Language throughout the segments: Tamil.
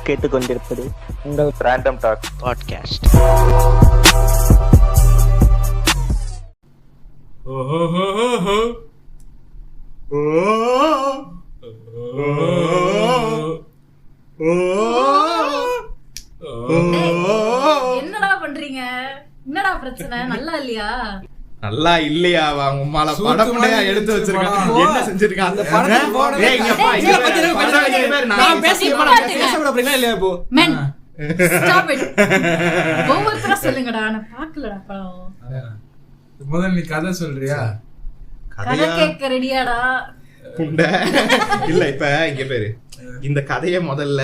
கேட்டுக்கொண்டிருப்பது உங்கள் ரேண்டம் டாக் பாட்காஸ்ட். என்னடா பண்றீங்க? என்னடா பிரச்சனை? நல்லா இல்லையா? நல்லா இல்லையா? அவங்க உம்மால படப்படையா எடுத்து வச்சிருக்காங்க. என்ன செஞ்சிருக்காங்க? அந்த படத்தை ஏய் இங்கப்பா நான் பேச இல்லையா? போ men stop it. ஒவ்வொருத்தரா சொல்லுங்கடா. நான் பார்க்கலடா படம். முதல்ல நீ கதை சொல்றியா? கதை கேட்க ரெடியாடா? புண்ட இல்ல. இப்ப இங்க பேரு இந்த கதைய முதல்ல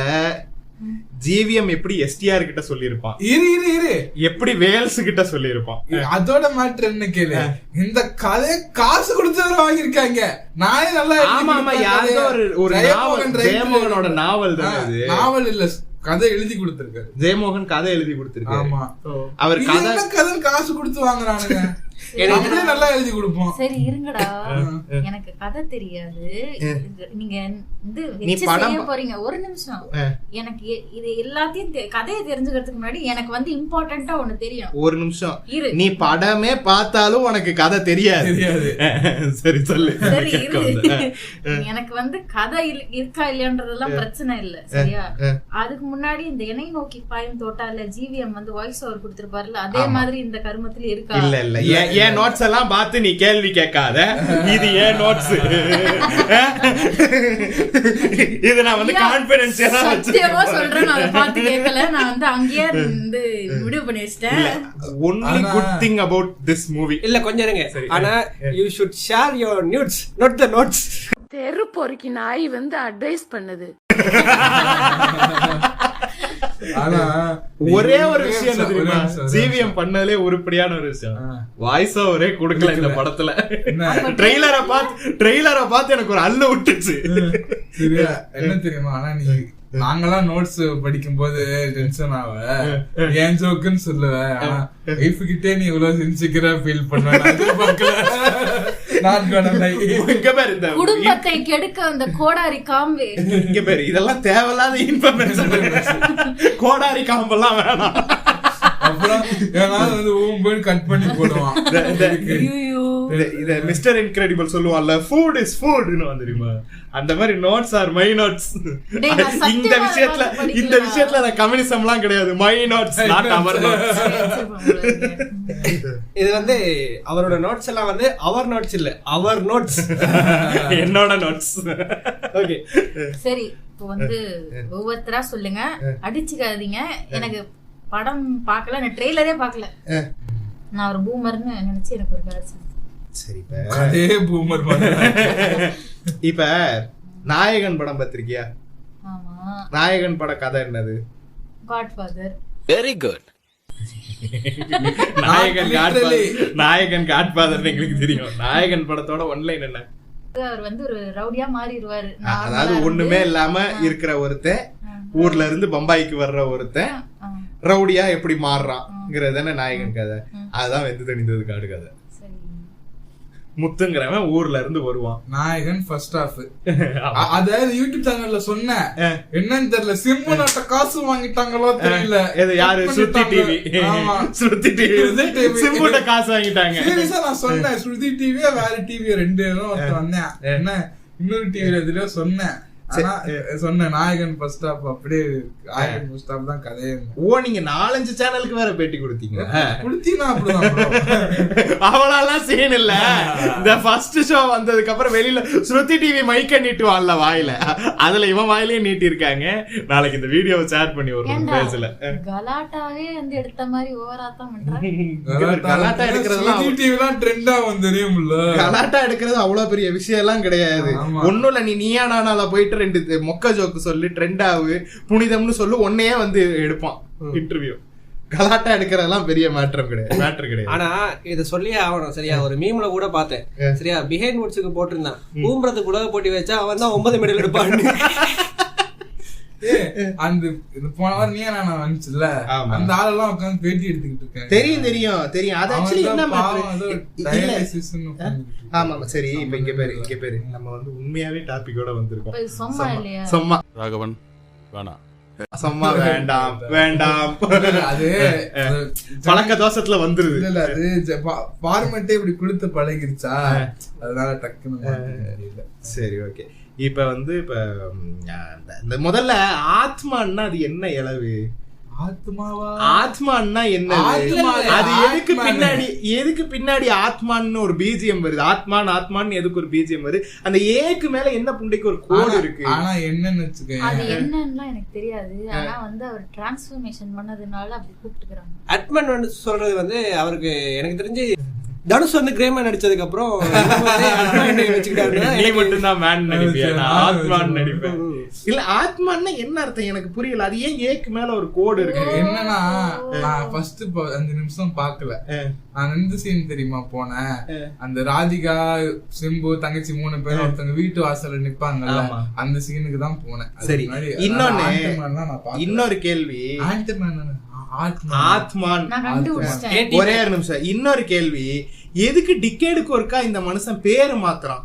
ஜிவிஎம் எப்படி எஸ்டிஆர் கிட்ட சொல்லிருப்பான், இரு எப்படி வேல்ஸ் கிட்ட சொல்லிருப்பான். அதோட மேட்டர் என்ன கேளு. இந்த கதையை காசு கொடுத்து வாங்கிருக்காங்க. நானே நல்லா ஒரு ஜெயமோகனோட நாவல் தான் அது. நாவல் இல்ல, கதை எழுதி கொடுத்திருக்காரு. ஜெயமோகன் கதை எழுதி கொடுத்திருக்காரு. ஆமா, அவர் கதை காசு கொடுத்து வாங்குறானுங்க. நல்லா எழுதி கொடுப்போம். சரி இருங்கடா, எனக்கு கதை தெரியாது. நீங்க போறீங்க. ஒரு நிமிஷம், எனக்கு இது எல்லாத்தையும் கதையை தெரிஞ்சுக்கிறதுக்கு முன்னாடி எனக்கு வந்து இம்பார்ட்டன்டா ஒண்ணு தெரியும். ஒரு நிமிஷம், நீ படமே பார்த்தாலும் உனக்கு கதை தெரியாது. சரி சொல்லு. சரி எனக்கு வந்து கதை இருக்கா இல்லையன்றதெல்லாம் பிரச்சனை இல்ல, சரியா? அதுக்கு முன்னாடி இந்த இணை நோக்கி பாயும் தோட்டால ஜிவிஎம் வந்து வாய்ஸ் ஓவர் கொடுத்திருப்பாருல, அதே மாதிரி இந்த கருமத்துல இருக்கா? இல்ல இல்ல, ஏன் நோட்ஸ் எல்லாம் பார்த்து நீ கேள்வி கேட்காத. இது ஏன் நோட்ஸ்? இது நான் வந்து கான்ஃபிடன்ஷியலா சத்தியமா சொல்றேன். நான் பார்த்து கேட்கல, நான் வந்து அங்கேயே வந்து முடிவு பண்ணி வச்சிட்டேன். only good thing about this movie. இல்ல கொஞ்சம் இருங்க. ஆனா you should share your nudes, not the notes. தெரு பொறுக்கி நாய் வந்து அட்வைஸ் பண்ணுது. ஆனா ஒரே ஒரு விஷயம் தெரியுமா, ஜிவிஎம் பண்ணதுலே உருப்படியான ஒரு விஷயம், வாய்ஸ் ஓவரே கொடுக்கல இந்த படத்துல. ட்ரெய்லரை பார்த்து எனக்கு ஒரு அல்ல விட்டுச்சு. சரியா? என்ன தெரியுமா, ஆனா நீ நாங்கெல்லாம் நோட்ஸ் படிக்கும் போது டென்ஷன் ஆவ, ஏன் ஜோக்குன்னு சொல்லுவ. ஆனா வைஃப் கிட்டே நீ இவ்வளவு இன்செக்யூரா ஃபீல் பண்ண குடும்பத்தை கெடுக்க அந்த கோடாரி காம்பு. இங்க பேரு இதெல்லாம் தேவையில்லாத இன்ஃபர்மேஷன். கோடாரி காம்பெல்லாம் வேணாம். அப்புறம் வந்து போய் கட் பண்ணி போடுவான். இத மிஸ்டர் இன்கிரெடிபிள் சொல்லுவான்ல, ஃபுட் இஸ் ஃபுட்னு வந்துருமா, அந்த மாதிரி நோட்ஸ் ஆர் மை நோட்ஸ். இந்த விஷயத்துல நான் கம்யூனிசம்லாம் கிடையாது. My notes not our notes. இது வந்து அவரோட நோட்ஸ் எல்லாம் வந்து அவர் நோட்ஸ் இல்ல, அவர் நோட்ஸ், என்னோட நோட்ஸ். ஓகே சரி, இப்போ வந்து ஒவ்வொருத்தரா சொல்லுங்க, அடிச்சுக்காதீங்க. எனக்கு படம் பார்க்கல, நான் ட்ரெய்லரே பார்க்கல. நான் ஒரு பூமர்னு நினைச்சு எனக்கு ஒரு கதை. சரி, அதே பூமர். இப்ப நாயகன் படம் பார்த்திருக்கியா? ஆமா. நாயகன் பட கதை என்னது? காட்ஃபாதர். Very good. நாயகன் காட்ஃபாதர் எங்களுக்கு தெரியும். நாயகன் படத்தோட ஒன்லைன் என்ன? அவர் வந்து ஒரு ரவுடியா மாறிடுவாரு. அதாவது ஒண்ணுமே இல்லாம இருக்கிற ஒருத்தன் ஊர்ல இருந்து பம்பாய்க்கு வர்ற ஒருத்தன் ரவுடியா எப்படி மாறுறான்ங்கிறதானே நாயகன் கதை. அதுதான் வெந்து தணிந்தது காடு கதை. முத்துங்கிறவன் ஊர்ல இருந்து வருவான். நாயகன் ஃபர்ஸ்ட் ஹாஃப். அதாவது யூடியூப் சேனல்ல சொன்னேன், என்னன்னு தெரியல, சிம்மு நாட்ட காசு வாங்கிட்டாங்களோ தெரியல. யாரு? ஸ்ருதி டிவி. ஸ்ருதி டிவி சிம்முட்ட காசு வாங்கிட்டாங்க. சீரியஸா நான் சொன்னேன், ஸ்ருதி டிவியா வேற டிவி ரெண்டு வந்தேன். என்ன இன்னொரு டிவில எதுலயோ சொன்னேன். சொன்ன நாயகன் ஃபர்ஸ்ட் ஹாஃப் அப்படியே நாயகன் ஃபர்ஸ்ட் ஹாஃப் தான் கதையே. ஓ, நீங்க 4-5 சேனலுக்கு வேற பேட்டி கொடுத்தீங்க. கொடுத்தீங்கன்னா அப்படிதான். அவளாலாம் சீன் இல்ல. இந்த ஃபர்ஸ்ட் ஷோ வந்ததுக்கு அப்புறம் வெளியில ஸ்ருதி டிவி மைக்க நீட்டுவான்ல வாயில, அதுல இவன் வாயிலே நீட்டி இருக்காங்க. நாளைக்கு இந்த வீடியோவை ஷேர் பண்ணி ஒரு பேஜ்ல கலாட்டாவே வந்து எடுத்த மாதிரி ஓவரா தான் பண்றாங்க. கலாட்டா எடுக்கிறதுலாம் ஸ்ருதி டிவிலாம் ட்ரெண்டா வந்துரும்ல. கலாட்டா எடுக்கிறது அவ்வளவு பெரிய விஷயம் எல்லாம் கிடையாது. ஒண்ணும் இல்ல, நீயா நானால போயிட்டு 2 மொக்க ஜோக்கு சொல்லி ட்ரெண்டாவு புனிதம்னு சொல்லு, ஒன்னையே வந்து எடுப்பான் இன்டர்வியூ. கலாட்டா எடுக்கிறதெல்லாம் பெரிய மேட்டர் கிடையாது. ஆனா இத சொல்லியே ஆகணும். சரியா? ஒரு மீம்ல கூட பார்த்தேன். சரியா? பிஹைண்ட் வுட்ஸ்க்கு போட்டிருந்தான், ஊம்புறதுக்கு உலக போட்டி வச்சா அவன் தான் 9 மெடல் எடுப்பான்னு. அந்த போன வாரம் நீ நான் வந்துச்சுல்ல, அந்த ஆளெல்லாம் உட்காந்து பேட்டி எடுத்துக்கிட்டு இருக்கேன். தெரியும். அது ஆக்சுவலி என்ன ஆமா. சரி, இப்ப இங்க பேரு நம்ம வந்து உண்மையாவே டாபிக்கோட வந்திருக்கோம். சும்மா ராகவன் வேணா சும்மா வேண்டாம் வேண்டாம், அது பழக்க தோசத்துல வந்துருது. இல்ல அது ஃபார்மேட்டே இப்படி கொடுத்து பழகிருச்சா, அதனால டக்குன்னு. சரி, ஓகே. இப்ப இந்த முதல்ல ஆத்மான்னா அது என்ன இளவு? ஆத்மான்னா என்ன? அது எதுக்கு பின்னாடி ஆத்மான்னு ஒரு பிஜிஎம் வருது? ஆத்மான்னு எதுக்கு ஒரு பிஜிஎம் வருது? அந்த ஏக்கு மேல என்ன புண்டைக்கு ஒரு கோடு இருக்கு? ஆனா என்னன்னு வச்சுக்கோங்க, அது என்னன்னா எனக்கு தெரியாது. ஆனா அவர் டிரான்ஸ்ஃபர்மேஷன் பண்ணதுனால அப்படி கூப்பிட்டுக்கிறாங்க. அட்மன் சொல்றது அவருக்கு எனக்கு தெரிஞ்சு தனுஷ் கிரேமன் நடிச்சதுக்கு அப்புறம் நீ மட்டும் தான் மேன் நடிப்பியா? ஆத்மான் நடிப்பேன். இல்ல ஆத்மான்னா என்ன அர்த்தம் எனக்கு புரியல. அது ஏன் ஏக்கு மேல ஒரு கோடு இருக்கு? என்னன்னா நான் ஃபர்ஸ்ட் 5 நிமிஷம் பாக்கல. நான் எந்த சீன் தெரியுமா போனேன், அந்த ராதிகா சிம்பு தங்கச்சி 3 பேரும் ஒருத்தவங்க வீட்டு வாசல்ல நிப்பாங்கல்ல, அந்த சீனுக்கு தான் போனேன். சரி, இன்னொரு கேள்வி. ஆத்மான் ஒரே ஒரு நிமிஷம். இன்னொரு கேள்வி, எதுக்கு டிகேடுக்கு ஒருக்கா இந்த மனுஷன் பேரு மாத்துறான்?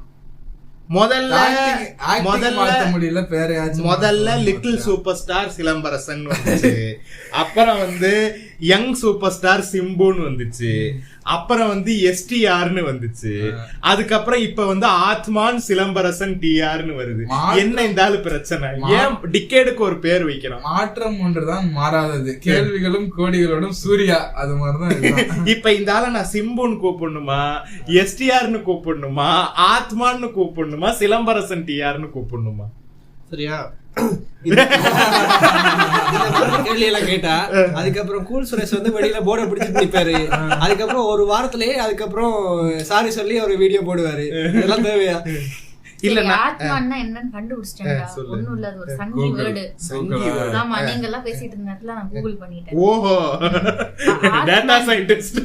முதல்ல லிட்டில் சூப்பர் ஸ்டார் சிலம்பரசன் வந்துச்சு, அப்புறம் யங் சூப்பர் ஸ்டார் சிம்புன்னு வந்துச்சு, அப்புறம் எஸ்டிஆர்னு வந்துச்சு, அதுக்கப்புறம் இப்ப ஆத்மான் சிலம்பரசன் டிஆர்னு வருது. என்ன இந்த ஆளு பிரச்சனை? ஏன் டிகேடுக்கு ஒரு பேர் வைக்கிறோம்? மாற்றம் ஒன்றுதான் மாறாதது, கேள்விகளும் கோடிகளோடும் சூர்யா அது மாதிரிதான். இப்ப இந்த ஆளை நான் சிம்புன்னு கூப்பிடணுமா, எஸ்டிஆர்னு கூப்பிடணுமா, ஆத்மான்னு கூப்பிடணுமா, சிலம்பரசன் டிஆர்னு கூப்பிடணுமா? சரியா? கேள்வி எல்லாம் கேட்டா அதுக்கப்புறம் கூல் சுரேஷ் வெளியில போர்டை பிடிச்சிட்டு நிப்பாரு. அதுக்கப்புறம் ஒரு வாரத்திலேயே அதுக்கப்புறம் சாரி சொல்லி ஒரு வீடியோ போடுவாரு. இதெல்லாம் தேவையா? இல்ல ஆத்மான்னா என்னன்னு கண்டுபிடிச்சிட்டேன். ஒண்ணும் இல்ல, அது ஒரு சங்கி வேர்டு. ஆமா, நீங்க எல்லாம் பேசிட்டு இருந்த நேரத்துல நான் கூகுள் பண்ணிட்டேன். ஓஹோ, டேட்டா சயின்டிஸ்ட்.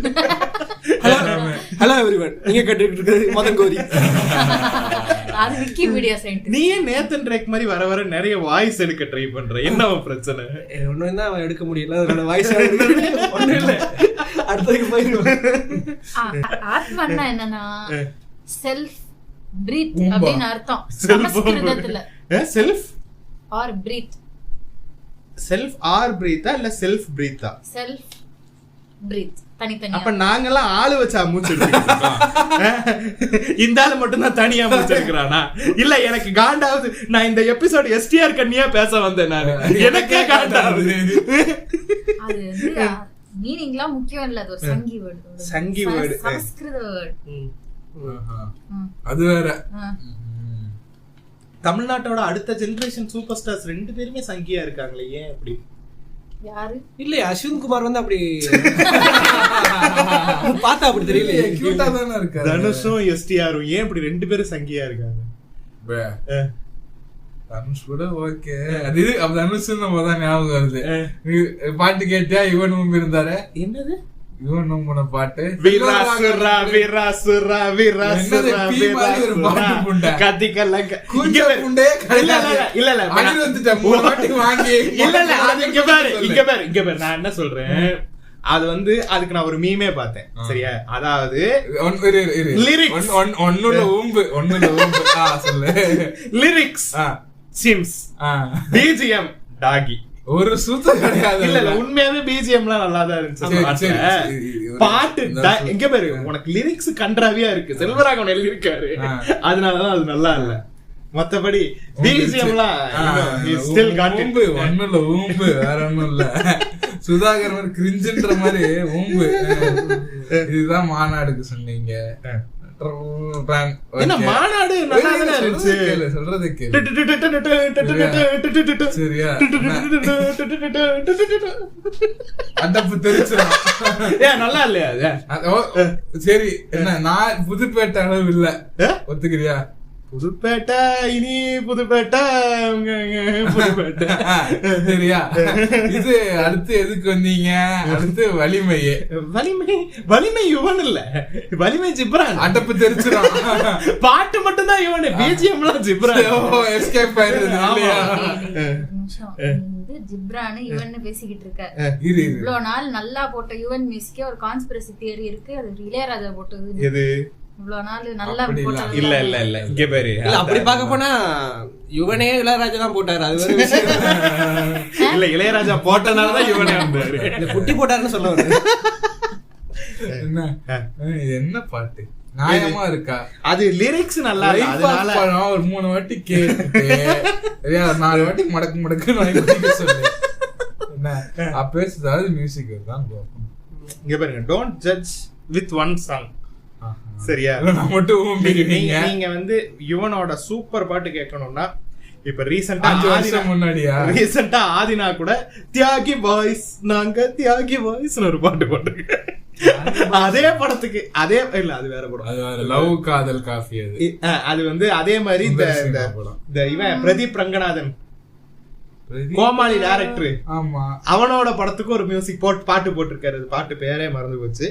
ஹலோ எவரிவன், நீங்க கேட்டுட்டு இருக்கிறது மதன் கோரி. அது விக்கிபீடியா சயின்டிஸ்ட். நீ நேத்தன் ரேக் மாதிரி வர வர நிறைய வாய்ஸ் எடுக்க ட்ரை பண்ற, என்ன பிரச்சனை? ஒண்ணும் தான் அவன் எடுக்க முடியல, அதோட வாய்ஸ் ஒண்ணும் இல்ல. அடுத்ததுக்கு போயிருவோம். ஆத்மான்னா என்னன்னா செல்ஃப் பிரீத் அப்படின்னு அர்த்தம் சமஸ்கிருதத்துல. Self or breath. Self or பிரீத்தா இல்ல செல்ஃப் பிரீத்தா? செல்ஃப் பிரீத் தனித்தனி. அப்ப நாங்கெல்லாம் ஆளு வச்சா மூச்சு எடுத்துக்கிறோம், இந்த ஆளு மட்டும் தான் தனியா மூச்சு எடுக்கிறானா? இல்ல எனக்கு காண்டாவது. நான் இந்த எபிசோட் எஸ்டிஆர் கண்ணியா பேச வந்தேன், நான் எனக்கே காண்டாவது. அது மீனிங்லாம் முக்கியம் இல்ல, அது ஒரு சங்கி வேர்டு. சங்கி வேர்டு, சமஸ்கிருத வேர்டு. அது வேற. தமிழ்நாட்டோட அடுத்த ஜெனரேஷன் சூப்பர் ஸ்டார்ஸ் 2 பேருமே சங்கியா இருக்காங்களே, ஏன் அப்படி? யாரு? இல்ல அஸ்வின் குமார் அப்படி பார்த்தா அப்படி தெரியல, கியூட்டா தான இருக்காரு. தனுஷும் எஸ்டிஆரும் ஏன் இப்படி 2 பேரும் சங்கியா இருக்காங்க? தனுஷ் கூட ஓகே, அது தனுஷ் நம்ம தான் ஞாபகம் வருது. பாட்டு கேட்டியா? இவனும் இருந்தாரு. என்னது இவன் நம்புன பாட்டு? வீராசுரா வீராசுரா வீராசுரா வீராசுரா கத்திக்கல்ல புண்டே. இல்ல இல்ல இல்ல வந்துட்டேன் 3 வாட்டி வாங்கி. இல்ல இல்ல, அது இங்க பாரு. நான் என்ன சொல்றேன், அது அதுக்கு நான் ஒரு மீமே பார்த்தேன். சரியா? அதாவது லிரிக்ஸ் ஒண்ணுல சொல்லு. லிரிக்ஸ் சிம்ஸ், பிஜிஎம் டாகி. ஒரு சூத்தம் கிடையாது. இல்ல இல்ல, உண்மையாவே பிஜிஎம்லாம் நல்லா தான் இருந்துச்சு. பாட்டு எங்க பாரு, உனக்கு லிரிக்ஸ் கன்றாவியா இருக்கு, செல்வராகவன் எழுதியிருக்காரு, அதனாலதான் அது நல்லா இல்ல. மத்தபடி பிஜிஎம்லாம் ஒண்ணுல ஊம்பு, வேற ஒண்ணும் இல்ல. சுதாகர் மாதிரி கிரிஞ்சுன்ற மாதிரி ஊம்பு. இதுதான் மாநாடுக்கு சொன்னீங்க. மாநாடு சொல்றது சரியா? அடப்பு தெரிச்சிடும். நல்லா இல்லையா? சரி, என்ன நான் புதுப்பேட்டை அளவு இல்ல, ஒத்துக்கிறியா? புதுப்பேட்டை இனி புதுப்பேட்டை புதுப்பேட்டை. சரியா? இது அடுத்து எதுக்கு வந்தீங்க? அடுத்து வலிமையே. வலிமை யுவன் இல்ல, வலிமை ஜிப்ரான். அடப்பு தெரிச்சிடும். பாட்டு மட்டும் தான் யுவன், பிஜிஎம் எல்லாம் ஜிப்ரான். எஸ்கேப் ஆயிருது இல்லையா? ஜிப்ரான் யுவன் பேசிக்கிட்டு இருக்க. இவ்வளவு நாள் நல்லா போட்ட யுவன் மியூசிக்கே ஒரு கான்ஸ்பிரசி தியரி இருக்கு, அது இளையராஜா போட்டது. எது? இவ்வளவு நாள் நல்லா போட்டது இல்ல இல்ல இல்ல இங்க பேரு இல்ல அப்படி பார்க்க போனா யுவனே இளையராஜா தான் போட்டாரு. அது ஒரு விஷயம். இல்ல இளையராஜா போட்டனாலதான் யுவனே வந்தாரு. இந்த குட்டி போட்டாருன்னு சொல்ல வருது. என்ன பாட்டு நியாயமா இருக்கா? அது லிரிக்ஸ் நல்லா இல்ல, அதனால ஒரு 3 வாட்டி கேட்டு 4 வாட்டி மடக்கு மடக்கு சொல்லு. என்ன அப்பேசாவது மியூசிக் தான் பார்ப்போம். இங்க பாருங்க, don't judge with one song. சரியா? நான் மட்டும் நீங்க வந்து யுவனோட சூப்பர் பாட்டு கேட்கணும்னா இப்ப ரீசெண்டா ஆதினா கூட தியாகி பாய்ஸ், நாங்க தியாகி பாய்ஸ் ஒரு பாட்டு போட்டிருக்கேன். அதே படத்துக்கு அதே இல்ல, அது வேற படம், அது லவ் காதல் காஃபி. அது வந்து அதே மாதிரி இந்த இவன் பிரதீப் ரங்கநாதன் கோமாளி டைரக்டர், ஆமா, அவனோட படத்துக்கு ஒரு மியூசிக் பாட்டு போட்டிருக்காரு. அது பாட்டு பேரே மறந்து போச்சு.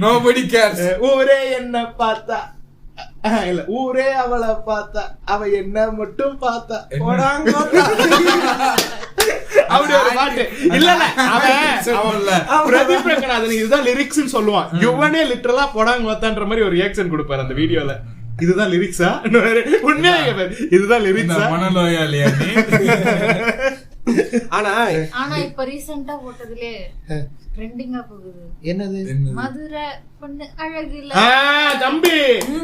Nobody cares. ஊரே என்ன பார்த்தா இல்ல, ஊரே அவளை பார்த்தா அவ என்ன மட்டும் பார்த்தா அப்படி ஒரு பாட்டு. இல்ல அவன் பிரதீப் ரங்கநாதன் இதுதான் லிரிக்ஸ் சொல்லுவான். யுவனே லிட்டரலா போடாங்க பார்த்தான்ற மாதிரி ஒரு ரியாக்ஷன் கொடுப்பாரு அந்த வீடியோல. இதுதான் லிரிக்ஸா? உண்மையா இதுதான் லிரிக்ஸா? மனநோயாளியா? ஆனா இப்ப ரீசெண்டா போட்டதுலே ட்ரெண்டிங்கா போகுது. என்னது? மதுரை பொண்ணு அழகுல.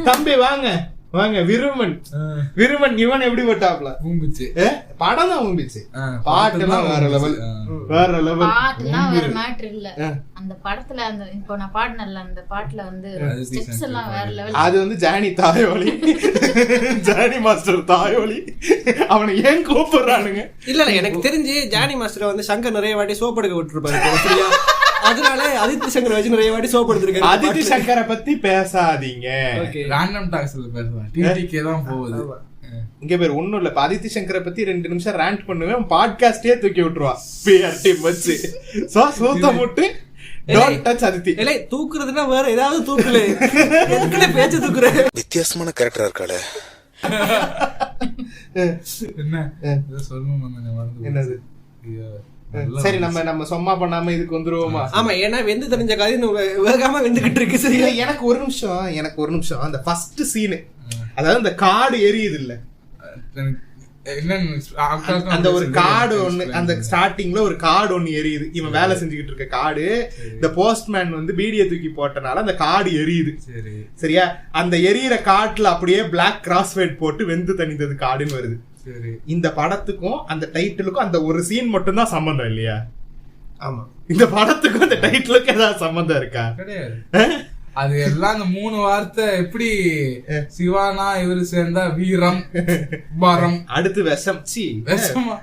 தம்பி வாங்க வாங்க. விருமன் இவன் எப்படி போட்டாப்ல? படம் தான் ஊம்பிச்சு. பாட்டுலாம் வேற லெவல், வேற லெவல். பாட்டுலாம் வேற மேட்டர் இல்ல. அந்த படத்துல அந்த இப்போ நான் பாடினல அந்த பாட்டுல வந்து ஸ்டெப்ஸ் எல்லாம் வேற லெவல். அது வந்து ஜானி தாயோலி, ஜானி மாஸ்டர் தாயோலி. அவனை ஏன் கூப்பிடுறானுங்க? இல்ல எனக்கு தெரிஞ்சு ஜானி மாஸ்டர் வந்து சங்கர் நிறைய வாட்டி சோப் எடுக்க விட்டுருப்பாரு. அதனால அதித்தி சங்கர் வச்சு நிறைய வாட்டி சோப் எடுத்திருக்காரு. அதித்தி சங்கரை பத்தி பேசாதீங்க. ராண்டம் டாக்ஸ்ல பேசுவேன். டிடிகே தான் போகுது. இங்க பேர் ஒண்ணும் இல்ல. அதித்தி சங்கரை பத்தி 2 நிமிஷம் ரேண்ட் பண்ணுவேன், பாட்காஸ்டே தூக்கி விட்டுருவான் பிஆர் டீம் வச்சு. சோ சூத்த முட்டு டோன்ட் டச் அதித்தி. இல்ல தூக்குறதுன்னா வேற ஏதாவது தூக்குல. எதுக்குல பேச்சு தூக்குற? வித்தியாசமான கேரக்டரா இருக்காளே. என்ன சொல்லணும்? என்னது? சரி, நம்ம சும்மா பண்ணாம இதுக்கு வந்துருவோமா? ஆமா, ஏன்னா வெந்து தெரிஞ்ச காரியம் வேகாம வெந்துகிட்டு இருக்கு. சரி, எனக்கு ஒரு நிமிஷம் அந்த ஃபர்ஸ்ட் சீன், அதாவது அந்த காடு எரியுது இல்ல, அந்த ஒரு காடு ஒண்ணு, அந்த ஸ்டார்டிங்ல ஒரு காடு ஒண்ணு எரியுது. இவன் வேலை செஞ்சுக்கிட்டு இருக்க காடு, இந்த போஸ்ட்மேன் வந்து பீடியை தூக்கி போட்டனால அந்த காடு எரியுது. சரியா? அந்த எரியிற காட்டுல அப்படியே பிளாக் கிராஸ்வேட் போட்டு வெந்து தணிந்தது காடுன்னு வருது. இந்த படத்துக்கும் அந்த டைட்டிலுக்கும் அந்த ஒரு சீன் மட்டும் தான் சம்பந்தம் இல்லையா? ஆமா, இந்த படத்துக்கும் அந்த டைட்டிலுக்கும் ஏதாவது சம்பந்தம் இருக்கா? கிடையாது. அது எல்லாம் அந்த 3 வார்த்தை எப்படி சிவானா இவரு சேர்ந்தா வீரம் வரம், அடுத்து விஷம், சி விஷமா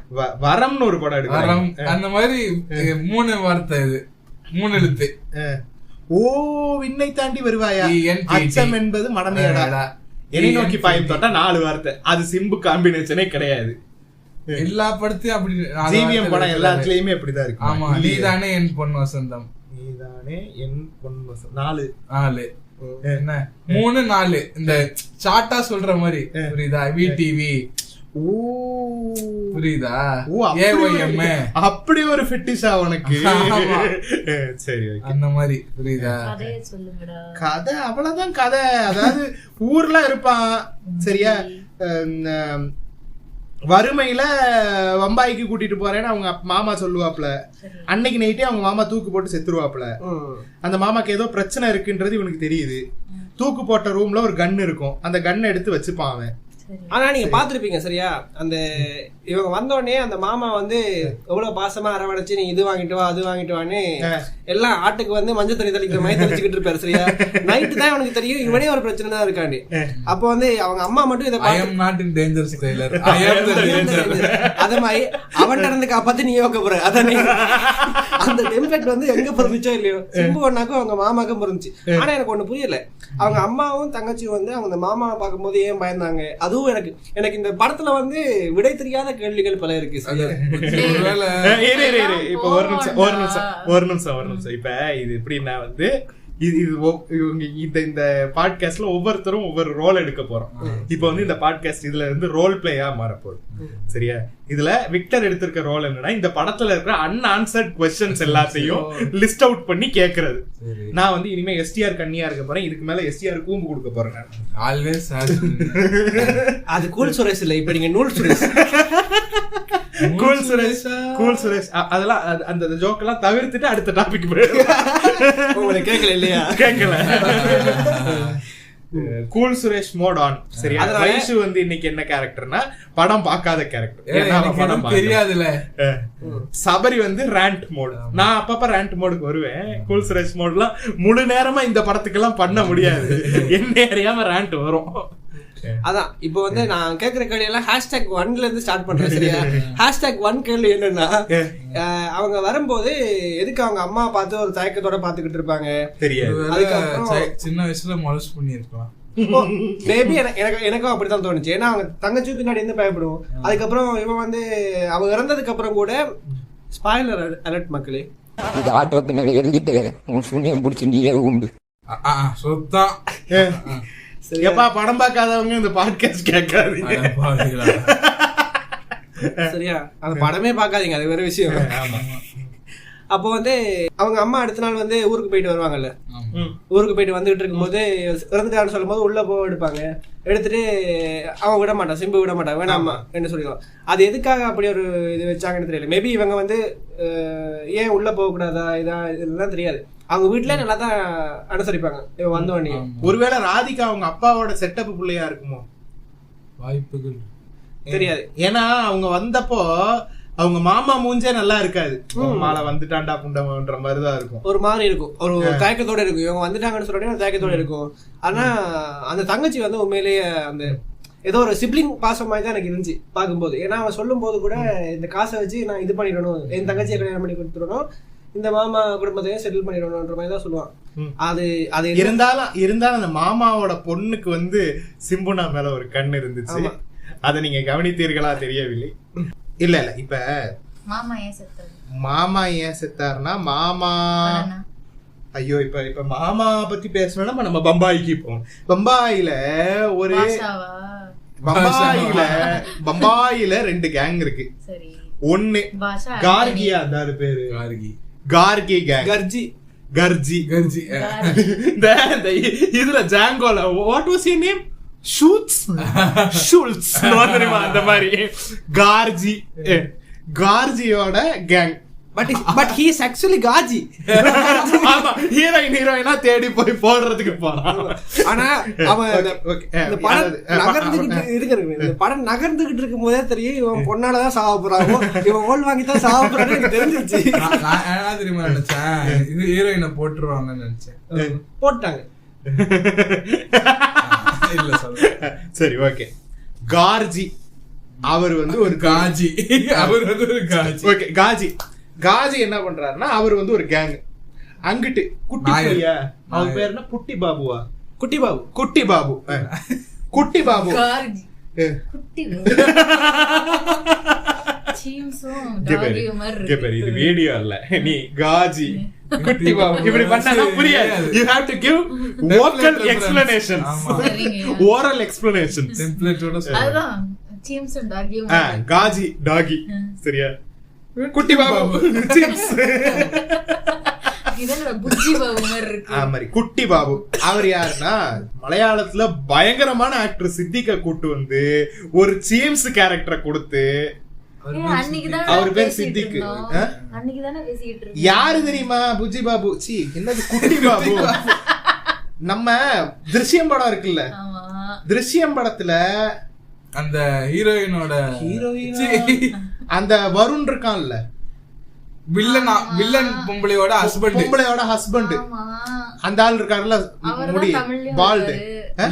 வரம்னு ஒரு படம் எடுக்க வரம், அந்த மாதிரி 3 வார்த்தை. இது 3 எழுத்து. ஓ, விண்ணை தாண்டி வருவாயா, அச்சம் என்பது மடமையடா, என்னை நோக்கி பாயும் தொட்டா 4 வார்த்தை. அது சிம்பு காம்பினேஷனே கிடையாது. எல்லா படத்தையும் அப்படி, ஜிவிஎம் படம் எல்லாத்துலயுமே அப்படிதான் இருக்கு. ஆமா, நீதானே என் பொன் வசந்தம், நீதானே என் பொன் வசந்தம் 4 என்ன 3 4 இந்த சாட்டா சொல்ற மாதிரி புரியுதா? விடிவி புரியுதா? ஏஒஎம் அப்படி ஒரு ஃபிட்டிஷா உனக்கு? சரி, அந்த மாதிரி புரியுதா? கதை அவ்வளவுதான் கதை. அதாவது ஊர்ல இருப்பான், சரியா? வறுமையில வம்பாய்க்கு கூட்டிட்டு போறேன்னு அவங்க மாமா சொல்லுவாப்ல. அன்னைக்கு நைட்டே அவங்க மாமா தூக்கு போட்டு செத்துருவாப்ல. அந்த மாமாக்கு ஏதோ பிரச்சனை இருக்குன்றது இவனுக்கு தெரியுது. தூக்கு போட்ட ரூம்ல ஒரு கன் இருக்கும், அந்த கன்னை எடுத்து வச்சுப்பான் அவன். ஆனா நீங்க பாத்துருப்பீங்க, சரியா? அந்த இவங்க வந்த உடனே அந்த மாமா வந்து எவ்வளவு பாசமா அரவணைச்சு நீ இது வாங்கிட்டு வா அது வாங்கிட்டு வான்னு எல்லாம் ஆட்டுக்கு வந்து மஞ்சள் தண்ணி தெளிக்கிற மாதிரி தெளிச்சுக்கிட்டு இருப்பாரு. சரியா? நைட்டு தான் அவனுக்கு தெரியும் இவனே ஒரு பிரச்சனை தான் இருக்காண்டி. அப்போ வந்து அவங்க அம்மா மட்டும் இதை அத மாதிரி அவன் நடந்து காப்பாத்தி நீ யோக்க போற. அதான் அந்த டெம்ப்ளேட் வந்து எங்க பிறந்துச்சோ இல்லையோ, சிம்பு ஒன்னாக்கும் அவங்க மாமாக்கும் பிறந்துச்சு. ஆனா எனக்கு ஒண்ணு புரியல, அவங்க அம்மாவும் தங்கச்சியும் வந்து அவங்க மாமாவை பார்க்கும் போது ஏன் பயந்தாங்க? அதுவும் எனக்கு இந்த படத்துல வந்து விடை தெரியாத கேள்விகள் பல இருக்கு. இப்ப ஒரு நிமிஷம் இப்ப இது எப்படின்னா வந்து இந்த பாட்காஸ்ட்ல ஒவ்வொருத்தரும் ஒவ்வொரு ரோல் எடுக்க போறோம். இப்ப வந்து இந்த பாட்காஸ்ட் இதுல இருந்து ரோல் பிளேயா மாறப்போகுது. சரியா? இதுல விக்டர் எடுத்திருக்க ரோல் என்னன்னா இந்த படத்துல இருக்கிற அன்ஆன்சர்ட் क्वेश्चंस எல்லாத்தையும் லிஸ்ட் அவுட் பண்ணி கேக்குறது. நான் வந்து இனிமே எஸ்டிஆர் கண்ணியா இருக்க போறேன். இதுக்கு மேல எஸ்டிஆர் கூம்பு கொடுக்க போறேன். ஆல்வேஸ் அது கூல் சுரேஷ் இல்ல, இப்ப நீங்க நூல் சுரேஷ். கூல் சுரேஷ் அதெல்லாம் அந்த ஜோக் எல்லாம் தவிர்த்துட்டு அடுத்த டாபிக் போயிடுவோம். உங்களுக்கு கேட்கல இல்லையா? கேட்கல. Cool Suresh mode on. சரியா? வைஷு வந்து இன்னைக்கு என்ன கேரக்டர்னா படம் பார்க்காத கேரக்டர். தெரியாதுல. சபரி வந்து ரேண்ட் மோட். நான் அப்பப்ப ரேண்ட் மோடுக்கு வருவேன். கூல் சுரேஷ் மோட்லாம் முழு நேரமா இந்த படத்துக்கு எல்லாம் பண்ண முடியாது. என்ன அறியாம ரேண்ட் வரும். அதான் இப்போ வந்து நான் கேக்குற கேள்வி எல்லாம் #1ல இருந்து ஸ்டார்ட் பண்றேன். சரியா? #1 கேள்வி என்னன்னா, அவங்க வரும்போது எதுக்கு அவங்க அம்மா பார்த்து ஒரு தயக்கத்தோட பாத்துக்கிட்டு இருப்பாங்க? தெரியாது. சின்ன வயசுல மொலஸ் பண்ணிருக்கலாம். மேபி எனக்கும் அப்படித்தான் தோணுச்சு. ஏன்னா அவங்க தங்கச்சி பின்னாடி இருந்து பயப்படுவோம். அதுக்கப்புறம் இவன் வந்து அவ இறந்ததுக்கு அப்புறம் கூட ஸ்பாயிலர் அலர்ட் மக்களே, இந்த ஆட்டோ பின்னாடி எழுதிட்டு உன் சூனியம் பிடிச்சி நீயே உண்டு சொத்தான். எப்பா படம் பார்க்காதவங்க இந்த பாட்காஸ்ட் கேட்காதீங்க. சரியா? அந்த படமே பார்க்காதீங்க, அது வேற விஷயம். அப்போ வந்து அவங்க அம்மா அடுத்த நாள் வந்து ஊருக்கு போயிட்டு வருவாங்கல்ல. ஊருக்கு போயிட்டு வந்துகிட்டு இருக்கும்போது இறந்துட்டான்னு சொல்லும் போது உள்ள போக எடுப்பாங்க. எடுத்துட்டு அவன் விட மாட்டான், சிம்பு விட மாட்டான், வேணாமா என்ன சொல்லிடுவான். அது எதுக்காக அப்படி ஒரு இது வச்சாங்கன்னு தெரியல. மேபி இவங்க வந்து ஏன் உள்ள போக கூடாதா இதெல்லாம் தெரியாது. அவங்க வீட்டுல நல்லா தான் அனுசரிப்பாங்க வந்தோடனே. ஒருவேளை ராதிகா அவங்க அப்பாவோட செட்டப் பிள்ளையா இருக்குமோ? வாய்ப்புகள் தெரியாது. ஏன்னா அவங்க வந்தப்போ அவங்க மாமா மூஞ்சே நல்லா இருக்காது. மாலை வந்துட்டாண்டா புண்டமன்ற மாதிரிதான் இருக்கும். ஒரு மாதிரி இருக்கும், ஒரு தயக்கத்தோட இருக்கும். இவங்க வந்துட்டாங்கன்னு சொல்லிட்டு ஒரு தயக்கத்தோட இருக்கும். ஆனா அந்த தங்கச்சி வந்து உண்மையிலேயே அந்த ஏதோ ஒரு சிப்ளிங் பாசம் மாதிரி தான் எனக்கு இருந்துச்சு பார்க்கும்போது. ஏன்னா அவன் சொல்லும் போது கூட இந்த காசை வச்சு நான் இது பண்ணிடணும், என் தங்கச்சியை கல்யாணம் பண்ணி கொடுத்துடணும், இந்த மாமா குடும்பத்தையும் செட்டில் பண்ணிடணும்ன்ற மாதிரி தான் சொல்லுவான். அது இருந்தாலும் அந்த மாமாவோட பொண்ணுக்கு வந்து சிம்புனா மேல ஒரு கண் இருந்துச்சு. அதை நீங்க கவனித்தீர்களா தெரியவில்லை. இல்ல இப்ப மாமா ஏன் செத்தாருன்னா மாமா ஐயோ இப்ப மாமா பத்தி பேசணும்னா நம்ம பம்பாய்க்கு போவோம். பம்பாயில பம்பாயில 2 கேங் இருக்கு. ஒன்னு கார்கியா, அதாவது பேரு கார்கி கேங், கர்ஜி. இதுல ஜாங்கோல வாட் வாஸ் யுவர் நேம்? ஷூல்ஸ் அந்த மாதிரி கார்ஜியோட gang. But he is actually காஜி. ஆமா, ஹீரோயினா தேடி போய் போடுறதுக்கு போறான். ஆனா அவன் இந்த படம் நகர்ந்துகிட்டு இருக்கும் போதே தெரியும் இவன் பொண்ணாலதான் சாவ போறாங்க, இவன் ஓல் வாங்கி தான் சாவ போறான்னு எனக்கு தெரிஞ்சிருச்சு. நான் தெரியுமா நினைச்சேன் இது ஹீரோயினை போட்டுருவாங்கன்னு நினைச்சேன். போட்டாங்க. இல்ல சொல்ல. சரி ஓகே. கார்ஜி அவர் வந்து ஒரு காஜி, அவர் வந்து ஒரு காஜி. ஓகே காஜி என்ன பண்றாருன்னா அவர் வந்து ஒரு கேங். அங்கிட்டு குட்டி பையா, அவன் பேர் என்ன? குட்டி பாபுவா? குட்டி பாபு இது வீடியோ இல்ல, நீ காஜி குட்டி பாபு இப்படி பண்ணா புரியாது. You have to give vocal explanations, oral explanations. அதான் சீம்ஸ் அண்ட் டாகி. காஜி டாகி. சரியா? குட்டி பாபு குட்டி பாபு அவர் யாருன்னா மலையாளத்துல பயங்கரமான ஆக்டர் சித்திகா கூட்டு வந்து ஒரு சீம்ஸ் கேரக்டரை கொடுத்து, அவர் பேர் சித்திக்கு. யாரு தெரியுமா? புஜ்ஜி பாபு. சி என்னது குட்டி பாபு? நம்ம திருஷ்யம் படம் இருக்குல்ல, திருஷ்யம் படத்துல அந்த ஹீரோயின் அந்த வருண் இருக்கான்ல, வில்லன் பொம்பளையோட ஹஸ்பண்ட் அந்த ஆள் இருக்காருல்ல, முடி பால்டு.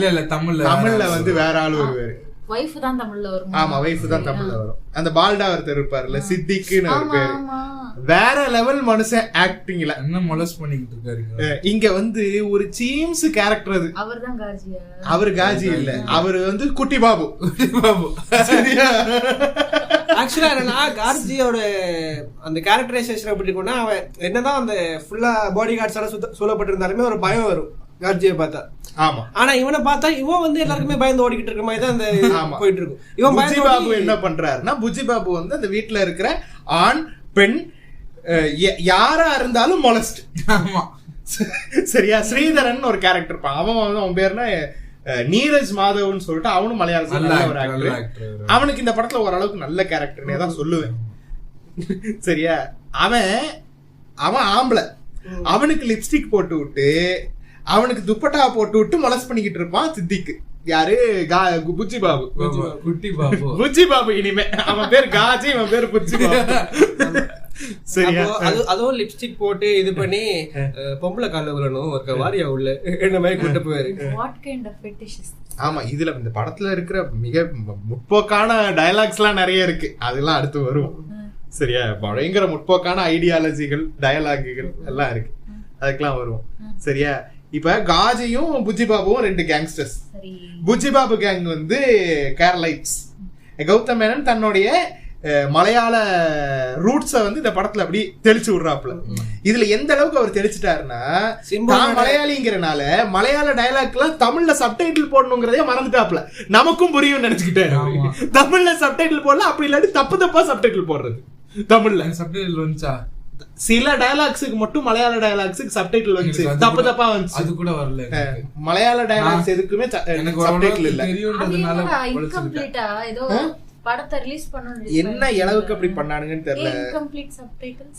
இல்ல தமிழ்ல வந்து வேற ஆளு வருவாரு. வைஃப் தான் தமிழ்ல வரும். ஆமா, வைஃப் தான் தமிழ்ல வரும். அந்த பால்டா ஒருத்தர் இருப்பாருல்ல, சித்திக்குன்னு ஒரு பேரு. வேற லெவல் மனுஷன் ஆக்டிங்ல. என்ன மொலஸ் பண்ணிக்கிட்டு இருக்காரு இங்க வந்து ஒரு சீம்ஸ் கேரக்டர். அது அவர்தான் காஜியா? அவர் காஜி இல்ல, அவர் வந்து குட்டி பாபு. சரியா? ஆக்சுவலா என்னன்னா கார்ஜியோட அந்த கேரக்டரைசேஷன் எப்படி இருக்கும்னா, அவன் என்னதான் அந்த ஃபுல்லா பாடி கார்ட்ஸால சூழப்பட்டிருந்தாலுமே ஒரு பயம் வரும் கார்ஜியை பார்த்தா. ஆமா. ஆனா இவனை பார்த்தா இவன் வந்து எல்லாருக்குமே பயந்து ஓடிக்கிட்டு இருக்க மாதிரி தான் அந்த போயிட்டு இருக்கும். இவன் புஜ்ஜி பாபு என்ன பண்றாருன்னா, புஜ்ஜி பாபு வந்து அந்த வீட்டுல இருக்கிற ஆண் பெண் யாரா இருந்தாலும் மொலஸ்ட். ஆமா சரியா? ஸ்ரீதரன் ஒரு கேரக்டர் இருப்பான். அவன் பேருனா நீரஜ் மாதவ்னு சொல்லிட்டு, அவனும் மலையாளத்துல ஒரு ஆக்டர். அவனுக்கு இந்த படத்துல ஓரளவுக்கு நல்ல கேரக்டர்னே தான் சொல்லுவேன். சரியா? அவன் ஆம்பளை, அவனுக்கு லிப்ஸ்டிக் போட்டு விட்டு அவனுக்கு துப்பட்டா போட்டு விட்டு மொலஸ் பண்ணிக்கிட்டு இருப்பான் சித்திக்கு. யாரு? புஜ்ஜி பாபு. குட்டி பாபு. புஜ்ஜி பாபு. இனிமே அவன் பேர் காஜி, இவன் பேர் புஜ்ஜி பாபு. சரியா? அதுவும் லிப்ஸ்டிக் போட்டு இது பண்ணி பொம்பளை கால விழணும் ஒரு வாரியா உள்ள என்ன மாதிரி கூட்டு போவாரு. ஆமா, இதுல இந்த படத்துல இருக்கிற மிக முற்போக்கான டயலாக்ஸ் எல்லாம் நிறைய இருக்கு. அதெல்லாம் அடுத்து வரும். சரியா? பயங்கர முற்போக்கான ஐடியாலஜிகள், டயலாகுகள் எல்லாம் இருக்கு. அதுக்கெல்லாம் வருவோம். சரியா? இப்ப காஜியும் புஜ்ஜி பாபுவும் 2 கேங்ஸ்டர்ஸ். புஜ்ஜி பாபு கேங் வந்து கேரளைட்ஸ். கௌதம் மேனன் தன்னுடைய மலையாள ரூட்ஸ வந்து இந்த படத்துல அப்படி தெளிச்சு விடுறாப்புல. இதுல எந்த அளவுக்கு அவர் தெளிச்சுட்டாருன்னா, மலையாளிங்கிறனால மலையாள டயலாக் எல்லாம் தமிழ்ல சப்டைட்டில் போடணுங்கிறதே மறந்துட்டாப்புல. நமக்கும் புரியும் நினைச்சுக்கிட்டேன். தமிழ்ல சப்டைட்டில் போடல, அப்படி இல்லாட்டி தப்பா சப்டைட்டில் போடுறது. தமிழ்ல சப்டைட்டில் வந்துச்சா? சில டயலாக்ஸுக்கு மட்டும் மலையாள டயலாக்ஸுக்கு சப்டைட்டில் வந்துச்சு, தப்பா வந்துச்சு. அது கூட வரல. மலையாள டயலாக்ஸ் எதுக்குமே சப்டைட்டில் இல்ல. படத்தை ரிலீஸ் பண்ணனும். என்ன அளவுக்கு அப்படி பண்ணானுங்கன்னு தெரியல. Incomplete subtitle.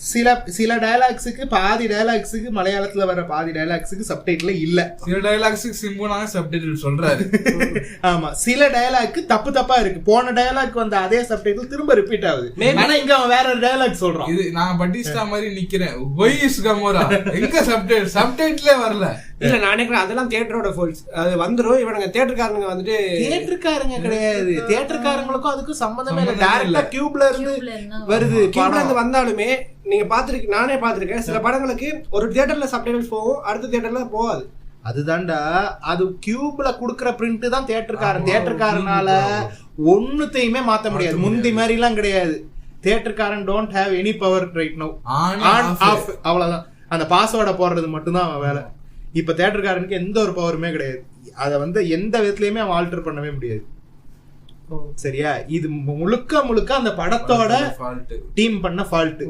சில டயலாக்ஸுக்கு பாதி டயலாக்ஸுக்கு மலையாளத்துல வர பாதி டயலாக்ஸுக்கு சப்டைட்டில் இல்ல. சில டயலாக்ஸுக்கு சிம்புனாக சப்டைட்டில் சொல்றாரு. ஆமா, சில டயலாக் தப்பா இருக்கு. போன டயலாக் வந்த அதே சப்டைட்டில் திரும்ப ரிப்பீட் ஆகுது. ஆனா இங்க அவன் வேற டயலாக் சொல்றான். இது நான் பட்டிஸ்டா மாதிரி நிக்கிறேன். ஒய் இஸ் கமோரா எங்க சப்டைட்டிலே வரல. இல்ல நான் நினைக்கிறேன் அதெல்லாம் தியேட்டரோட ஃபால்ட்ஸ். அது வந்துரும். இவனுங்க தியேட்டர்காரங்க வந்துட்டு தியேட்டர்காரங்க கிடையாது. தியேட்டர்காரங்களுக்கும் அதுக்கும் சம்பந்தமே இல்ல. டைரக்டா கியூப்ல இருந்து வருது. கியூப்ல இருந்து வந்தாலுமே நீங்க பாத்துருக்கீங்க, நானே பாத்துருக்கேன். சில படங்களுக்கு ஒரு தியேட்டர்ல சப்டைட்டில்ஸ் போகும், அடுத்த தியேட்டர்ல போகாது. அதுதான்டா, அது கியூப்ல குடுக்கற பிரிண்ட் தான் தியேட்டர்காரனால ஒண்ணுத்தையுமே மாத்த முடியாது. முந்தி மாதிரி எல்லாம் கிடையாது. தியேட்டர்காரன் don't have any power right now. On off அவ்வளவுதான். அந்த பாஸ்வேர்டை போடுறது மட்டும் தான் அவன் வேலை. இப்ப தியேட்டர்காரனுக்கு எந்த ஒரு பவருமே கிடையாது. அதை வந்து எந்த விதத்திலயுமே அவன் ஆல்டர் பண்ணவே முடியாது. சரியா? இது முழுக்க அந்த படத்தோட டீம் பண்ண ஃபால்ட்.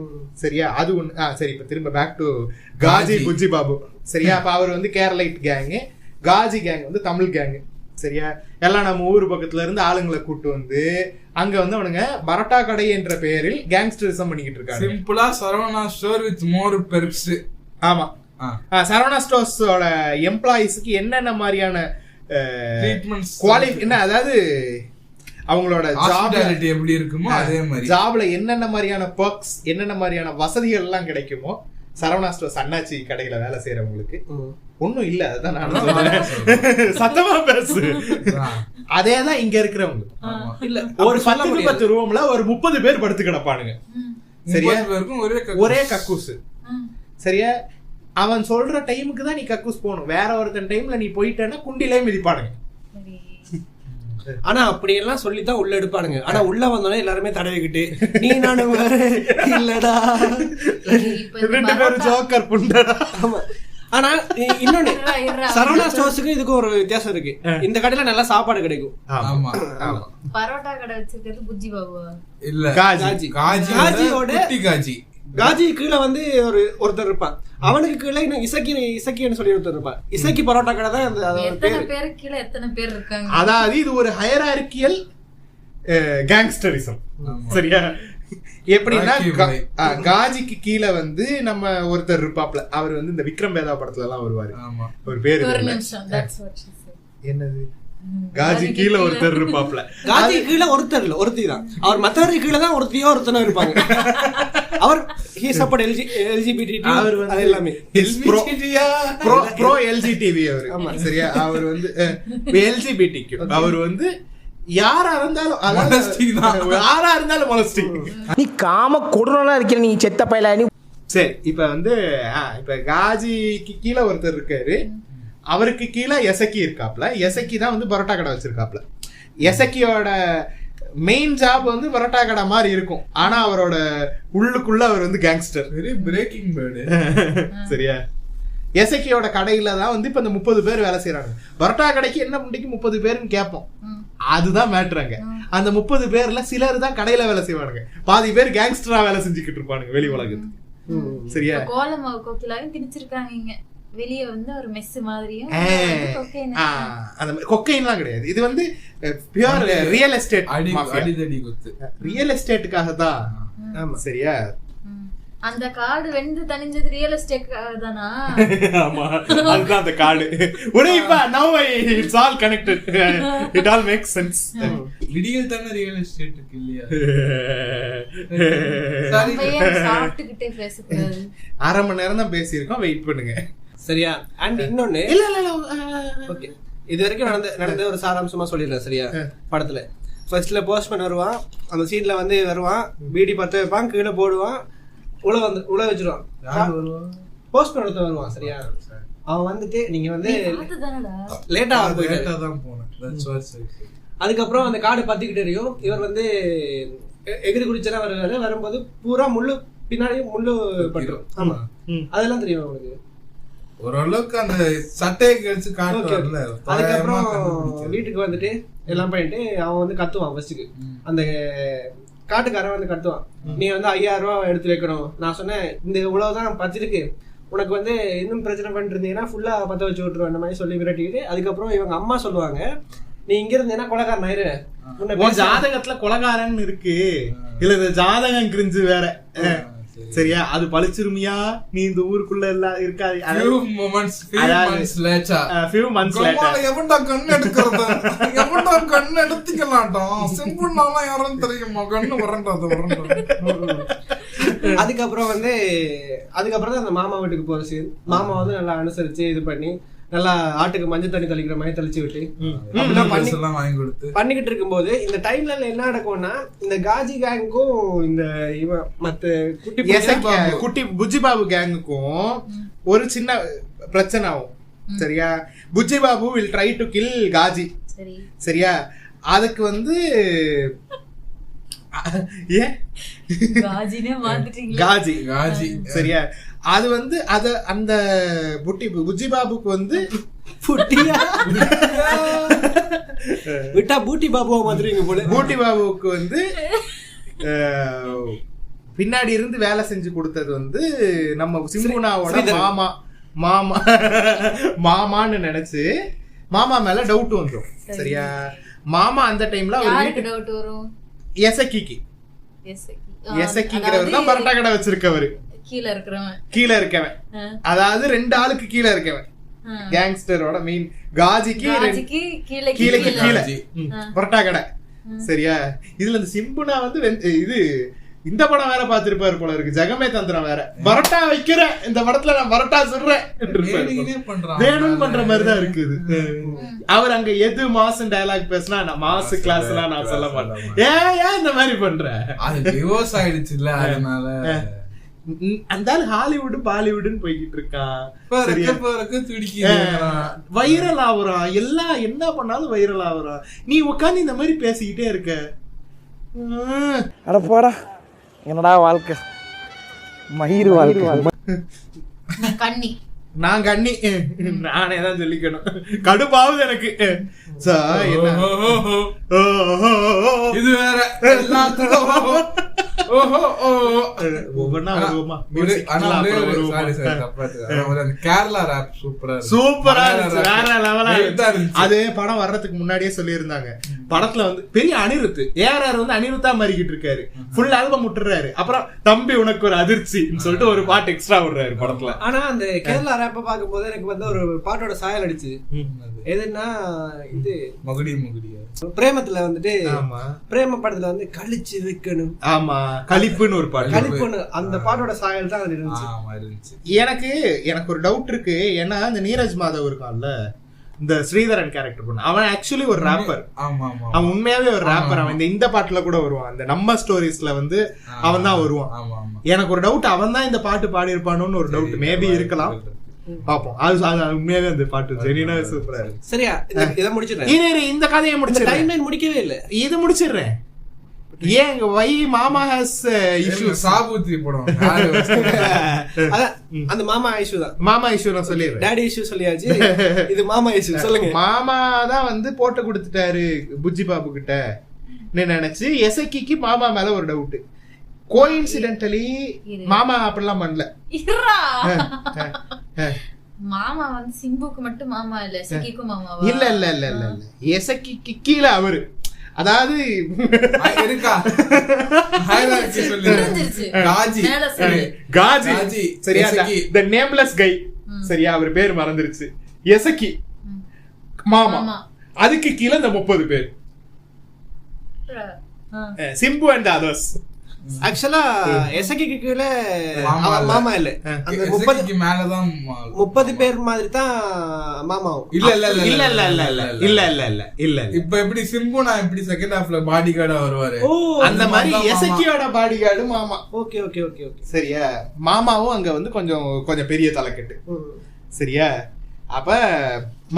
சரியா? அது ஒண்ணு. சரி, இப்ப திரும்ப பேக் டு காஜி புஜ்ஜி பாபு. சரியா? அப்ப அவர் வந்து கேரளைட் கேங்கு, காஜி கேங் வந்து தமிழ் கேங்கு. சரியா? எல்லாம் நம்ம ஊர் பக்கத்துல இருந்து ஆளுங்களை கூட்டு வந்து அங்க வந்து அவனுங்க பரோட்டா கடை என்ற பெயரில் கேங்ஸ்டரிசம் பண்ணிக்கிட்டு இருக்காங்க. சிம்பிளா Saravana store with more perks. ஆமா, சரவணா ஸ்டோர்ஸோட எம்ப்ளாயிஸ்க்கு என்னென்ன மாதிரியான என்ன, அதாவது அவங்களோட ஜாப் எப்படி இருக்குமோ அதே மாதிரி ஜாப்ல என்னென்ன மாதிரியான பெர்க்ஸ், என்னென்ன மாதிரியான வசதிகள் எல்லாம் கிடைக்குமோ சரவணா ஸ்டோர்ஸ் அண்ணாச்சி கடையில வேலை செய்யறவங்களுக்கு ஒண்ணும் இல்ல. அதுதான் நான் சத்தமா பேசு. அதேதான் இங்க இருக்கிறவங்க. இல்ல, ஒரு 10 ரூம்ல ஒரு 30 பேர் படுத்து கிடப்பானுங்க. சரியா? ஒரே கக்கூசு. சரியா? அவன் சொல்ற டைமுக்கு தான் நீ கக்கூஸ் போகணும். வேற ஒருத்தன் டைம்ல நீ போயிட்டேன்னா குண்டிலே மிதிப்பானுங்க. ஆனா அப்படி எல்லாம் சொல்லித்தான் உள்ள எடுப்பானுங்க. ஆனா உள்ள வந்தோடனே எல்லாருமே தடவிக்கிட்டு நீ நானும் இல்லடா 2 பேரும் ஜோக்கர் புண்டடா. ஆமா. ஆனா இன்னொன்னு, சரவணா ஸ்டோர்ஸுக்கு இதுக்கு ஒரு வித்தியாசம் இருக்கு. இந்த கடையில நல்லா சாப்பாடு கிடைக்கும். ஆமா. பரோட்டா கடை வச்சிருக்கிறது புஜ்ஜி பாபு இல்ல, காஜியோட காஜி கீழே வந்து ஒருத்தர் இருப்பான். அவனுக்கு கீழே இன்னும் இசக்கின்னு சொல்லி ஒருத்தர் இருப்பான். இசக்கி பரோட்டா கடை தான். எத்தனை பேர் கீழே எத்தனை பேர் இருக்காங்க. அதாவது இது ஒரு ஹையரார்கியல் கேங்ஸ்டரிசம். சரியா? எப்படின்னா காஜிக்கு கீழே வந்து நம்ம ஒருத்தர் இருப்பாப்ல. அவர் வந்து இந்த விக்ரம் வேதா படத்துல எல்லாம் வருவாரு. ஒரு பேரு என்னது, காஜி கீழே ஒருத்தர் இருப்பாப்ல. காஜி கீழே ஒருத்தர் இல்ல, ஒருத்தி தான். அவர் மத்தவருக்கு கீழே தான் ஒருத்தியோ ஒருத்தனும் இருப்பாங்க. அவர் he support LGBT. அவர் வந்து எல்லாமே ப்ரோ LGTV அவர். சரியா? அவர் வந்து LGBTQ. அவர் வந்து யாரா இருந்தாலும் மொலஸ்டிங். நீ காம கொடுறோம்னா இருக்கிற நீ செத்த பையல நீ. சரி, இப்ப வந்து இப்ப காஜிக்கு கீழே ஒருத்தர் இருக்காரு. அவருக்கு கீழே எசக்கி இருக்காப்ல. எசக்கி தான் வந்து பரோட்டா கடை வச்சிருக்காப்ல. எசக்கியோட மெயின் ஜாப் வந்து பரோட்டா கடை மாதிரி இருக்கும், ஆனா அவரோட உள்ளுக்குள்ள அவர் வந்து கேங்ஸ்டர். Very braking bird. சரியா? எசக்கியோட கடையில தான் வந்து இப்ப இந்த 30 பேர் வேலை செய்யறாங்க. பரோட்டா கடைக்கு என்ன முடிக்கு 30 பேருன்னு கேட்போம், அதுதான் மேட்ருங்க. அந்த 30 பேர்ல சிலர் தான் கடையில வேலை செய்வானுங்க, பாதி பேர் கேங்ஸ்டரா வேலை செஞ்சுக்கிட்டு இருப்பானுங்க வெளி உலகத்துக்கு. சரியா? கோலமாவு கோக்கிலாவும் திணிச்சிருக்காங்க வெளியே வந்து ஒரு மெஸ் மாதிரியும். அந்த கொக்கைன்லாம் கிடையாது, இது வந்து பியூர் ரியல் எஸ்டேட். அடிதடி குத்து ரியல் எஸ்டேட்டுக்காக தான். சரியா? அந்த காடு வெந்து தணிஞ்சது ரியல் எஸ்டேட் தானா? ஆமா, அதுதான் அந்த காடு. உடைப்பா now it's all connected, it all makes sense. விடியல் தான ரியல் எஸ்டேட்டுக்கு இல்லையா? சாப்பிட்டுக்கிட்டே பேசக்கூடாது. அரை மணி நேரம் தான் பேசியிருக்கோம், வெயிட் பண்ணுங்க. சரியா? அண்ட் இன்னொன்னு இல்ல ஓகே, இது வரைக்கும் நடந்த ஒரு சாராம்சமா சொல்லிடுறேன். சரியா? படத்துல ஃபர்ஸ்ட்ல போஸ்ட்மேன் வருவான், அந்த சீன்ல வந்து வருவான், பீடி பத்த வைப்பான், கீழே போடுவான், உள்ள வச்சிருவான். போஸ்ட்மேன் ஒருத்தன் வருவான். சரியா? அவன் வந்துட்டு நீங்க வந்து லேட்டா தான் போனேன். அதுக்கப்புறம் அந்த காடு பத்திக்கிட்டு இருக்கும். இவர் வந்து எகிரி குடிச்சா வரும்போது பூரா முள்ளு, பின்னாடி முள்ளு பட்டுரும். ஆமா, அதெல்லாம் தெரியும் உங்களுக்கு ஓரளவுக்கு. அந்த சட்டையை கழிச்சு காட்டுவார்ல. அதுக்கப்புறம் வீட்டுக்கு வந்துட்டு எல்லாம் பண்ணிட்டு அவன் வந்து கத்துவான். ஃபர்ஸ்ட்டுக்கு அந்த காட்டுக்காரன் வந்து கத்துவான், நீ வந்து 5000 ரூபா எடுத்து வைக்கணும். நான் சொன்னேன், இந்த இவ்வளவுதான் பத்திருக்கு, உனக்கு வந்து இன்னும் பிரச்சனை பண்ணிட்டு இருந்தீங்கன்னா ஃபுல்லா பத்த வச்சு விட்டுருவேன் அந்த மாதிரி சொல்லி விரட்டிட்டு, அதுக்கப்புறம் இவங்க அம்மா சொல்லுவாங்க, நீ இங்க இருந்தேன்னா கொலைகாரன் ஆயிரு, ஜாதகத்துல கொலைகாரன் இருக்கு, இல்ல ஜாதகம் கிரிஞ்சு வேற. சரியா? அது பழிச்சிருமியா, நீ இந்த ஊருக்குள்ள எல்லாம் இருக்காது. கண்ணு எடுக்கிறது, எவன்டா கண்ணு எடுத்துக்கலாட்டம், சிம்பிள்னால யாரும் தெரியுமா கண்ணு வரண்டாது. அதுக்கப்புறம் தான் அந்த மாமா வீட்டுக்கு போற சீன். மாமா வந்து நல்லா அனுசரிச்சு இது பண்ணி நல்லா ஆட்டுக்கு மஞ்சள் தண்ணி தெளிக்கிற மாதிரி தெளிச்சு விட்டு வாங்கி கொடுத்து பண்ணிக்கிட்டு இருக்கும்போது இந்த டைம்ல என்ன நடக்கும்னா, இந்த காஜி கேங்குக்கும் இந்த மத்த குட்டி புஜ்ஜி பாபு கேங்குக்கும் ஒரு சின்ன பிரச்சனை ஆகும். சரியா? Bujji Babu will try to kill காஜி. சரியா? அதுக்கு வந்து காஜி. சரியா? அது வந்து அந்த புஜ்ஜி பாபுக்கு வந்து விட்டா பூட்டி பாபுவா மாத்திரீங்க போல. பூட்டி பாபுக்கு வந்து பின்னாடி இருந்து வேலை செஞ்சு கொடுத்தது வந்து நம்ம சிம்புனாவோட மாமான்னு நினைச்சு மாமா மேல டவுட் வந்துரும். சரியா? மாமா அந்த டைம்ல எசக்கிங்கிறவர் தான் பரோட்டா கடை வச்சிருக்கவரு, கீழே இருக்கவன், அதாவது 2 ஆளுக்கு கீழே இருக்கவன், கேங்ஸ்டரோட மெயின் காஜிக்கு கீழே பரோட்டா கடை. சரியா? இதுல இந்த சிம்புனா வந்து இது இந்த படம் வேற பாத்துருப்பாரு போல இருக்கு, ஜெகமே தந்திரம் வேற. பரோட்டா வைக்கிற இந்த படத்துல நான் பரோட்டா சொல்றேன் வேணும்னு பண்ற மாதிரிதான் இருக்குது. அவர் அங்க எது மாசம் டயலாக் பேசினா நான் மாசு கிளாஸ்லாம் நான் சொல்ல மாட்டேன். ஏன் இந்த மாதிரி பண்ற? அந்த ஹாலிவுட் பாலிவுட்னு போய்கிட்டு இருக்கான், வைரல் ஆகுறான், எல்லாம் என்ன பண்ணாலும் வைரல் ஆகுறான். நீ உட்காந்து இந்த மாதிரி பேசிக்கிட்டே இருக்க. அட போடா, என்னடா வாழ்க்கை, மயிறு வாழ்க்கை. நான் கண்ணி, நானே தான் சொல்லிக்கணும், கடுப்பாவது எனக்கு. இது வேற அது படம் வர்றதுக்கு முன்னாடியே சொல்லி இருந்தாங்க. படத்துல வந்து பெரிய அனிருத் ஏஆர் வந்து அனிருத்தா மாறிக்கிட்டு இருக்காரு, ஃபுல் ஆல்பம் விட்டுறாரு. அப்புறம் தம்பி உனக்கு ஒரு அதிர்ச்சின்னு சொல்லிட்டு ஒரு பாட்டு எக்ஸ்ட்ரா விடுறாரு படத்துல. ஆனா அந்த கேரளா ரேப்ப பாக்கும்போது எனக்கு வந்து ஒரு பாட்டோட சாயல் அடிச்சு. எதுன்னா இது மகுடி பிரேமத்துல வந்துட்டு பிரேம படத்துல வந்து கழிச்சு வைக்கணும். ஆமா, கலிப்புன்னு ஒரு பாட்டு, கலிப்புன்னு அந்த பாட்டோட சாயல் தான் இருந்துச்சு. எனக்கு ஒரு டவுட் இருக்கு. ஏன்னா இந்த நீரஜ் மாதவ் இருக்கான்ல, இந்த ஸ்ரீதரன் கேரக்டர் பண்ண, அவன் ஆக்சுவலி ஒரு ராப்பர். அவன் உண்மையாவே ஒரு ராப்பர். அவன் இந்த பாட்டுல கூட வருவான், இந்த நம்ம ஸ்டோரிஸ்ல வந்து அவன் தான் வருவான். எனக்கு ஒரு டவுட், அவன் தான் இந்த பாட்டு பாடி இருப்பானோன்னு ஒரு டவுட் மேபி இருக்கலாம். பாப்போம். அது உண்மையாவே அந்த பாட்டு ஜெனினா சூப்பரா இருக்கு. சரியா? இத முடிச்சிடுறேன். இந்த கதையை முடிச்சிடுறேன். டைம்லைன் முடிக்கவே இல்ல, இது முடிச்சிடுறேன். ஏன் வை மாமா ஹாஸ் இஷ்யூஸ் சாபூத்தி போடுவாங்க. அதான் அந்த மாமா இஷ்யூ தான். மாமா இஷ்யூ நான் சொல்லிடுறேன். டாடி இஷ்யூ சொல்லியாச்சு, இது மாமா இஷ்யூ. சொல்லுங்க. மாமா தான் வந்து போட்டு கொடுத்துட்டாரு புஜ்ஜி பாபு கிட்ட நினைச்சு எசக்கிக்கு மாமா மேல ஒரு டவுட். கோஇன்சிடென்டலி மாமா அப்படிலாம் பண்ணல. மாமா வந்து சிம்புக்கு மட்டும் மாமா இல்ல, எசக்கிக்கும் மாமாவா? இல்ல இல்ல இல்ல இல்ல இல்ல, எசக்கிக்கு கீழே அவரு. அதாவது இருக்கா ஹைரார்கி சொல்லு. காஜி சரியா, the nameless guy சரியா, அவர் பேர் மறந்துருச்சு. எசக்கி மாமா, அதுக்கு கீழே இந்த 30 பேர் சிம்பு அண்ட் அதர்ஸ். ஆக்சுவலா எசக்கிக்கு கீழ மாமா இல்ல, அந்த 30 மேலதான் 30 பேர் மாதிரி தான் மாமாவும். இல்ல இல்ல இல்ல இல்ல இல்ல இல்ல இல்ல இல்ல இல்ல இல்ல இல்ல. இப்ப எப்படி சிம்பு நான் எப்படி செகண்ட் ஹாஃப்ல பாடி கார்டா வருவாரு, அந்த மாதிரி எசக்கியோட பாடி கார்டு மாமா. ஓகே ஓகே ஓகே ஓகே சரியா. மாமாவும் அங்க வந்து கொஞ்சம் பெரிய தலைக்கட்டு. சரியா. அப்ப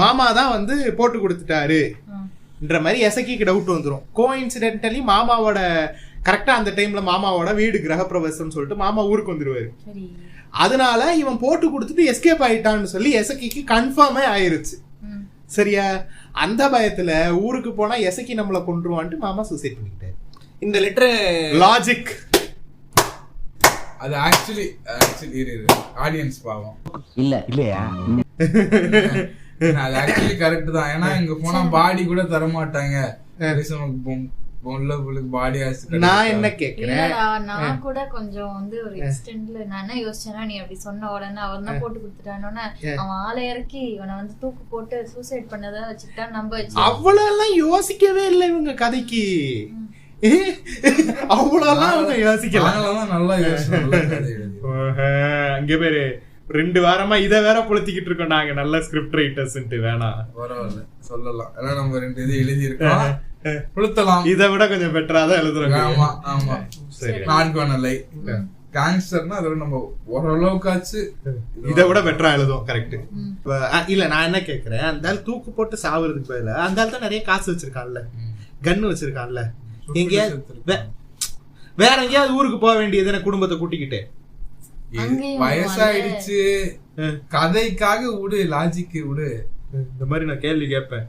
மாமா தான் வந்து போட்டு கொடுத்துட்டாருன்ற மாதிரி எசக்கிக்கு டவுட் வந்துரும். கோஇன்சிடென்டலி மாமாவோட கரெக்டா அந்த டைம்ல மாமாவோட வீடு கிரகப்பிரவேசம் சொல்லிட்டு மாமா ஊருக்கு வந்துருவாரு. அதனால இவன் போட்டு கொடுத்துட்டு எஸ்கேப் ஆயிட்டான்னு சொல்லி எசக்கிக்கு கன்ஃபார்மே ஆயிருச்சு. சரியா. அந்த பயத்துல ஊருக்கு போனா எசக்கி நம்மள கொன்றுவான்ட்டு மாமா சூசைட் பண்ணிக்கிட்டாரு. இந்த லெட்டர் லாஜிக். அது ஆக்சுவலி ஆடியன்ஸ் பாவம் இல்ல இல்லையா, அது ஆக்சுவலி கரெக்ட் தான். ஏன்னா இங்க போனா பாடி கூட தர மாட்டாங்க. நான் என்ன கேக்குறேன், நான் கூட கொஞ்சம் வந்து ஒரு எக்ஸ்டெண்ட்ல நான் என்ன யோசிச்சேன்னா, நீ அப்படி சொன்ன உடனே அவன் தான் போட்டு கொடுத்துட்டானோன்னா அவன் ஆளை இறக்கி இவனை வந்து தூக்கு போட்டு சூசைட் பண்ணதான் வச்சுட்டா நம்ப வச்சு. அவ்வளவு எல்லாம் யோசிக்கவே இல்லை இவங்க கதைக்கு. அவ்வளவுலாம் அவங்க யோசிக்கலாம். நல்லா அங்க பேரு 2 வாரமா இத வேற புலத்திக்கிட்டு இருக்கோம் நாங்க, நல்ல ஸ்கிரிப்ட் ரைட்டர்ஸ் வேணாம் பரவாயில்ல சொல்லலாம். ஏன்னா நம்ம 2 இது எழுதி இருக்கோம், புலத்தலாம். இதை விட கொஞ்சம் பெட்டரா தான் எழுதுறோம். ஆமா ஆமா. சரி, நான்கோனலை கேங்ஸ்டர்னா அதோட நம்ம ஓரளவுக்காச்சு இதை விட பெட்டரா எழுதுவோம். கரெக்ட். இல்ல நான் என்ன கேக்குறேன், அந்த ஆள் தூக்கு போட்டு சாவுறதுக்கு பதிலா அந்த ஆள் தான் நிறைய காசு வச்சிருக்கான்ல, கன்னு வச்சிருக்கான்ல, எங்கேயாவது வேற எங்கேயாவது ஊருக்கு போக வேண்டியது என்ன, குடும்பத்தை கூட்டிக்கிட்டு. வயசாயிடுச்சு, கதைக்காக விடு, லாஜிக்கு விடு. இந்த மாதிரி நான் கேள்வி கேட்பேன்.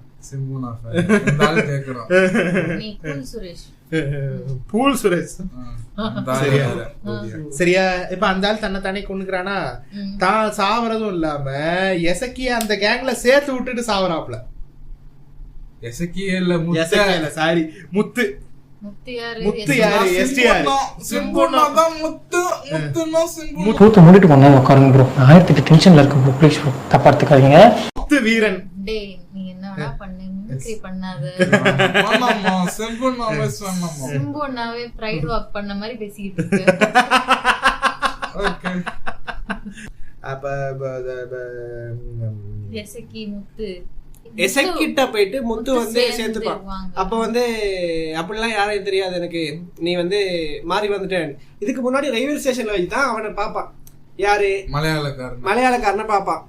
பூல் சுரேஷ் சரியா. இப்ப அந்த ஆள் தன்னை தானே கொண்டுக்கிறானா, தான் சாவறதும் இல்லாம எசக்கிய அந்த கேங்ல சேர்த்து விட்டுட்டு சாவறாப்ல. எசக்கியே இல்ல, சாரி முத்து. முத்து யாரு? எஸ்டிஆர். தூத்து மூடிட்டு கொண்டா உட்காருங்க ப்ரோ, 1008 டென்ஷன்ல இருக்கு ப்ரோ, ப்ளீஸ் ப்ரோ தப்பா எடுத்துக்காதீங்க. முத்து வீரன். டேய் நீ என்ன வேணா பண்ணு, மிமிக்ரி பண்ணாத. சிம்புனாவே பிரைட் வாக் பண்ண மாதிரி பேசிட்டு இருக்கு. அப்ப எசக்கி முத்து எசக்கிட்ட போயிட்டு முத்து வந்து சேர்த்துப்பான். அப்ப வந்து அப்படிலாம் யாரையும் தெரியாது எனக்கு, நீ வந்து மாறி வந்துட்டேன். இதுக்கு முன்னாடி ரயில்வே ஸ்டேஷன்ல வச்சுதான் அவனை பாப்பான். யாரு? மலையாளக்காரனை பாப்பான்.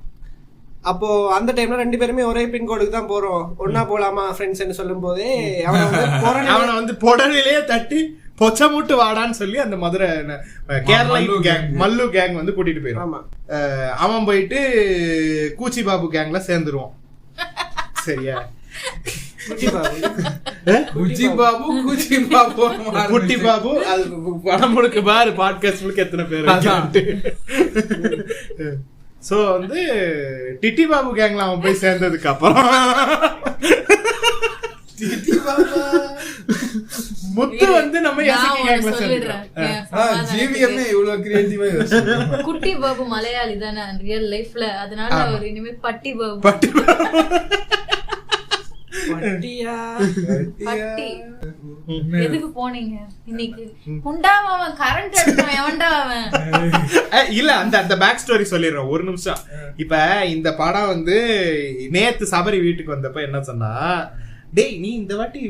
அப்போ அந்த டைம்ல 2 பேருமே ஒரே பின்கோடுக்கு தான் போறோம், ஒன்னா போலாமா ஃப்ரெண்ட்ஸ் சொல்லும் போதே அவனை வந்து புடனிலேயே தட்டி பொச்ச மூட்டு வாடான்னு சொல்லி அந்த மதுரை கேரளா கேங் மல்லு கேங் வந்து கூட்டிட்டு போயிடும். அவன் போயிட்டு கூச்சி பாபு கேங்ல சேர்ந்துருவான். சரியா. குட்டி பாபு அது படம் முழுக்க பாரு, பாட்காஸ்ட் முழுக்க எத்தனை பேர். சோ வந்து டிட்டி பாபு கேங்ல அவன் போய் சேர்ந்ததுக்கு அப்புறம் முத்து வந்து நம்ம எசக்கி கேங்ல சேர்ந்துறோம். ஜிவிஎம் இவ்வளவு கிரியேட்டிவா யோசிச்சு. குட்டி பாபு மலையாளி தானே ரியல் லைஃப்ல, அதனால அவர் இனிமே பட்டி பாபு. எதுக்கு போனீங்க இன்னைக்கு? குண்டாவன் கரண்ட் எடுத்தான் எவன்டா அவன்? இல்ல அந்த பேக் ஸ்டோரி சொல்லிடுறேன் ஒரு நிமிஷம். இப்ப இந்த படம் வந்து நேத்து சபரி வீட்டுக்கு வந்தப்ப என்ன சொன்னா, டேய் நீ இந்த வாட்டி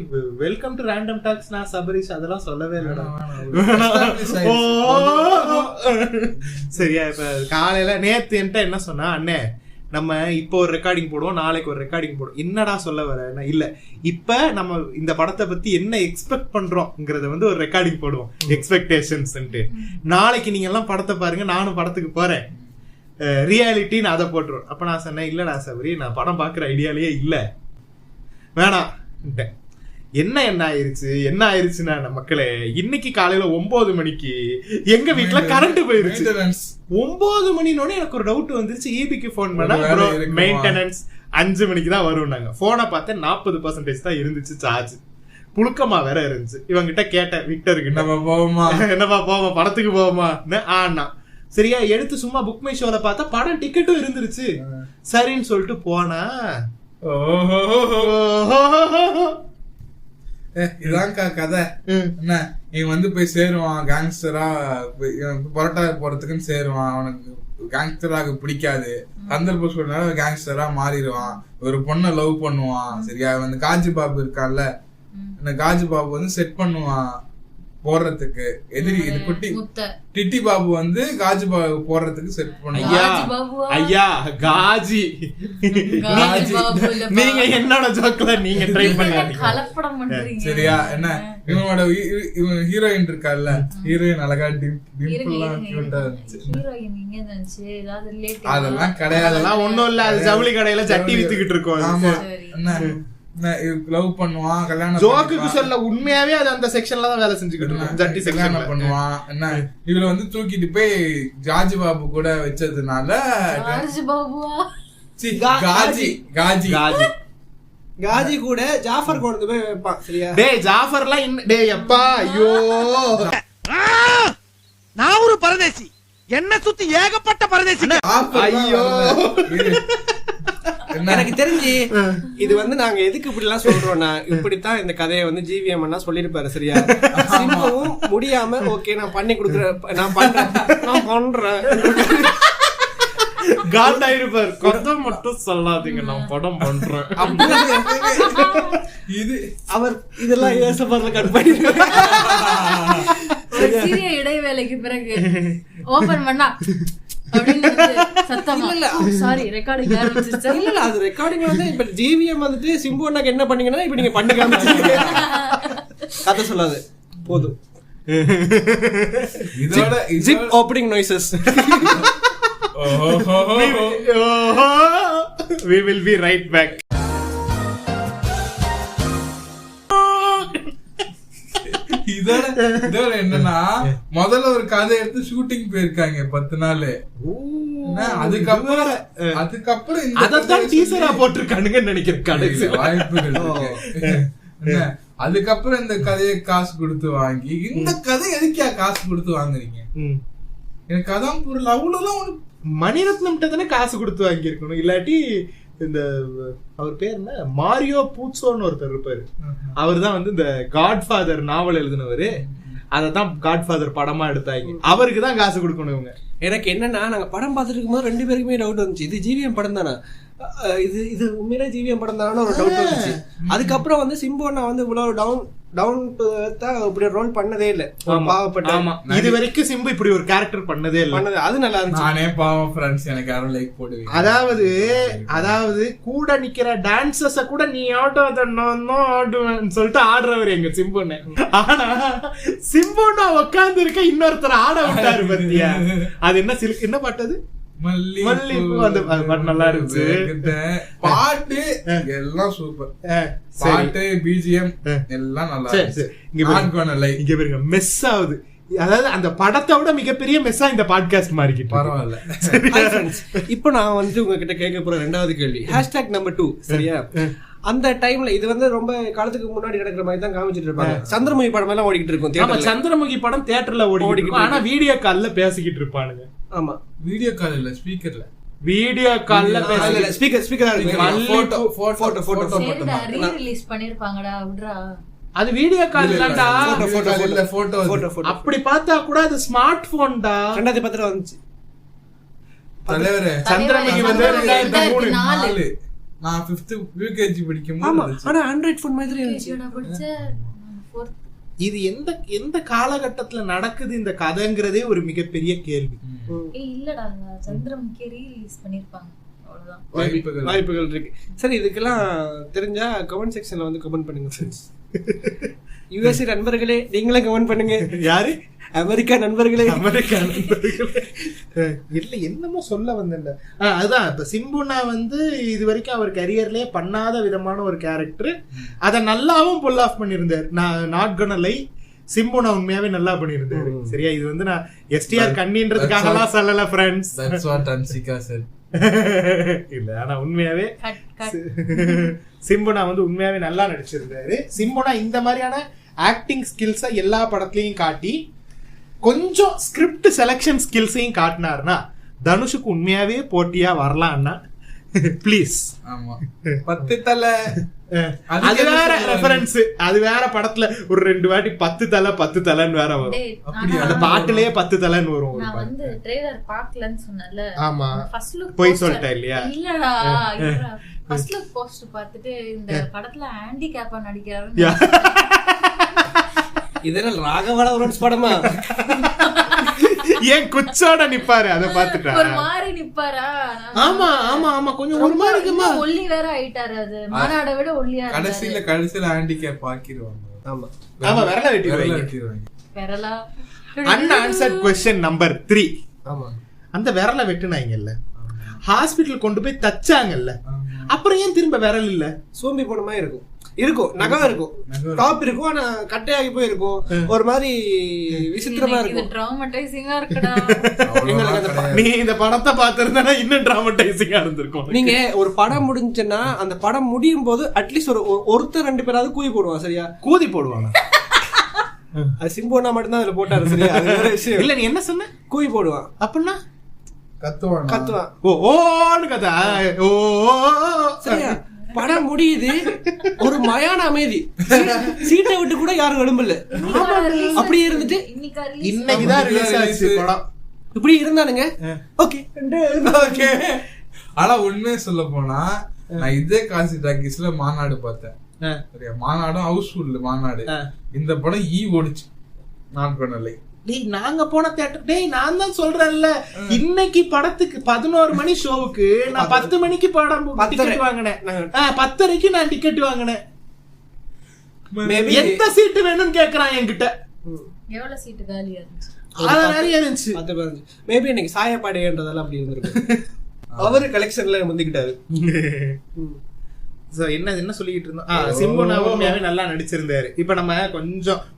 வெல்கம் டு ரேண்டம் டாக்ஸ் நான் சபரிஷ் அதெல்லாம் சொல்லவே இல்லடா. சரியா. இப்ப காலையில நேத்து என்கிட்ட என்ன சொன்னா, அண்ணே நம்ம இப்போ ஒரு ரெக்கார்டிங் போடுவோம், நாளைக்கு ஒரு ரெக்கார்டிங் போடுவோம். என்னடா சொல்ல வர இல்ல, இப்ப நம்ம இந்த படத்தை பத்தி என்ன எக்ஸ்பெக்ட் பண்றோம்ங்கறத வந்து ஒரு ரெக்கார்டிங் போடுவோம், எக்ஸ்பெக்டேஷன்ஸ். நாளைக்கு நீங்க எல்லாம் படத்தை பாருங்க, நானும் படத்துக்கு போறேன், ரியாலிட்டின்னு அதை போட்டுருவோம். அப்ப நான் சொன்னேன், இல்லடா சபரி, நான் படம் பாக்குற ஐடியாலேயே இல்ல, வேணாம். என்ன ஆயிருச்சுன்னா மக்களே, இன்னைக்கு காலையில 9 மணிக்கு எங்க வீட்டுல கரண்ட் போயிருச்சு. 9 மணினோட எனக்கு ஒரு டவுட் வந்துருச்சு. ஈபிக்கு போன் பண்ணா மெயின்டெனன்ஸ் 5 மணிக்கு தான் வரும். நாங்க போனை பார்த்தேன், 40% தான் இருந்துச்சு சார்ஜ், புழுக்கமா வேற இருந்துச்சு. இவங்கிட்ட கேட்டேன், விக்டர் கிட்ட, என்னப்பா போவோமா படத்துக்கு போவோமா? ஆனா சரியா எடுத்து சும்மா புக் மை ஷோல பார்த்தா படம் டிக்கெட்டும் இருந்துருச்சு. சரின்னு சொல்லிட்டு போனா, இதான்க்கா கதை. என்ன, இவன் வந்து போய் சேருவான் கேங்ஸ்டரா, பரோட்டா போறதுக்குன்னு சேருவான். அவனுக்கு கேங்ஸ்டராக பிடிக்காது, சந்தர்ப்ப சூழ்நிலை கேங்ஸ்டரா மாறிடுவான். ஒரு பொண்ணை லவ் பண்ணுவான். சரியா, வந்து காஜி பாபு இருக்கான்ல, இந்த காஜி பாபு வந்து செட் பண்ணுவான் போடுறதுக்கு. எதிரி இது குட்டி டிட்டி பாபு வந்து காஜி பாபு போடுறதுக்கு செட் பண்ணுவான். ஐயா காஜி, நீங்க என்னோட ஜோக்ல நீங்க ட்ரை பண்ணீங்க. சரியா, என்ன இவனோட ஹீரோயின் இருக்கால, ஹீரோயின் அழகா டிம்பிள்லாம் கியூட்டா இருந்துச்சு. அதெல்லாம் கிடையாது, அதெல்லாம் ஒண்ணும் இல்ல. அது ஜவுளி கடையில சட்டி வித்துக்கிட்டு இருக்கோம். ஆமா, என்ன லவ் பண்ணுவான், கல்யாணம் ஜோக்குக்கு சொல்ல உண்மையாவே அது அந்த செக்ஷன்ல தான் வேலை செஞ்சுக்கிட்டு இருக்கோம். ஜட்டி செக்ஷன்ல பண்ணுவான். என்ன இவள வந்து தூக்கிட்டு போய் ஜார்ஜ் பாபு கூட வச்சதுனால, காஜி கூட ஜாஃபர் கொண்டு போய் வைப்பான். சரியா, டேய் ஜாஃபர்லாம் டேய் அப்பா, ஐயோ நான் ஒரு பரதேசி, என்ன சுத்தி ஏகப்பட்ட பரதேசி. ஐயோ எனக்கு தெரிஞ்சு இது வந்து நாங்க எதுக்கு இப்படி எல்லாம் சொல்றோம்னா, இப்படித்தான் இந்த கதையை வந்து ஜிவிஎம் அண்ணா சொல்லிருப்பாரு. சரியா, சிம்புவும் முடியாம ஓகே நான் பண்ணி கொடுக்குறேன், நான் பண்றேன் காண்டாயிருப்பார். கதை மட்டும் சொல்லாதீங்க, நான் படம் பண்றேன். இது அவர் இதெல்லாம் யோசனை கட் பண்ணிருக்காரு. சிறிய இடைவேளைக்கு பிறகு ஓபன் பண்ணா சிம்பு அண்ணாக்கு என்ன பண்ணீங்கன்னா இப்ப நீங்க பண்ணி காமிச்சீங்க. கதை சொல்லாது போதும். இதோட zip opening noises. We will be right back. இதோட என்னன்னா, முதல்ல ஒரு கதை எடுத்து ஷூட்டிங் போயிருக்காங்க 10 நாள். அதுக்கப்புறம் அதத்தான் டீசரா போட்டிருக்கானுங்க நினைக்கிறேன். வாய்ப்புகள் இருக்கு. அதுக்கப்புறம் இந்த கதையை காசு கொடுத்து வாங்கி, இந்த கதை எதுக்கா காசு கொடுத்து வாங்குறீங்க? எனக்கு அதான் பொருள். அவ்வளவுதான் மணிரத்னம் தானே காசு கொடுத்து வாங்கி இருக்கணும். இல்லாட்டி இந்த அவர் பேர் என்ன, மாரியோ பூட்சோன்னு ஒருத்தர் இருப்பாரு, அவர் தான் வந்து இந்த காட்ஃபாதர் நாவல் எழுதினவரு. அததான் காட்ஃபாதர் படமா எடுத்தாங்க, அவருக்கு தான் காசு கொடுக்கணும் இவங்க. எனக்கு என்னன்னா, நாங்க படம் பார்த்துட்டு இருக்கும்போது 2 பேருக்குமே டவுட் வந்துச்சு, இது ஜிவிஎம் படம் தானே, இது உண்மையிலே ஜிவிஎம் படம் தானே ஒரு டவுட் வந்துச்சு. அதுக்கப்புறம் வந்து சிம்பு அண்ணா வந்து இவ்வளவு டவுன் டு இப்படி ரோல் பண்ணதே இல்ல. பாவப்பட்ட, இது வரைக்கும் சிம்பு இப்படி ஒரு கேரக்டர் பண்ணதே இல்ல. அது நல்லா இருந்துச்சு. நானே பாவம் ஃப்ரெண்ட்ஸ், எனக்கு யாரும் லைக் போடுவீங்க. அதாவது கூட நிக்கிற டான்சர்ஸ கூட நீ ஆடுவேன்னு சொல்லிட்டு ஆடுறவர் எங்க சிம்புன்னு. ஆனா சிம்புன்னா உட்கார்ந்து இருக்க இன்னொருத்தர் ஆட விட்டாரு பத்தியா. அது என்ன பாட்டது, மல்லிப்பூ. அந்த பாட்டு நல்லா இருந்துச்சு. பாட்டு எல்லாம் சூப்பர், பாட்டு பிஜிஎம் எல்லாம் நல்லா இருந்துச்சு. இங்க பாருங்க மெஸ் ஆகுது. அதாவது அந்த படத்தை விட மிகப்பெரிய மெஸ்ஸா இந்த பாட்காஸ்ட் மாறிக்கிட்டு. பரவாயில்ல. இப்போ நான் வந்து உங்ககிட்ட கேட்க போற 2வது கேள்வி, #2. சரியா, அந்த டைம்ல இது வந்து ரொம்ப காலத்துக்கு முன்னாடி நடக்கிற மாதிரி தான் காமிச்சிட்டு இருப்பாங்க. சந்திரமுகி படம் எல்லாம் ஓடிக்கிட்டு இருக்கும். சந்திரமுகி படம் தியேட்டர்ல ஓடிக்கிட்டு, ஆனா வீடியோ கால்ல பேசிக்கிட்டு இருப்பானுங்க. ஆமா, வீடியோ கால் இல்ல, ஸ்பீக்கர்ல. வீடியோ கால்ல பேசல, ஸ்பீக்கரா இருக்கு. போட்டோ ரீ-ரிலீஸ் பண்ணிருப்பாங்கடா, விட்றா. அது வீடியோ கால் தான்டா, போட்டோ. அப்படி பார்த்தா கூட அது ஸ்மார்ட் போன்டா. 2010 வந்துச்சு தலைவரே. சந்திரமுகி வந்து 2003. நான் 5th UKG படிக்கும்போது. ஆனா ஆண்ட்ராய்ட் போன் மாதிரி இருந்துச்சு. இது எந்த காலகட்டத்துல நடக்குது இந்த கதைங்கிறதே ஒரு மிகப்பெரிய கேள்வி. இல்லடா, சந்திரமுகி ரீ-ரிலீஸ் பண்ணிருப்பாங்க. அவ்வளவுதான். வாய்ப்புகள் இருக்கு. சரி, இதுக்கெல்லாம் தெரிஞ்சா கமெண்ட் செக்ஷன்ல வந்து கமெண்ட் பண்ணுங்க ஃப்ரெண்ட்ஸ். யுஎஸ்ஏ நண்பர்களே நீங்களும் கமெண்ட் பண்ணுங்க. யாரு? அமெரிக்கா நண்பர்களே. அமெரிக்கா நண்பர்களே. இல்ல என்னமோ சொல்ல வந்தேன்ல. அதுதான் இப்ப சிம்புனா வந்து இது வரைக்கும் அவர் கரியர்லயே பண்ணாத விதமான ஒரு கேரக்டர். அத நல்லாவும் புல் ஆஃப் பண்ணிருந்தாரு. நான் நாட் கோனா லை, சிம்புனா உண்மையாவே நல்லா பண்ணிருந்தாரு. சரியா, இது வந்து நான் எஸ்டிஆர் கண்ணின்றதுக்காக எல்லாம் சொல்லல friends. That's what Anshika said. இல்ல, ஆனா உண்மையாவே சிம்புனா வந்து உண்மையாவே நல்லா நடிச்சிருந்தாரு. சிம்புனா இந்த மாதிரியான ஆக்டிங் ஸ்கில்ஸை எல்லா படத்துலயும் காட்டி கொஞ்சம் ஸ்கிரிப்ட் செலக்ஷன் ஸ்கில்ஸையும் காட்டினாருன்னா தனுஷுக்கு உண்மையாவே போட்டியா வரலாம்னா ப்ளீஸ். ஆமா, 10 தலை அது வேற ரெஃபரன்ஸ். அது வேற படத்துல ஒரு 2 வாட்டி 10 தலைன்னு வேற வரும். அந்த பாட்டுலயே 10 தலைன்னு வரும். நான் வந்து ட்ரெய்லர் பார்க்கலன்னு சொன்னேன்ல. ஆமா, ஃபர்ஸ்ட் லுக் போய் சொல்லிட்டேன் இல்லையா? இல்லடா, ஃபர்ஸ்ட் லுக் போஸ்ட் பார்த்துட்டு இந்த படத்துல ஹேண்டிகேப்பா நடிக்கிறாரு. இதெல்லாம் ராகவா லாரன்ஸ் படமா? ஏன் குச்சோட நிப்பாரு அத பாத்துட்டா? ஒரு மாதிரி நிப்பாரா? ஆமா ஆமா ஆமா, கொஞ்சம் ஒரு மாதிரி இருக்குமா. ஒல்லி வேற ஆயிட்டாரு. அது மாநாட விட ஒல்லியா இருக்காரு. கடைசில ஹேண்டிகேப் ஆக்கிடுவாங்க. ஆமா ஆமா, விரல வெட்டிடுவாங்க. விரலா? Unanswered question number 3. ஆமா, அந்த விரல வெட்டுனாங்கல்ல, ஹாஸ்பிடல் கொண்டு போய் தச்சாங்கல்ல, அப்புறம் ஏன் திரும்ப விரல் இல்ல? சோம்பி போன மாதிரி இருக்கும். நகம் இருக்கும், டாப் இருக்கும், ஆனா கட்டையாகி போயிருக்கும். ஒரு மாதிரி விசித்திரமா இருக்கும். டிராமடைசிங்கா இருக்குடா. நீ இந்த படத்தை பார்த்திருந்தா இன்னும் டிராமடைசிங்கா இருந்திருக்கும். நீங்க ஒரு படம் முடிஞ்சுன்னா அந்த படம் முடியும் போது அட்லீஸ்ட் ஒருத்தர் 2 பேராவது கூவி போடுவான். சரியா, கூதி போடுவாங்க. அது சிம்புனா மட்டும்தான் அதுல போட்டாரு. சரியா, அது வேற விஷயம். இல்ல, நீ என்ன சொன்ன? கூவி போடுவான். அப்படின்னா கத்துவான். ஓன்னு கதா. ஓ, சரியா, படம் முடியுது, ஒரு மயான அமைதி. சீட்டை விட்டு கூட யாரும் எழும்பல. அப்படியே இருந்துட்டு இன்னைக்குதான் ரிலீஸ் ஆச்சு படம். இப்படி இருந்தானுங்க. ஓகே. ஆனா உண்மையை சொல்ல போனா நான் இதே காசி டாக்கீஸ்ல மாநாடு பார்த்தேன். சரியா, மாநாடும் ஹவுஸ்ஃபுல் மாநாடு. இந்த படம் ஓடிச்சு. நான் பண்ணலை. டேய், நாங்க போன தியேட்டர், டேய் நான் தான் சொல்றேன்ல, இன்னைக்கு படத்துக்கு 11 மணி ஷோவுக்கு நான் 10 மணிக்கு படம் டிக்கெட் வாங்கினேன். 10:30க்கு நான் டிக்கெட் வாங்கினேன். எந்த சீட்டு வேணும்னு கேக்குறான் என்கிட்ட. எவ்வளவு சீட்டு காலியா இருந்துச்சு? நிறைய இருந்துச்சு. மேபி இன்னைக்கு சாயப்பாடைன்றதெல்லாம் அப்படி இருந்திருக்கு. அவரு கலெக்ஷன்ல முந்திக்கிட்டாரு. என்ன சொல்லிட்டு இருந்தோம்? சிம்புனா உண்மையாவே நல்லா நடிச்சிருந்தாரு. இப்ப நம்ம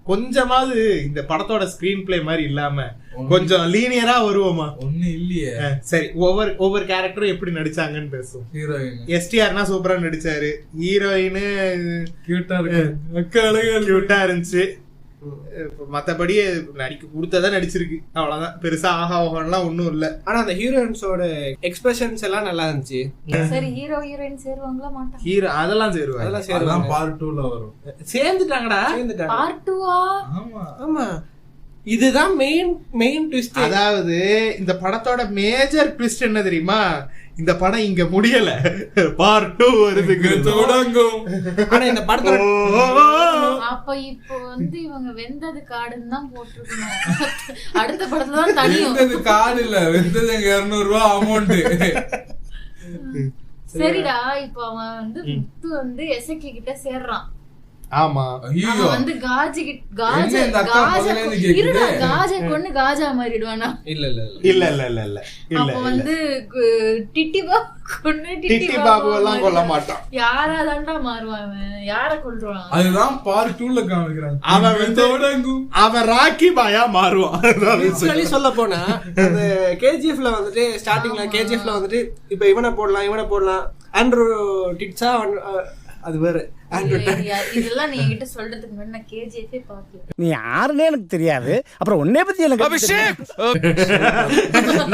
கொஞ்சமாவது இந்த படத்தோட ஸ்கிரீன் பிளே மாதிரி இல்லாம கொஞ்சம் லீனியரா வருவோமா? ஒண்ணு இல்லையே. சரி, ஒவ்வொரு கேரக்டரும் எப்படி நடிச்சாங்கன்னு பேசுவோம். ஹீரோயின் எஸ்டிஆர்னா சூப்பரா நடிச்சாரு. ஹீரோயின் கியூட்டா இருந்துச்சு. மத்தபடி நடிக்க கொடுத்ததா நடிச்சிருக்கு, அவ்வளவுதான். பெருசா ஆகாலாம் ஒண்ணும் இல்ல. ஆனா அந்த ஹீரோயின்ஸோட எக்ஸ்பிரஷன்ஸ் எல்லாம் நல்லா இருந்துச்சு. சரி, ஹீரோயின் சேருவாங்களா மாட்டாங்க? ஹீரோ அதெல்லாம் சேருவாங்க. பார்ட் 2ல வரும். சேர்ந்துட்டாங்கடா. பார்ட் 2ஆ? ஆமா, இதுதான் மெயின் ட்விஸ்ட். அதாவது இந்த படத்தோட மேஜர் ட்விஸ்ட் என்ன தெரியுமா? இந்த படம் இங்க முடியல, பார்ட் 2 வருதுக்கு தொடங்கும். ஆனா இந்த படத்தோட அப்ப இப்போ வந்து இவங்க வெந்தது காடுன்னு தான் போட்டுருக்கணும். அடுத்த படத்துல தான் தனியும். வெந்தது காடு இல்ல, வெந்தது 200 ரூபாய் அமௌண்ட். சரிடா, இப்போ அவன் வந்து முத்து வந்து எசக்கி கிட்ட சேர்றான். ஆமா, அவன் வந்து காஜா கொண்டு காஜா மாறிடுவானா? இல்ல. அப்ப வந்து டிட்டி பாபு எல்லாம் கொல்ல மாட்டான். யாராதான்டா மாறுவான்? யார கொல்றான்? அதுதான் பார்ட் 2ல காமிக்கிறான். அவன் வந்து அவன் ராக்கி பாயா மாறுவான். சொல்ல போனா அந்த கேஜிஎஃப்ல வந்துட்டு ஸ்டார்டிங்ல கேஜிஎஃப்ல வந்துட்டு இப்ப இவனை போடலாம் ஆண்ட்ரூ டிட்ஸா, அது வேற. இதெல்லாம் நீ என்கிட்ட சொல்றதுக்கு முன்னாடி நான் கேஜிஎஃப் பார்க்கல. நீ யாருன்னே எனக்கு தெரியாது. அப்புறம் உன்னை பத்தி எனக்கு அபிஷேக்.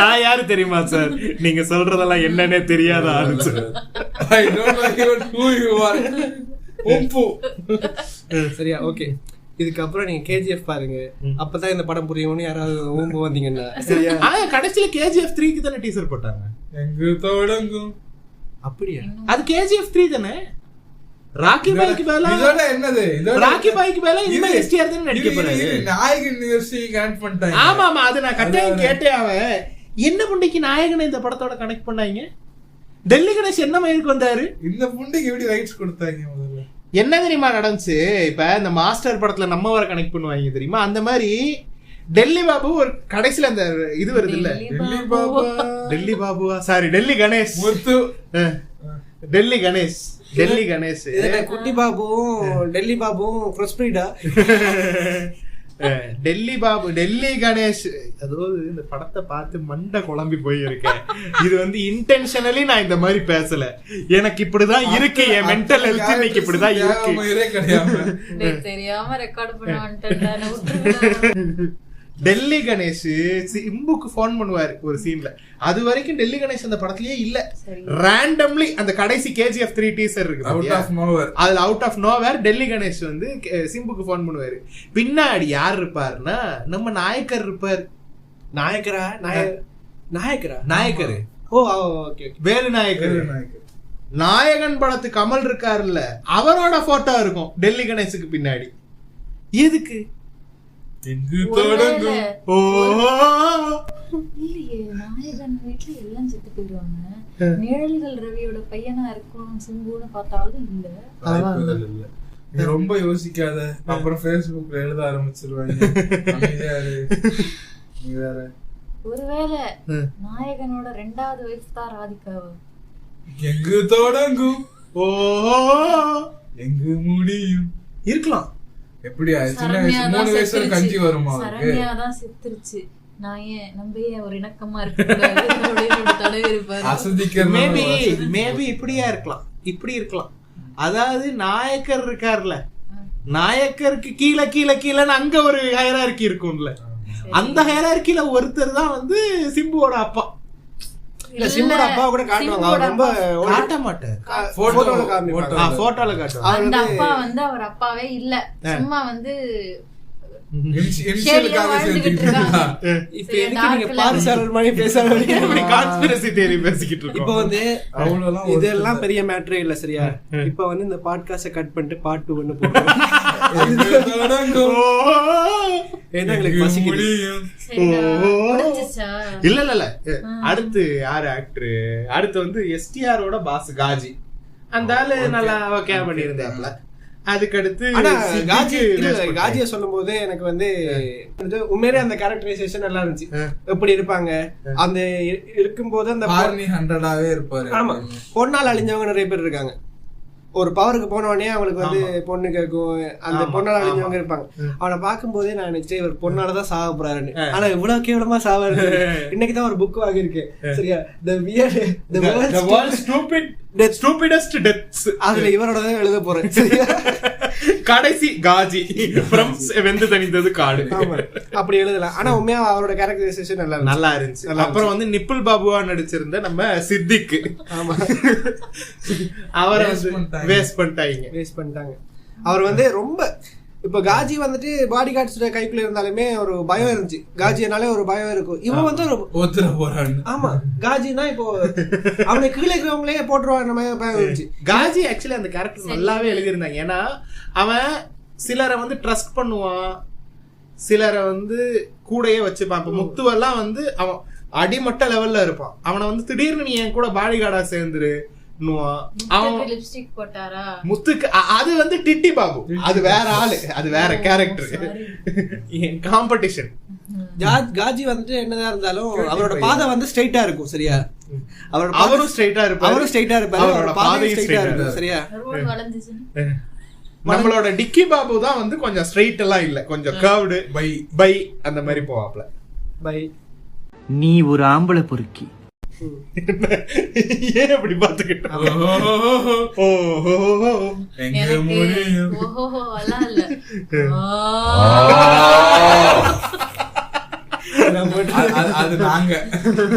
நான் யாரு தெரியுமா சார்? நீங்க சொல்றதெல்லாம் என்னன்னே தெரியாத ஆளு sir. I don't know even who you are. சரியா, ஓகே. இதுக்கப்புறம் நீங்க கேஜிஎஃப் பாருங்க, அப்பதான் இந்த படம் புரியும்னு யாராவது ஊம்பு வந்தீங்கன்னா. சரியா, கடைசியில கேஜிஎஃப் 3க்கு தானே டீசர் போட்டாங்க. எங்க தொடங்கும். அப்படியா? அது கேஜிஎஃப் 3 தானே. ராக்கி பாய்க்கு மேல இதோட என்னது? ராக்கி பாய்க்கு மேல இனிமே எஸ்டிஆர் தான் நடிக்க போறாரு. நாயகன் யூனிவர்சிட்டி கனெக்ட் பண்ணிட்டாங்க. ஆமா, அது நான் கட்டாயம் கேட்டே. அவன் என்ன புண்டைக்கு நாயகனை இந்த படத்தோட கனெக்ட் பண்ணாங்க? டெல்லி கணேஷ் என்ன மயிருக்கு வந்தாரு? இந்த புண்டைக்கு எப்படி ரைட்ஸ் கொடுத்தாங்க முதல்ல? என்ன தெரியுமா நடந்துச்சு? இப்ப இந்த மாஸ்டர் படத்துல நம்ம வர கனெக்ட் பண்ணுவாங்க தெரியுமா, அந்த மாதிரி டெல்லி பாபு ஒரு கடைசியில அந்த இது வருது இல்ல, டெல்லி பாபுவா சாரி டெல்லி கணேஷ், டெல்லி கணேஷ், டெல்லி கணேஷ், குட்டி பாபுவும் டெல்லி பாபுவும் ப்ரொஸ்பரிடா. டெல்லி பாபு டெல்லி கணேஷ். அதாவது இந்த படத்தை பார்த்து மண்டை குழம்பி போயிருக்கேன். இது வந்து இன்டென்ஷனலி நான் இந்த மாதிரி பேசல, எனக்கு இப்படிதான் இருக்கு, என் மென்டல் ஹெல்த் இன்னைக்கு இப்படிதான் இருக்கு. தெரியாம ரெக்கார்ட் பண்ண வந்துட்டேன். டெல்லி கணேஷ் சிம்புக்கு போன் பண்ணுவாரு ஒரு சீன்ல. அது வரைக்கும் டெல்லி கணேஷ் அந்த படத்திலேயே இல்ல. ரேண்டம்லி அந்த கடைசி KGF 3 டீசர் இருக்கு, அதுல out of nowhere Delhi Ganesh வந்து சிம்புக்கு போன் பண்ணுவாரு. பின்னாடி யார் இருப்பாருன்னா நம்ம நாயக்கர் இருப்பாரு. நாயக்கரா? நாயக்கரா? நாயக்கர். ஓ ஓகே, வேலு நாயக்கர். நாயகன் படத்து கமல் இருக்காருல்ல, அவரோட போட்டோ இருக்கும் டெல்லி கணேஷுக்கு பின்னாடி. எதுக்கு? இல்லையே, நாயகன் வீட்டுல எல்லாம் செத்து போயிடுவாங்க. நிழல்கள் ரவியோட பையனா இருக்கும் சிம்புன்னு பார்த்தாலும் இல்ல. நீ ரொம்ப யோசிக்காத, அப்புறம் Facebookல எழுத ஆரம்பிச்சிருவாங்க. நீ வேற ஒருவேளை நாயகனோட 2வது வைஃப் தான் ராதிகாவா? எங்கு தொடங்கும் ஓ எங்கு முடியும் இருக்கலாம். எப்படி 3 வயசுல கஞ்சி வருமா? சரண்யா தான் செத்துருச்சு. நான் ஏன் நம்ம ஏன் ஒரு இணக்கமா இருக்க? மேபி இப்படியா இருக்கலாம், இப்படி இருக்கலாம். அதாவது நாயக்கர் இருக்காருல, நாயக்கருக்கு கீழே கீழே கீழேன்னு அங்க ஒரு ஹையரார்கி இருக்கும்ல, அந்த ஹையரார்கில ஒருத்தர் தான் வந்து சிம்புவோட அப்பா. இல்ல சிம்போட அப்பா கூட காட்டுவாங்க, அவர் ரொம்ப காட்ட மாட்டார், போட்டோல காமிப்பாங்க, போட்டோல காட்டுவாங்க. அந்த அப்பா வந்து அவர் அப்பாவே இல்ல, சும்மா வந்து இனிஷியலுக்காக சேர்த்துக்கிட்டாங்க. இப்போ எதுக்கு நீங்க பாரிசாலர் மாதிரி பேசாதீங்க, இப்படி கான்ஸ்பிரசி தியரி பேசிக்கிட்டு இருக்கோம். இப்போ வந்து அவ்வளவுலாம் இதெல்லாம் பெரிய மேட்டரே இல்ல சரியா? இப்போ வந்து இந்த பாட்காஸ்ட கட் பண்ணிட்டு பார்ட் 2 ஒன்னு போடுறோம். ஏன்னா உங்களுக்கு பசிக்குது. இல்ல இல்ல இல்ல, அடுத்து யாரு ஆக்டர்? அடுத்து வந்து STRோட பாஸ் காஜி. அந்த ஆளு நல்லா ஓகே பண்ணியிருந்தாப்ல. அதுக்கடுத்து காஜிய சொல்லும் போது எனக்கு வந்து உண்மையிலே அந்த கேரக்டரைசேஷன் நல்லா இருந்துச்சு. எப்படி இருப்பாங்க அந்த இருக்கும்போது அந்த 100ஆவே இருப்பாரு. ஆமா, பொண்ணால் அழிஞ்சவங்க நிறைய பேர் இருக்காங்க. ஒரு பவருக்கு போனவனே அவங்களுக்கு வந்து பொண்ணு கேட்கும், அந்த பொண்ணால் அழிஞ்சவங்க இருப்பாங்க. அவனை பார்க்கும் போதே நான் நினைச்சேன் இவர் பொண்ணாலதான் சாக போறாருன்னு. ஆனா இவ்வளவு கேவலமா சாவாரு. இன்னைக்குதான் ஒரு புக் வாங்கியிருக்கேன் சரியா, அதுல இவரோட தான் எழுத போறேன் சரியா. கடைசி காஜி வெந்து தணிந்தது காடு அப்படி எழுதலாம். ஆனா உண்மையா அவரோட கேரக்டரைசேஷன் நல்லா இருந்துச்சு. அப்புறம் வந்து நிப்புல் பாபுவா நடிச்சிருந்த நம்ம சித்திக், ஆமா அவரை வேஸ்ட் பண்ணிட்டாங்க. அவர் வந்து ரொம்ப இப்ப காஜி வந்துட்டு பாடி கார்ட்ஸ் கைக்குள்ள இருந்தாலுமே ஒரு பயம் இருந்துச்சு. காஜினாலே ஒரு பயம் இருக்கும். இவன் வந்து ஆமா காஜினா இப்போ அவனை கீழே இருக்கிறவங்களே போட்டுருவாங்க பயம் இருந்துச்சு. காஜி ஆக்சுவலி அந்த கேரக்டர் நல்லாவே எழுதியிருந்தாங்க. ஏன்னா அவன் சிலரை வந்து ட்ரஸ்ட் பண்ணுவான், சிலரை வந்து கூடயே வச்சுப்பான். இப்ப முத்துவெல்லாம் வந்து அவன் அடிமட்ட லெவல்ல இருப்பான். அவனை வந்து திடீர்னு நீ என் கூட பாடி கார்டா சேர்ந்துரு, முத்துக்கு அது வந்து டிட்டி பாபு, அது வேற ஆளு, அது வேற கேரக்டர், காம்படிஷன். காஜி வந்துட்டு என்னதான் இருந்தாலும் அவரோட பாதை வந்து ஸ்ட்ரைட்டா இருக்கும் சரியா. அவரும் ஸ்ட்ரைட்டா இருப்பாரு, அவரோட பாதையும் ஸ்ட்ரைட்டா இருக்கும் சரியா. நம்மளோட டிக்கி பாபு தான் வந்து கொஞ்சம் ஸ்ட்ரைட் எல்லாம் இல்ல, கொஞ்சம் கர்வ்டு பை அந்த மாதிரி போவாப்ல. பை நீ ஒரு ஆம்பளை பொறுக்கி. ஏன் அப்படி பாத்துக்கிட்ட? அது நாங்க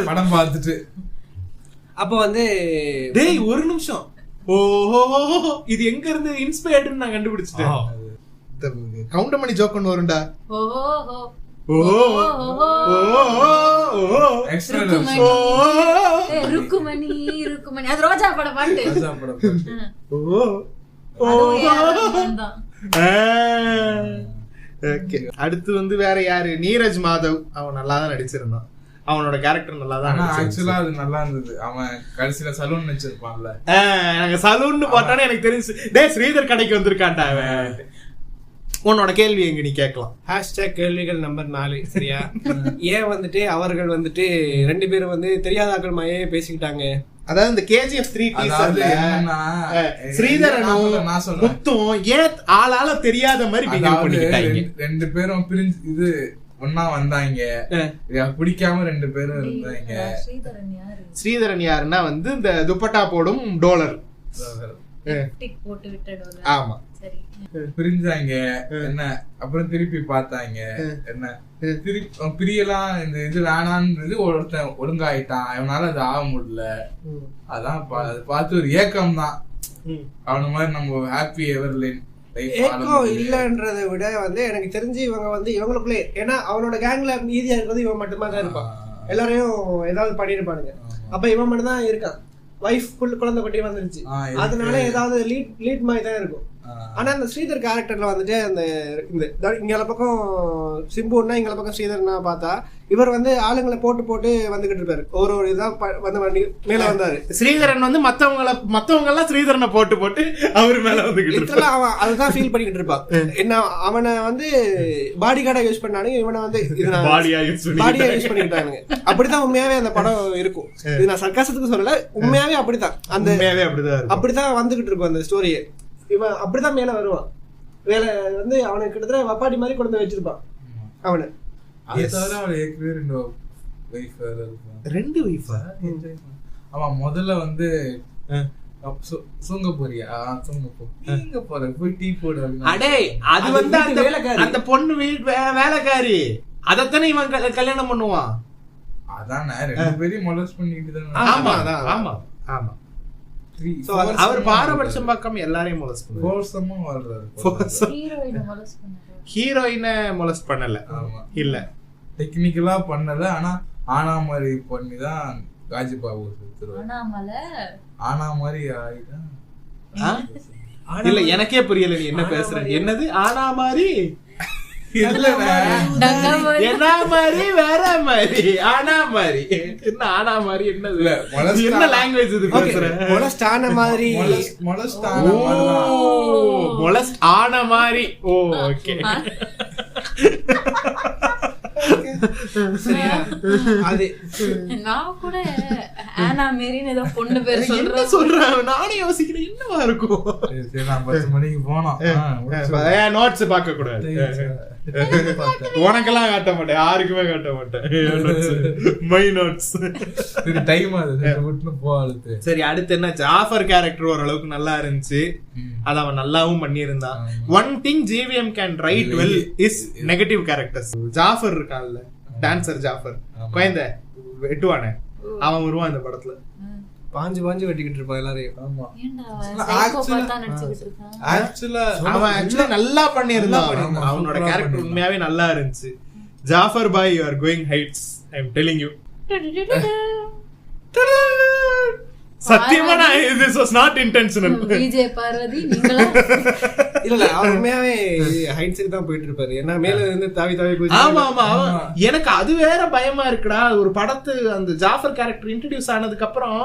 படம் பார்த்துட்டு அப்ப வந்து டேய் ஒரு நிமிஷம், ஓஹோ இது எங்க இருந்து இன்ஸ்பயர்டுன்னு நான் கண்டுபிடிச்சிட்டேன். கவுண்டமணி ஜோக் ஒன்று வரும்டா. ரோஜா பட பாட்டு. அடுத்து வந்து வேற யாரு? நீரஜ் மாதவ், அவன் நல்லாதான் நடிச்சிருந்தான். அவனோட கேரக்டர் நல்லா தான் ஆக்சுவலா அது நல்லா இருந்தது. அவன் கடைசியில சலூன் வச்சிருப்பான்ல, நாங்க சலூன் போட்டானே எனக்கு தெரிஞ்சு டேய் ஸ்ரீதர் கடைக்கு வந்திருக்கான்டா அவன். உன்னோட கேள்வி எங்க நீ கேட்கலாம். கேள்விகள் நம்பர் 4 சரியா? ஏன் வந்துட்டு அவர்கள் வந்துட்டு 2 பேரும் வந்து தெரியாதாக்கள் மாயே பேசிக்கிட்டாங்க. அதாவது இந்த KGF 3 டீசர்ல ஸ்ரீதரனும் முத்தும் ஏன் ஆளால தெரியாத மாதிரி பிஹேவ் பண்ணிக்கிட்டாங்க. 2 பேரும் பிரிஞ்சு இது ஒன்னா வந்தாங்க, பிடிக்காம 2 பேரும் இருந்தாங்க. ஸ்ரீதரன் யாருன்னா வந்து இந்த துப்பட்டா போடும் டோலர். ஆமா, பிரிஞ்சாங்க என்ன, அப்புறம் திருப்பி பார்த்தாங்க என்ன, திருப்பி பிரியலாம் இந்த இது வேணான்றது ஒருத்தன் ஒழுங்காயிட்டான், அவனால அது ஆக முடியல. அதான் பார்த்து ஒரு ஏக்கம் தான். அவன மாதிரி நம்ம ஹாப்பி எவர்லைன் ஏக்கம் இல்லன்றதை விட வந்து எனக்கு தெரிஞ்சு இவங்க வந்து இவங்களுக்குள்ளே, ஏன்னா அவனோட கேங்ல மீதியா இருக்கிறது இவன் மட்டுமா தான் இருப்பான். எல்லாரையும் ஏதாவது பண்ணிருப்பானுங்க. அப்ப இவன் மட்டும் தான் இருக்கான். வைஃப் குழந்தை பட்டி வந்துருச்சு, அதனால ஏதாவது லீட் மாதிரி தான் இருக்கும். ஆனா அந்த ஸ்ரீதர் கேரக்டர்ல வந்துட்டு அந்த இங்க பக்கம் சிம்புன்னா இங்க பக்கம் ஸ்ரீதர்னா பார்த்தா இவர் வந்து ஆளுங்களை போட்டு வந்துகிட்டு இருப்பாரு. ஒரு இதா வந்து மேல வந்தாரு. ஸ்ரீதரன் வந்து மத்தவங்க எல்லாம் ஸ்ரீதரனை போட்டு அவரு மேல வந்துகிட்டு அவன் அதுதான் ஃபீல் பண்ணிக்கிட்டு இருப்பான். என்ன அவனை வந்து பாடி கார்டா யூஸ் பண்ணானுங்க, இவனை வந்து பாடியா யூஸ் பண்ணிக்கிட்டானுங்க. அப்படிதான் உண்மையாவே அந்த படம் இருக்கும். இது நான் சர்க்காசத்துக்கு சொல்லல, உண்மையாவே அப்படித்தான். அந்த அப்படித்தான் வந்துகிட்டு இருக்கும் அந்த ஸ்டோரியை. இவன் அப்படிதான் மேல வருவான். வேலை வந்து அவனுக்கு கிட்டத்தட்ட வப்பாடி மாதிரி கொண்டு வச்சிருப்பான் அவனு. ரெண்டு வைஃபா? அவன் முதல்ல வந்து தூங்க போறியா, தூங்க போற போய் டீ போடு. அடே அது வந்து அந்த பொண்ணு வேலைக்காரி, அதத்தானே இவன் கல்யாணம் பண்ணுவான். அதானே 2 பேரையும் மொலஸ்ட் பண்ணிட்டு தான். ஆமா ஆமா ஆமா. அவர் பாரபட்சம் பார்க்காம எல்லாரையும் ஹீரோயினை மொலஸ்ட் பண்ணல. இல்ல டெக்னிக்கலா பண்ணல, ஆனா மாதிரி பண்ணிதான் காஜி பாபு ஆனா மாதிரி ஆயிதான். இல்ல எனக்கே புரியல நீ என்ன பேசுற. என்னது ஆனா மாதிரி? என்ன மாதிரி வேற மாதிரி ஆனா மாதிரி என்ன ஆனா மாதிரி என்னது என்ன லாங்குவேஜ் இது பேசுற? மொலஸ்ட் ஆன மாதிரி மொலஸ்ட் ஆன மாதிரி. ஓ ஓகே. அது நான் கூட ஆனா மேரின்னு ஏதோ பொண்ணு பேர் சொல்றேன். நானே யோசிக்கிறேன் என்னவா இருக்கும். 10 மணிக்கு போனோம். நோட்ஸ் பார்க்க கூடாது. உனக்கெல்லாம் காட்ட மாட்டேன், யாருக்குமே காட்ட மாட்டேன். My notes. டைம் ஆகுது. சரி, அடுத்து என்ன? ஜாஃபர் கேரக்டர் ஓரளவுக்கு நல்லா இருந்துச்சு. அத அவன் நல்லாவும் பண்ணியிருந்தான். One thing GVM can write well is negative characters. Jafar இருக்கான்ல, டான்சர் ஜாஃபர், குழந்தை வெட்டுவானே, அவன் வருவான் இந்த படத்துல. பாஞ்சு வெட்டிக்கிட்டு இருப்பான் எல்லாரையும். ஆமா, அவன் நல்லா பண்ணியிருந்தான். அவனோட கேரக்டர் உண்மையாவே நல்லா இருந்துச்சு. Jafar Bhai, you are going heights, I am telling you. சத்தியமா this was not intentional. Vijay Parvathi நீங்களா? இல்ல அவர் உண்மையாவே ஹைட்ஸ்க்கு தான் போயிட்டு இருப்பாரு. ஏன்னா மேல இருந்து தாவி போய். ஆமா எனக்கு அது வேற பயமா இருக்குடா. ஒரு படத்து அந்த ஜாஃபர் கேரக்டர் இன்ட்ரோடியூஸ் ஆனதுக்கு அப்புறம்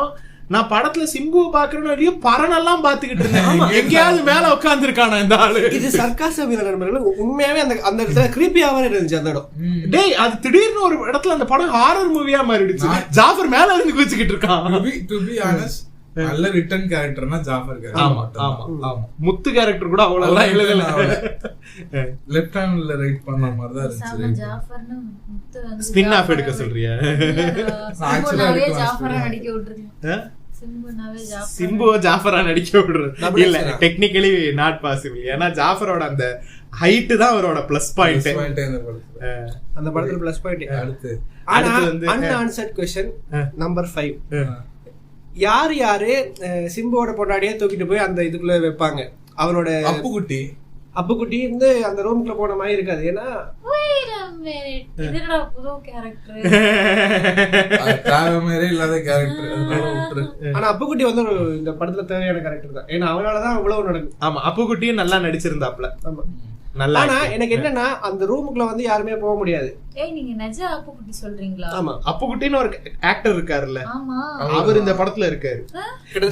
நான் படத்துல சிம்பு பாக்குறேன்னு பரணெல்லாம் பாத்துக்கிட்டு இருந்தேன். எங்கேயாவது மேல உட்கார்ந்து இருக்கானா இந்த ஆளு. இது சர்க்காசம் நண்பர்கள். உண்மையாவே அந்த இடத்துல கிரீப்பியாவே இருந்துச்சு அந்த இடம். டேய், அது திடீர்னு ஒரு இடத்துல அந்த படம் ஹாரர் மூவியா மாறிடுச்சு. ஜாஃபர் மேல இருந்து குதிச்சுக்கிட்டு இருக்கான். டு பி ஆனஸ்ட், நல்ல ரிட்டன் கேரக்டர்னா ஜாஃபர் கேரக்டர். ஆமா. முத்து கேரக்டர் கூட அவ்வளவு எழுதல. லெஃப்ட் ஹேண்ட்ல ரைட் பண்ண மாதிரி தான் இருந்துச்சு. ஜாஃபர்னா முத்து வந்து ஸ்பின் ஆஃப் எடுக்க சொல்றியா? ஆக்சுவலாவே ஜாஃபரா நடிக்க விட்டுருங்க. சிம்பு ஜாஃபரா நடிக்க விடுறது இல்ல, டெக்னிக்கலி நாட் பாசிபிள். ஏன்னா ஜாஃபரோட அந்த ஹைட் தான் அவரோட பிளஸ் பாயிண்ட். அந்த படத்துல பிளஸ் பாயிண்ட். அடுத்து வந்து அன்ஆன்சர்ட் क्वेश्चन நம்பர் 5. யாரு சிம்புவோட பொண்டாட்டியே தூக்கிட்டு போய் அந்த இதுக்குள்ள வைப்பாங்க? அவனோட அப்புக்குட்டி வந்து அந்த ரூம்க்குள்ள போன மாதிரி இருக்காது. ஏன்னா இதுடா புது கேரக்டர், இல்லாத கேரக்டர். ஆனா அப்புக்குட்டி வந்து இந்த படத்துல தேவையான கேரக்டர் தான். ஏன்னா அவனாலதான் அவ்வளவு நடக்கும். ஆமா, அப்புக்குட்டியும் நல்லா நடிச்சிருந்தாப்ல. ஆமா, நல்லா ஆனா எனக்கு என்னன்னா அந்த ரூமுக்குள்ள வந்து யாருமே போக முடியாது. ஏய் நீங்க நெஜ அப்புக்குட்டி சொல்றீங்களா? ஆமா, அப்புக்குட்டின்னு ஒரு ஆக்டர் இருக்காருல்ல, ஆமா, அவர் இந்த படத்துல இருக்காரு.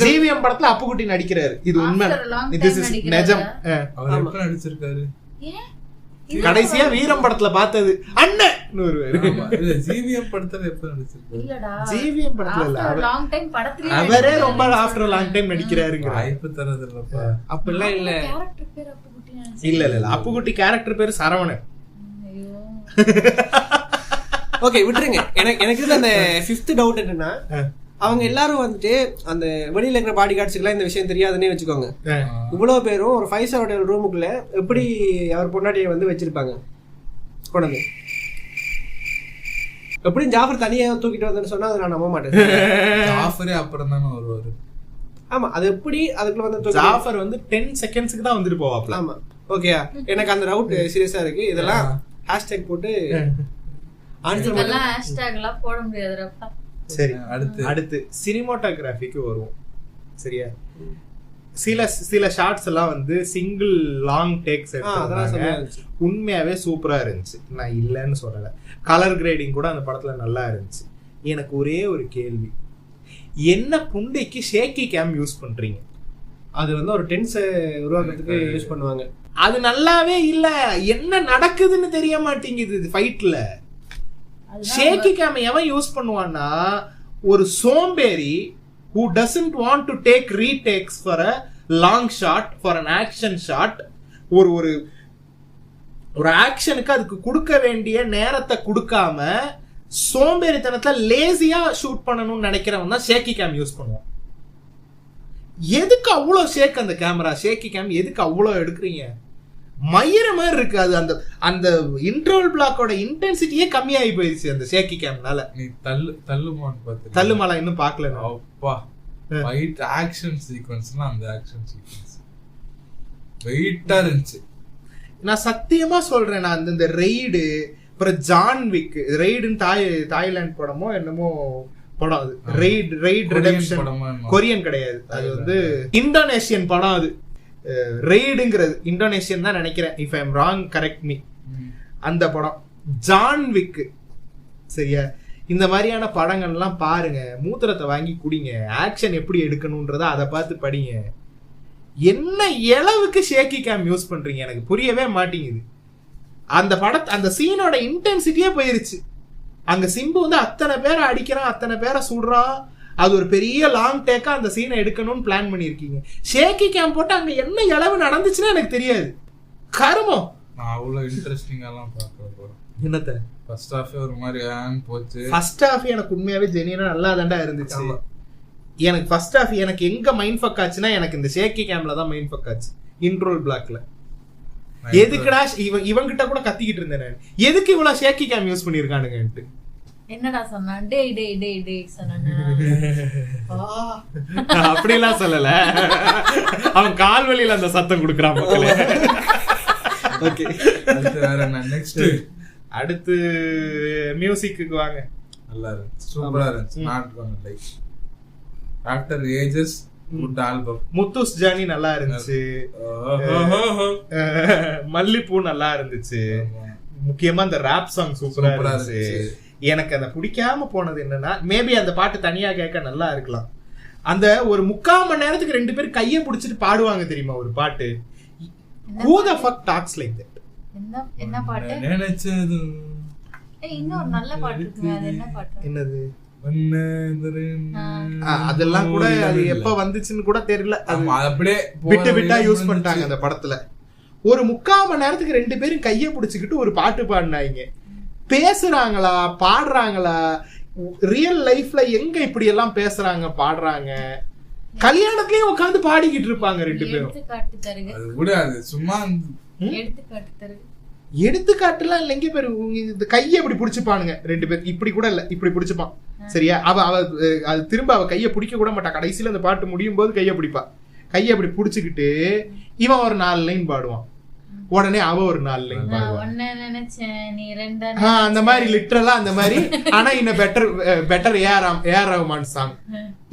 ஜிவிஎம் படத்துல அப்புக்குட்டி நடிக்கிறாரு. இது உண்மை, இது நிஜம். அவர் எப்ப நடிச்சிருக்காரு? கடைசியா வீரம் படத்துல பார்த்தது அண்ணன் ஒருவர். ஜிவிஎம் படத்துல எப்ப நடிச்சிருக்காரு? இல்லடா, ஜிவிஎம் படத்துல இல்ல, லாங் டைம் படத்துல அவரே ரொம்ப ஆஃப்டர் லாங் டைம் நடிக்கிறாருங்க. வாய்ப்பு தரது இல்லப்பா. அப்படிலாம் இல்ல. கேரக்டர் பேர் அப்புக்குட்டி நினைச்சேன். இல்ல அப்புக்குட்டி கேரக்டர் பேரு சரவணன். ஐயோ ஓகே விட்டுருங்க. எனக்கு இதுல அந்த 5th டவுட் என்னன்னா, அவங்க எல்லாரும் வந்துட்டு அந்த வெளியில இருக்கிற பாடி கார்ட்ஸுக்குலாம் இந்த விஷயம் தெரியாதுன்னே வச்சுக்கோங்க. இவ்வளவு பேரும் ஒரு 5 ஸ்டார் ஹோட்டல் ரூமுக்குள்ள எப்படி அவர் பொண்டாட்டியை வந்து வச்சிருப்பாங்க கொண்டு? எப்படியும் ஜாஃபர் தனியா தூக்கிட்டு வந்தேன்னு சொன்னா அதை நான் நம்ப மாட்டேன். ஜாஃபரே அப்புறம் தானே வருவாரு. ஆமா, அது எப்படி அதுக்குள்ள வந்து ஜாஃபர் வந்து 10 செகண்ட்ஸ்க்கு தான் வந்துட்டு போவாப்ல. ஆமா, ஓகேயா? எனக்கு அந்த டவுட் சீரியஸா இருக்கு. இதெல்லாம் ஹேஷ்டேக் போட்டு ஆன்சர் இதெல்லாம் ஹேஷ்டேக்லாம் போட முடியாதுடா. சரி, அடுத்து சினிமாட்டோகிராஃபிக்கு வருவோம். சரியா? சில ஷாட்ஸ் எல்லாம் வந்து சிங்கிள் லாங் டேக்ஸ் எடுத்தாங்க. உண்மையாவே சூப்பரா இருந்துச்சு, நான் இல்லைன்னு சொல்லல. கலர் கிரேடிங் கூட அந்த படத்துல நல்லா இருந்துச்சு. எனக்கு ஒரே ஒரு கேள்வி, என்ன புண்டைக்கு ஷேக்கி கேம் யூஸ் பண்றீங்க? அது வந்து ஒரு டென்ஸ் உருவாக்குறதுக்கு யூஸ் பண்ணுவாங்க. அது நல்லாவே இல்ல, என்ன நடக்குதுன்னு தெரிய மாட்டேங்குது ஃபைட்ல. ஷேக்கி கேம் எவன் யூஸ் பண்ணுவான்னா, ஒரு சோம்பேறி who doesn't want to take retakes for a long shot, for an action shot, ஒரு ஆக்ஷனுக்கு அதுக்கு கொடுக்க வேண்டிய நேரத்தை கொடுக்காம சோம்பேறித்தனத்துல லேசியா ஷூட் பண்ணணும்னு நினைக்கிறவன் தான் ஷேக்கி கேம் யூஸ் பண்ணுவான். எதுக்கு அவ்வளவு ஷேக் அந்த கேமரா? ஷேக்கி கேம் எதுக்கு அவ்வளவு எடுக்கிறீங்க? மயிர மாதிரி இருக்கு. அது அந்த இன்டர்வல் பிளாக்கோட இன்டென்சிட்டியே கம்மியாகி போயிடுச்சு அந்த ஷேக்கி கேம்னால. நீ தள்ளுமான்னு பார்த்து தள்ளுமாலா இன்னும் பார்க்கல. அப்பா, ஃபைட் ஆக்ஷன் சீக்வென்ஸ்லாம் அந்த ஆக்ஷன் சீக்வென்ஸ் வெயிட்டா இருந்துச்சு. நான் சத்தியமா சொல்றேன், நான் இந்த ரெய்டு, அப்புறம் ஜான் விக், ரெய்டுன்னு தாய்லாந்து படமோ என்னமோ படம். அது ரெய்ட் ரிடெம்ப்ஷன், கொரியன் கிடையாது, அது வந்து இந்தோனேஷியன் படம். அது ரெய்டுங்கிறது இந்தோனேஷியன் தான் நினைக்கிறேன், if I am wrong correct me. அந்த படம் ஜான் விக். சரியா? இந்த மாதிரியான படங்கள்லாம் பாருங்க, மூத்திரத்தை வாங்கி குடிங்க, ஆக்ஷன் எப்படி எடுக்கணும்ன்றத அதை பார்த்து படிங்க. என்ன அளவுக்கு ஷேக்கி கேம் யூஸ் பண்றீங்க எனக்கு புரியவே மாட்டேங்குது. அந்த படத்தை, அந்த சீனோட இன்டென்சிட்டியே போயிருச்சு. அங்க சிம்பு வந்து அத்தனை பேரை அடிக்கிறான், அத்தனை பேரை சுடுறான். அது ஒரு பெரிய லாங் டேக்கா அந்த சீனை எடுக்கணும்னு பிளான் பண்ணிருக்கீங்க. ஷேக்கி கேம் போட்டு அங்க என்ன அளவு நடந்துச்சுன்னு எனக்கு தெரியாது. கருமம். நான் அவ்வளவு இன்ட்ரெஸ்டிங்காலாம் பார்க்க போறேன். என்னத்த ஃபர்ஸ்ட் ஹாஃப் ஒரு மாதிரி போச்சு. ஃபர்ஸ்ட் ஹாஃப் எனக்கு உண்மையாவே ஜெனியனா நல்லா தாண்டா இருந்துச்சு. எனக்கு ஃபர்ஸ்ட் ஹாஃப் எனக்கு எங்க மைண்ட் ஃபக் ஆச்சுன்னா, எனக்கு இந்த ஷேக்கி கேம்ல தான் மைண்ட் ஃபக் ஆச்சு. இன்ட்ரோல் பிளாக்ல எதுக்குடா இவங்கிட்ட கூட கத்திக்கிட்டு இருந்தேன் நான், எதுக்கு இவ்வளவு ஷேக்கி கேம் யூஸ் பண்ணிருக்கானுங்கன்ட்டு. என்னடா சொன்னான்? டேய் டேய் டேய் டேய் சொன்னானே. அப்படிலாம் சொல்லல, அவன் கால் வலியில அந்த சத்தம் கொடுக்கறான் மக்களே. ஓகே, அடுத்து வேற என்ன? நெக்ஸ்ட் அடுத்து மியூசிக்கு வாங்க. நல்லா இருந்துச்சு, சூப்பரா இருந்துச்சு. Not gonna like after ages good album. முத்துஸ் ஜானி நல்லா இருந்துச்சு, மல்லிப்பூ நல்லா இருந்துச்சு, முக்கியமா அந்த ராப் சாங் சூப்பரா இருந்துச்சு. எனக்கு அந்த பிடிக்காம போனது என்னன்னா, மேபி அந்த பாட்டு தனியா கேட்க நல்லா இருக்கலாம். அந்த ஒரு 3/4 மணி நேரத்துக்கு 2 பேர் கையை பிடிச்சிட்டு பாடுவாங்க தெரியுமா ஒரு பாட்டு. Who the fuck talks like that? என்ன பாட்டு? நினைச்சது. இன்னொரு நல்ல பாட்டு இருக்கு, அது என்ன பாட்டு? என்னது? அதெல்லாம் கூட அது எப்ப வந்துச்சுன்னு கூட தெரியல. அது அப்படியே விட்டு விட்டா யூஸ் பண்ணிட்டாங்க அந்த படத்துல. ஒரு 3/4 மணி நேரத்துக்கு 2 பேரும் கையை பிடிச்சுக்கிட்டு ஒரு பாட்டு பாடினாங்க. பேசுறாங்களா பாடுறாங்களா? ரியல் லைஃப்ல எங்க இப்படி எல்லாம் பேசுறாங்க பாடுறாங்க? கல்யாணத்துலயும் உட்காந்து பாடிக்கிட்டு இருப்பாங்க 2 பேரும். எடுத்துக்காட்டுலாம் இல்ல, எங்க பேரு இந்த கையை இப்படி பிடிச்சுப்பானுங்க 2 பேர். இப்படி கூட இல்ல, இப்படி பிடிச்சுப்பான். சரியா? அவ அது திரும்ப அவ கையை பிடிக்க கூட மாட்டா. கடைசியில அந்த பாட்டு முடியும் போது கையை பிடிப்பா. கையை அப்படி பிடிச்சுக்கிட்டு இவன் ஒரு 4 லைன் பாடுவான், உடனே அவ ஒரு 4 லைன் பாடுவான். அந்த மாதிரி லிட்டரலா அந்த மாதிரி. ஆனா இன்னும் பெட்டர் ஏஆர் ரஹ்மான் சாங்.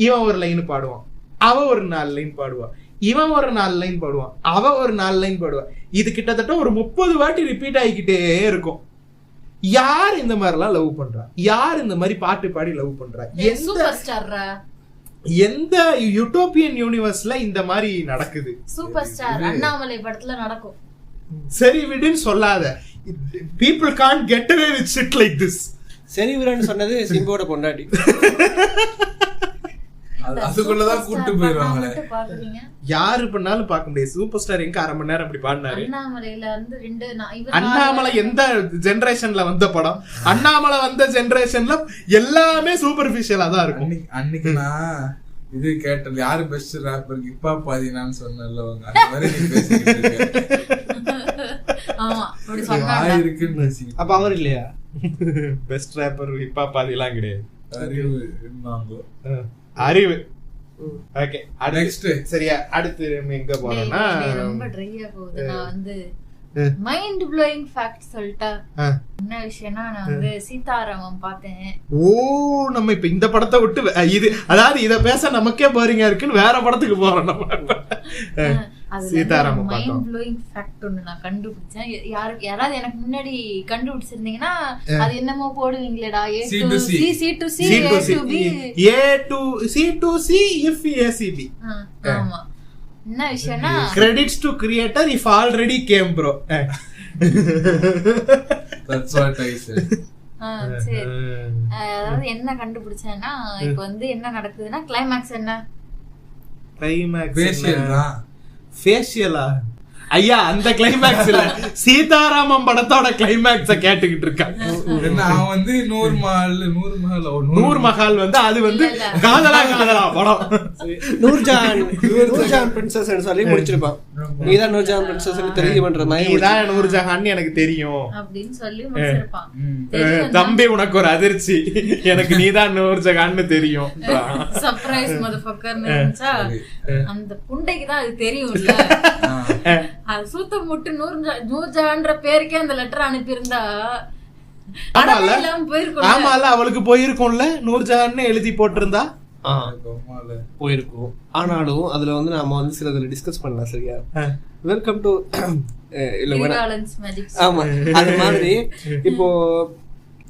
இவன் ஒரு லைன் பாடுவான், அவ ஒரு 4 லைன் பாடுவான். இவன் ஒரு 4 லைன் போடுவான், அவ ஒரு 4 லைன் போடுவான். இது கிட்டத்தட்ட ஒரு 30 வாட்டி ரிப்பீட் ஆகிக்கிட்டே இருக்கும். யார் இந்த மாதிரி எல்லாம் லவ் பண்றா? யார் இந்த மாதிரி பாட்டு பாடி லவ் பண்றா? எந்த யூட்டோப்பியன் யூனிவர்ஸ்ல இந்த மாதிரி நடக்குது? சூப்பர் ஸ்டார் அண்ணாமலை படத்துல நடக்கும். சரி விடுன்னு சொல்லாத. people can't get away with shit like this. சரி விடுன்னு சொன்னது சிம்போட பொண்டாட்டி. அதுக்குள்ளதான் கூட்டு போயிருவாங்க. யாரு பண்ணாலும் பார்க்க முடியாது. சூப்பர் ஸ்டார் எங்க 1/2 மணி நேரம் அப்படி பாடினாரு? அண்ணாமலையில வந்து அண்ணாமலை எந்த ஜெனரேஷன்ல வந்த படம்? அண்ணாமலை வந்த ஜெனரேஷன்ல எல்லாமே சூப்பர்ஃபிஷியலா தான் இருக்கும். அன்னைக்கு நான் இது கேட்டது, யாரு பெஸ்ட் ராப்பர் இப்பா பாதினான்னு சொன்னல, அந்த மாதிரி நீ பேசிக்கிட்டு இருக்க. ஆமா அப்படி சொன்னாங்க. இருக்குன்னு அப்ப அவர் இல்லையா பெஸ்ட் ராப்பர்? இப்பா பாதிலாம் கிடையாது. அறிவு இருந்தாங்க. அறிவு. Okay next. சரியா, அடுத்து எங்க போறோம்னா ரொம்ப ட்ரையா போகுது. நான் வந்து மைண்ட் ப்ளோயிங் ஃபேக்ட் சொல்லிட்டா என்ன விஷயம்னா, நான் வந்து சீதாராமம் பார்த்தேன். ஓ, நம்ம இப்ப இந்த படத்தை விட்டு இது, அதாவது இத பேச நமக்கே போரிங்கா இருக்குன்னு வேற படத்துக்கு போறோம் நம்ம. சீதாராமம் மைண்ட் ப்ளோயிங் ஃபேக்ட் ஒன்னு நான் கண்டுபிடிச்சேன். யாராவது எனக்கு முன்னாடி கண்டுபிடிச்சிருந்தீங்கன்னா அது என்னமோ போடுவீங்களேடா, A to C, C to C, A to B, A to C to C if ACB. ஆமா. என்ன விஷயம்னா, credits to creator if already came bro. That's what I said. சரி, அதாவது என்ன கண்டுபிடிச்சேன்னா, இப்ப வந்து என்ன நடக்குதுன்னா, கிளைமேக்ஸ் என்ன? கிளைமேக்ஸ் ஃபேஷியலா? ஐயா, அந்த கிளைமேக்ஸ் இல்ல, சீதாராமம் படத்தோட கிளைமேக்ஸ கேட்டுக்கிட்டு இருக்காங்க. அவன் வந்து நூறு மஹால் வந்து அது வந்து காதலா படம். நூர்ஜஹான் பிரின்சஸ் சொல்லி முடிச்சிருப்பான். நீதான் நூர்ஜஹான் பிரின்சஸ் தெரியும் பண்ற மாதிரி, நீதான் நூர்ஜஹான் எனக்கு தெரியும் அப்படின்னு சொல்லி முடிச்சிருப்பான். தம்பி உனக்கு ஒரு அதிர்ச்சி, எனக்கு நீதான் நூர்ஜஹான்னு தெரியும். சர்ப்ரைஸ் மதர்ஃபக்கர்னு நினைச்சா அந்த புண்டைக்கு தான் அது தெரியும்ல. அது சூத்த முட்டு நூர்ஜஹான்ற பேருக்கே அந்த லெட்டர் அனுப்பியிருந்தா ஆமால, அவளுக்கு போயிருக்கும்ல, நூர்ஜஹான்னு எழுதி போட்டிருந்தா போயிருக்கும். ஆனாலும் அதுல வந்து நாம வந்து சில டிஸ்கஸ் பண்ணலாம். சரியா, வெல்கம் டு ஆமா, அது மாதிரி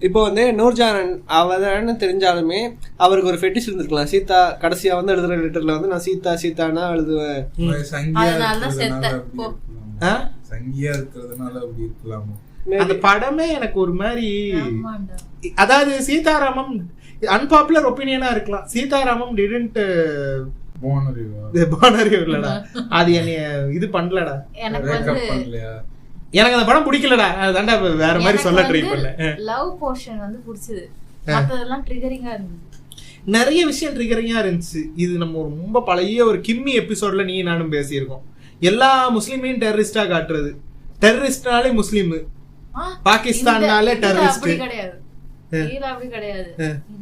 இப்போ வந்து நூர்ஜஹான் அவதான்னு தெரிஞ்சாலுமே அவருக்கு ஒரு ஃபெட்டிஷ் இருந்திருக்கலாம். சீதா கடைசியா வந்து எழுதுற லெட்டர்ல வந்து நான் சீதா சீதானா எழுதுவேன். சங்கியா இருக்கிறதுனால அப்படி இருக்கலாமோ? அந்த படமே எனக்கு ஒரு மாதிரி, அதாவது சீதாராமம் அன்பாப்புலர் ஒப்பீனியனா இருக்கலாம். சீதாராமம் டிடன்ட் இல்லடா, அது என்னைய இது பண்ணலடா, எனக்கு அந்த படம் பிடிக்கலடா, அதான்டா வேற மாதிரி சொல்ல ட்ரை பண்ணேன். லவ் போர்ஷன் வந்து பிடிச்சது, மத்ததெல்லாம் ட்ரிகரிங்கா இருந்துச்சு. நிறைய விஷயம் ட்ரிகரிங்கா இருந்துச்சு. இது நம்ம ரொம்ப பழைய ஒரு கிம்மி எபிசோட்ல நீ நானும் பேசியிருக்கோம். எல்லா முஸ்லிமையும் டெரரிஸ்டா காட்டுறது. டெரரிஸ்ட்னாலே முஸ்லிம், பாகிஸ்தான்னாலே டெரரிஸ்ட் கிடையாது. அப்படி கிடையாது.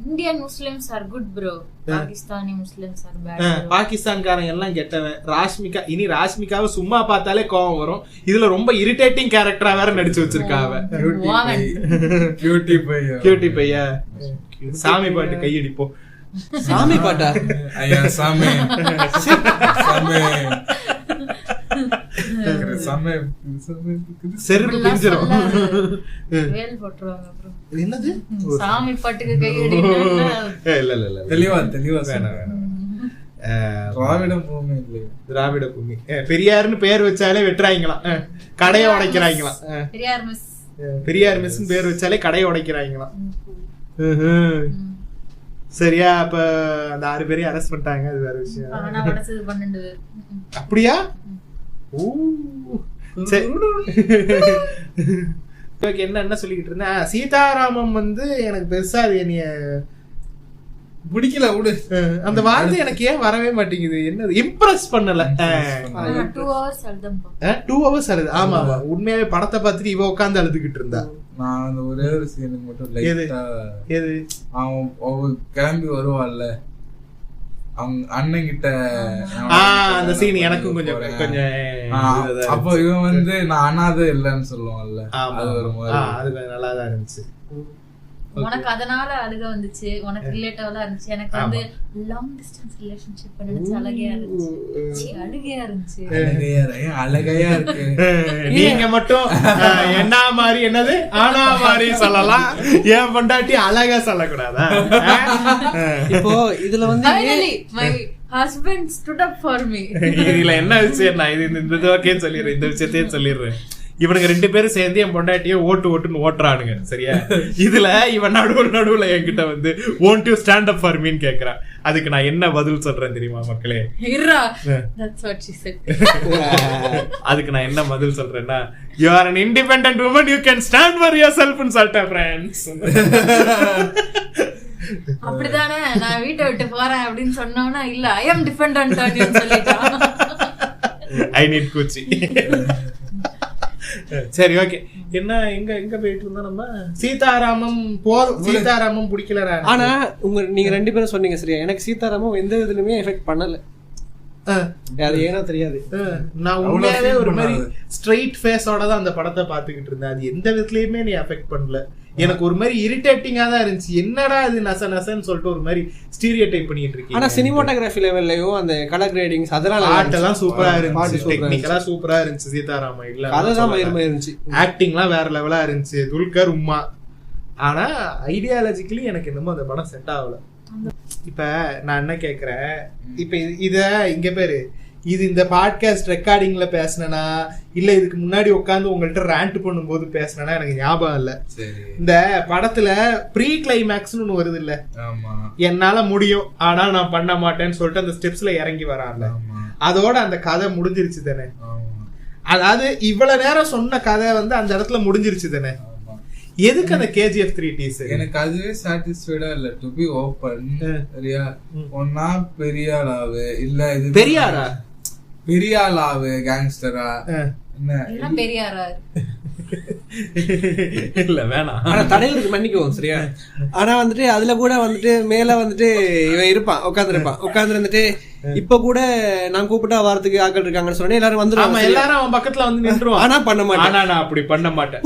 Indian Muslims are good bro, Pakistani Muslims are bad. பாகிஸ்தான்காரங்க எல்லாம் கெட்டவன். ராஷ்மிகா, இனி ராஷ்மிகாவை சும்மா பார்த்தாலே கோவம் வரும். இதுல ரொம்ப இரிட்டேட்டிங் கேரக்டரா வேற நடிச்சு வச்சிருக்காவ. கியூட்டி பையா, சாமி பாட்டு கையடிப்போம். சாமி பாட்டா? ஐயா சாமி செருப்பு பிஞ்சிரும். வேல் போட்டுருவாங்க. அப்புறம் என்னது சாமி பாட்டுக்கு கையடினா? இல்ல இல்ல இல்ல, தெளிவா வேணாம். திராவிட பூமி. பெரியார்னு பேர் வச்சாலே வெட்டுறாங்களாம், கடையை உடைக்கிறாங்களாம். பெரியார் மிஸ் பேர் வச்சாலே கடையை உடைக்கிறாங்களாம். சரியா, அப்ப அந்த 6 பேரையும் அரெஸ்ட் பண்ணிட்டாங்க. அது வேற விஷயம். அப்படியா? என்ன சொல்லிக்கிட்டு இருந்தேன், சீதாராமம் வந்து எனக்கு பெருசா அது என்னைய பிடிக்கல. விடு, அந்த வார்த்தை எனக்கு ஏன் வரவே மாட்டேங்குது. என்னது இம்ப்ரெஸ் பண்ணல. 2 hours அழுது. ஆமா, உண்மையாவே படத்தை பார்த்துட்டு இவ உட்காந்து அழுதுகிட்டு இருந்தா. நான் அந்த ஒரே ஒரு சீனுக்கு மட்டும் லைட்டா, எது அவன் கிளம்பி வருவாள்ல அவங்க அண்ணன் கிட்ட, அந்த சீன் எனக்கும் கொஞ்சம் அப்போ இவன் வந்து நான் அனாதை இல்லைன்னு சொல்லுவான்ல, அது ஒரு மாதிரி அது நல்லாதான் இருந்துச்சு. உனக்கு அதனால அழுக வந்துச்சு, உனக்கு ரிலேட்டிவ்லாம் இருந்துச்சு. எனக்கு வந்து லாங் டிஸ்டன்ஸ் ரிலேஷன்ஷிப் நினைச்சு அழகையா இருந்துச்சு, அழுகையா இருந்துச்சு. அழகையா இருக்கு. நீங்க மட்டும் என்ன மாதிரி என்னது ஆனா மாதிரி சொல்லலாம், ஏன் பொண்டாட்டி அழகா சொல்லக்கூடாதா? இப்போ இதுல வந்து Finally, my husband stood up for me. இதுல என்ன விஷயம், நான் இந்த ஓகேன்னு சொல்லிடுறேன், இந்த விஷயத்தையும் சொல்லிடுறேன். இவனுங்க 2 பேரும் சேர்ந்து என் பொண்டாட்டிய ஓட்டுன்னு ஓட்டுறானுங்க, சரியா? இதுல இவன் நடுவுல என்கிட்ட வந்து won't you stand up for meன்னு கேக்குறான். அதுக்கு நான் என்ன பதில் சொல்றேன் தெரியுமா மக்களே? That's what she said. அதுக்கு நான் என்ன பதில் சொல்றேன்னா, you are an independent woman, you can stand for yourself ன்னு சொல்லிட்டேன் friends. அப்படிதானே நான் வீட்டை விட்டு போறேன் அப்படின்னு சொன்னோன்னா, இல்ல I am dependent அப்படின்னு சொல்லிட்டான். I need Gucci. சரி, ஓகே. என்ன எங்க போயிட்டு இருந்தோம் நம்ம? சீதாராமம் பிடிக்கல. ஆனா நீங்க 2 பேரும் சொன்னீங்க சரியா, எனக்கு சீதாராமம் எந்த இதுலயுமே எஃபெக்ட் பண்ணல. அது ஏன்னா தெரியாது, நான் உண்மையாவே ஒரு மாதிரி ஸ்ட்ரைட் ஃபேஸோட தான் அந்த படத்தை பாத்துக்கிட்டு இருந்தேன். அது எந்த விதத்துலயுமே நீ அஃபெக்ட் பண்ணல. எனக்கு ஒரு மாதிரி இரிட்டேட்டிங்கா தான் இருந்துச்சு. என்னடா இது நசன்னு சொல்லிட்டு ஒரு மாதிரி ஸ்டீரியோடைப் பண்ணிட்டு இருக்கீங்க. ஆனா சினிமாட்டோகிராஃபி லெவல்லயும் அந்த கலர் கிரேடிங்ஸ் அதெல்லாம் பாட்டெல்லாம் சூப்பரா இருந்துச்சு, டெக்னிக்கலா சூப்பரா இருந்துச்சு. சீதாராமன் இல்ல அதுதான் மயிர்மா இருந்துச்சு, ஆக்டிங்லாம் வேற லெவலா இருந்துச்சு. துல்கர் உம்மா. ஆனா ஐடியாலஜிக்கலி எனக்கு என்னமோ அந்த படம் செட் ஆகல. இப்ப நான் என்ன கேக்குறேன், இப்ப இத இங்க பேரு இது இந்த பாட்காஸ்ட் ரெக்கார்டிங்ல பேசினா இல்ல இதுக்கு முன்னாடி உட்காந்து உங்கள்ட்ட ரேண்ட் பண்ணும்போது பேசினா எனக்கு ஞாபகம் இல்ல. இந்த படத்துல ப்ரீ கிளைமேக்ஸ்னு ஒண்ணு வருது இல்ல, என்னால முடியும் ஆனா நான் பண்ண மாட்டேன்னு சொல்லிட்டு அந்த ஸ்டெப்ஸ்ல இறங்கி வரான்ல, அதோட அந்த கதை முடிஞ்சிருச்சு தானே. அதாவது இவ்வளவு நேரம் சொன்ன கதை வந்து அந்த இடத்துல முடிஞ்சிருச்சு தானே. எதுக்கு அந்த KGF 3 டீசர்? எனக்கு அதுவே சாட்டிஸ்ஃபைடா இல்ல, டு பி ஓபன். சரியா, ஒன்னா பெரியாளாவு இல்ல இது பெரியாளாவு கேங்ஸ்டரா என்ன பெரியாரா இல்ல வேணாம். ஆனா தலைவருக்கு மன்னிக்குவோம் சரியா. ஆனா வந்துட்டு அதுல கூட வந்துட்டு மேல வந்துட்டு இவன் இருப்பான், உட்கார்ந்து இருந்துட்டு இப்ப கூட நான் கூப்பிட்டா வாரத்துக்கு ஆக்கள் இருக்காங்கன்னு சொன்னேன், எல்லாரும் வந்துருவாங்க, எல்லாரும் அவன் பக்கத்துல வந்து நின்றுவான். ஆனா பண்ண மாட்டேன், நான் அப்படி பண்ண மாட்டேன்.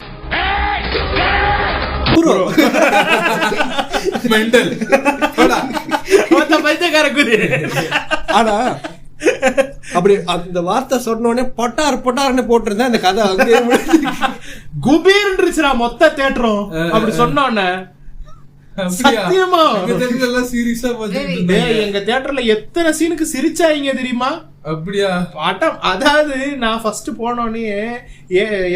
ஆனா அப்படி அந்த வார்த்தை சொன்னோடனே பொட்டார்னு போட்டிருந்தேன் அந்த கதை வந்து குபீர்ன்றா மொத்த தேட்டரும் அப்படி சொன்னோன்னே. சத்தியமா சீரியஸா எங்க தியேட்டர்ல எத்தனை சீனுக்கு சிரிச்சாங்க தெரியுமா? அப்படியா? பாட்டம். அதாவது நான் ஃபர்ஸ்ட் போனோடனே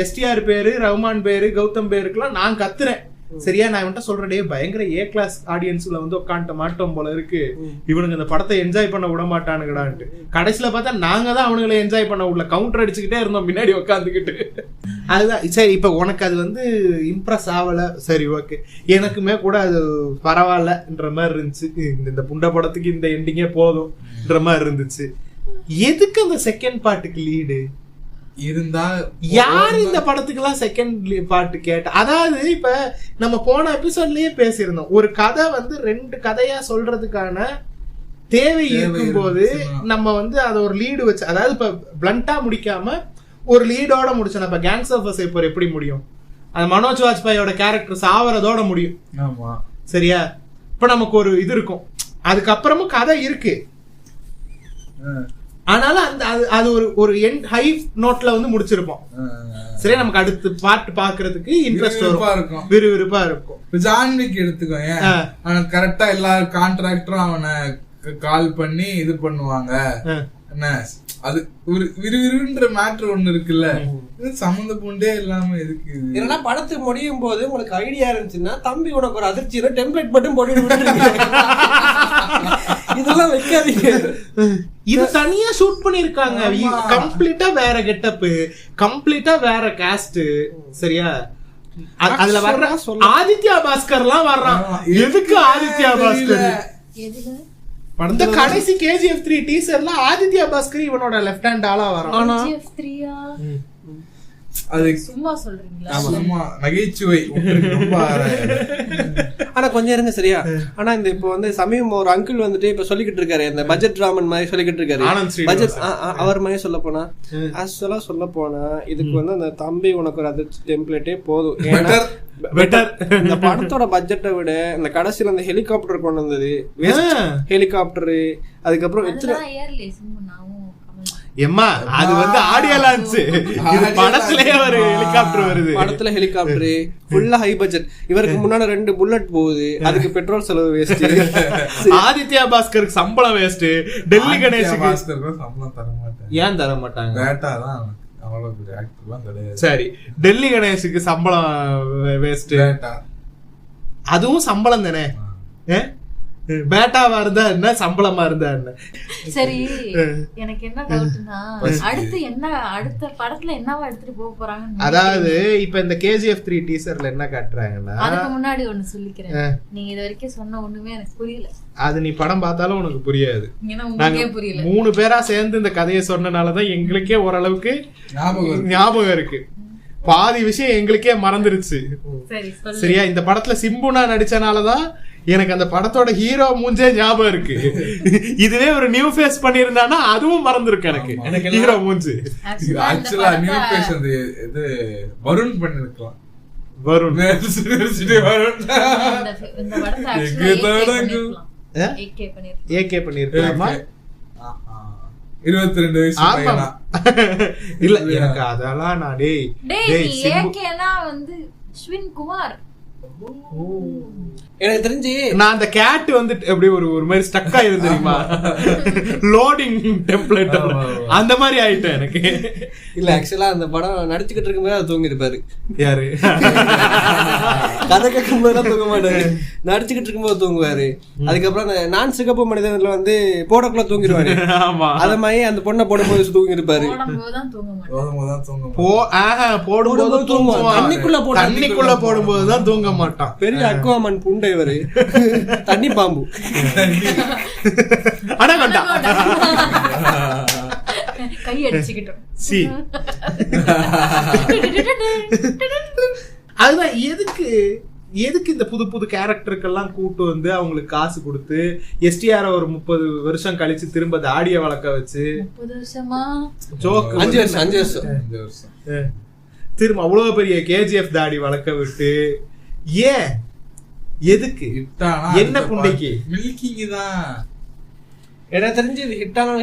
STR பேரு, ரஹ்மான் பேரு, கௌதம் பேருக்குலாம் நான் கத்துறேன் சரியா. நான் இவன்ட்ட சொல்றேன், பயங்கர A கிளாஸ் ஆடியன்ஸ்ல வந்து உட்காந்துட்ட மாட்டோம் போல இருக்கு, இவனுங்க இந்த படத்தை என்ஜாய் பண்ண விட மாட்டானுங்கடான்ட்டு. கடைசியில பார்த்தா நாங்க தான் அவனுங்களை என்ஜாய் பண்ண விடல, கவுண்டர் அடிச்சுக்கிட்டே இருந்தோம் முன்னாடி உட்காந்துக்கிட்டு. அதுதான் சரி. இப்ப உனக்கு அது வந்து இம்ப்ரெஸ் ஆகல, சரி ஓகே. எனக்குமே கூட அது பரவாயில்லன்ற மாதிரி இருந்துச்சு. இந்த புண்ட படத்துக்கு இந்த எண்டிங்கே போதும்ன்ற மாதிரி இருந்துச்சு. எதுக்கு அந்த செகண்ட் பார்ட்டுக்கு லீடு இருந்தா யாரு இந்த படத்துக்கு எல்லாம் செகண்ட் பார்ட் கேட்ட? அதாவது இப்ப நம்ம போன எபிசோட்லயே பேசியிருந்தோம், ஒரு கதை வந்து 2 கதையா சொல்றதுக்கான தேவை இருக்கும் போது நம்ம வந்து அதை ஒரு லீடு வச்சு, அதாவது இப்ப பிளண்டா முடிக்காம ஒரு லீடோட முடிச்சோம். இப்ப கேங்ஸ் ஆஃப் வசைப்போர் எப்படி முடியும்? அந்த மனோஜ் வாஜ்பாயோட கேரக்டர் சாவறதோட முடியும். ஆமா சரியா? இப்ப நமக்கு ஒரு இது இருக்கும், அதுக்கப்புறமும் கதை இருக்கு. ஆனாலும் அந்த அது ஒரு எண்ட் ஹை நோட்ல வந்து முடிச்சிருப்போம். சரி, நமக்கு அடுத்து பார்ட் பாக்குறதுக்கு இன்ட்ரெஸ்ட் இருக்கும், விறுவிறுப்பா இருக்கும். ஜான்விக் எடுத்துக்கோ, அவனுக்கு கரெக்டா எல்லா கான்ட்ராக்டரும் அவனை கால் பண்ணி இது பண்ணுவாங்க. என்ன அது ஒரு விறுவிறுன்ற மேட்டர் ஒண்ணு இருக்குல்ல, சம்மந்த பூண்டே இல்லாம இருக்கு. ஏன்னா படத்து முடியும் போது உங்களுக்கு ஐடியா இருந்துச்சுன்னா தம்பி உனக்கு ஒரு அதிர்ச்சியில டெம்ப்ளேட் மட்டும் போட்டு இதெல்லாம் வைக்காதீங்க. இது தனியா ஷூட் பண்ணிருக்காங்க, கம்ப்ளீட்டா வேற கெட்டப், கம்ப்ளீட்டா வேற காஸ்ட். சரியா? அதுல வர்ற ஆதித்யா பாஸ்கர் எல்லாம் வர்றான். எதுக்கு ஆதித்யா பாஸ்கர்? இந்த கடைசி KGF 3 டீசர்ல ஆதித்யா பாஸ்கர் இவனோட லெஃப்ட் ஹேண்ட் ஆளா வரான். அது சும்மா சொல்றீங்களா? சும்மா நகைச்சுவை. ஆனா கொஞ்சம் இருங்க சரியா. ஆனா இந்த இப்போ வந்து சமயம் ஒரு அங்கிள் வந்துட்டு இப்ப சொல்லிக்கிட்டு இருக்காரு, இந்த பட்ஜெட் ராமன் மாதிரி சொல்லிக்கிட்டு இருக்காரு. பட்ஜெட் அவர் மாதிரி சொல்ல போனா, ஆக்சுவலா சொல்ல போனா இதுக்கு வந்து அந்த தம்பி உனக்கு ஒரு அதிர்ச்சி டெம்ப்ளேட்டே போதும். பெட்டர். இந்த படத்தோட பட்ஜெட்டை விட இந்த கடைசியில அந்த ஹெலிகாப்டர் கொண்டு வந்தது, ஹெலிகாப்டரு, அதுக்கப்புறம் எம்மா அது வந்து ஆடியோ லான்ச், இது படத்திலேயே ஒரு ஹெலிகாப்டர் வருது. படத்துல ஹெலிகாப்டர் ஃபுல்லா ஹை பட்ஜெட். இவருக்கு முன்னாடி 2 புல்லட் போகுது, அதுக்கு பெட்ரோல் செலவு வேஸ்ட். ஆதித்யா பாஸ்கருக்கு சம்பளம் வேஸ்ட். டெல்லி கணேஷுக்கு சம்பளம் தர மாட்டாங்க. ஏன் தர மாட்டாங்க? வேட்டாதான் அவ்வளவு ஆக்டர்லாம் கிடையாது. சரி, டெல்லி கணேஷுக்கு சம்பளம் வேஸ்ட். அதுவும் சம்பளம் தானே. பேட்டாவா இருந்தா என்ன, சம்பளமா இருந்தா என்ன? சரி, எனக்கு என்ன டவுட்னா அடுத்த படத்துல என்னவா எடுத்துட்டு போக போறாங்க. அதாவது இப்ப இந்த KGF 3 டீசர்ல என்ன காட்டுறாங்கன்னா, அதுக்கு முன்னாடி ஒண்ணு சொல்லிக்கிறேன், நீங்க இது வரைக்கும் சொன்ன ஒண்ணுமே எனக்கு புரியல. அது நீ படம் பார்த்தாலும் உனக்கு புரியாது. நாங்க புரியல. 3 பேரா சேர்ந்து இந்த கதையை சொன்னனாலதான் எங்களுக்கே ஓரளவுக்கு ஞாபகம் இருக்கு. பாதி விஷயம் எங்களுக்கே மறந்துருச்சு. சரியா? இந்த படத்துல சிம்புனா நடிச்சனாலதான் எனக்கு அந்த படத்தோட ஹீரோ மூஞ்சே ஞாபகம் இருக்கு. இதுவே ஒரு நியூ ஃபேஸ் பண்ணிருந்தானா அதுவும் மறந்துருக்கு எனக்கு ஹீரோ மூஞ்சு. ஆக்சுவலா நியூ ஃபேஸ் அந்த இது வருண் பண்ணிருக்கலாம். வருண் ஏகே பண்ணிருக்கலாமா? 22 வயசு பையனா? இல்ல, எனக்கு அதெல்லாம் நான் வந்து அஸ்வின் குமார். எனக்கு தெரிஞ்சு நான் அந்த கேட் வந்து அப்படி ஒரு மாதிரி ஸ்டக் ஆயிருந்து தெரியுமா, லோடிங் டெம்ப்ளேட் அந்த மாதிரி ஆயிட்டேன் எனக்கு. இல்ல, ஆக்சுவலா அந்த படம் நடிச்சுக்கிட்டு இருக்கும்போது அது தூங்கி இருப்பாரு. யாரு? கதை கேட்கும் போதுலாம் தூங்க மாட்டாரு, நடிச்சுக்கிட்டு இருக்கும்போது தூங்குவாரு. அதுக்கப்புறம் அந்த நான் சிகப்பு மனிதன்ல வந்து போடக்குள்ள தூங்கிடுவாரு. ஆமா, அத மாதிரி அந்த பொண்ணை போடும்போது தூங்கி இருப்பாரு. போடும்போது தூங்குவான், தண்ணிக்குள்ள போடும்போதுதான் தூங்க மாட்டான். பெரிய அக்வாமன் புண்டை இவரு, தண்ணி பாம்பு. அனகொண்டா கை அடிச்சுக்கிட்டோம். அதுதான் எதுக்கு இந்த புது புது கேரக்டருக்கெல்லாம் கூட்டு வந்து அவங்களுக்கு காசு கொடுத்து STR ஒரு 30 வருஷம் கழிச்சு திரும்ப தாடிய வளர்க்க வச்சு 30 வருஷமா ஜோக் 5 வருஷம் திரும்ப அவ்வளவு பெரிய KGF தாடி வளர்க்க விட்டு ஏன் எதுக்கு என்ன புண்டைக்கு மில்கிங் தான். எனக்கு தெரிஞ்சு இது ஹிட்டான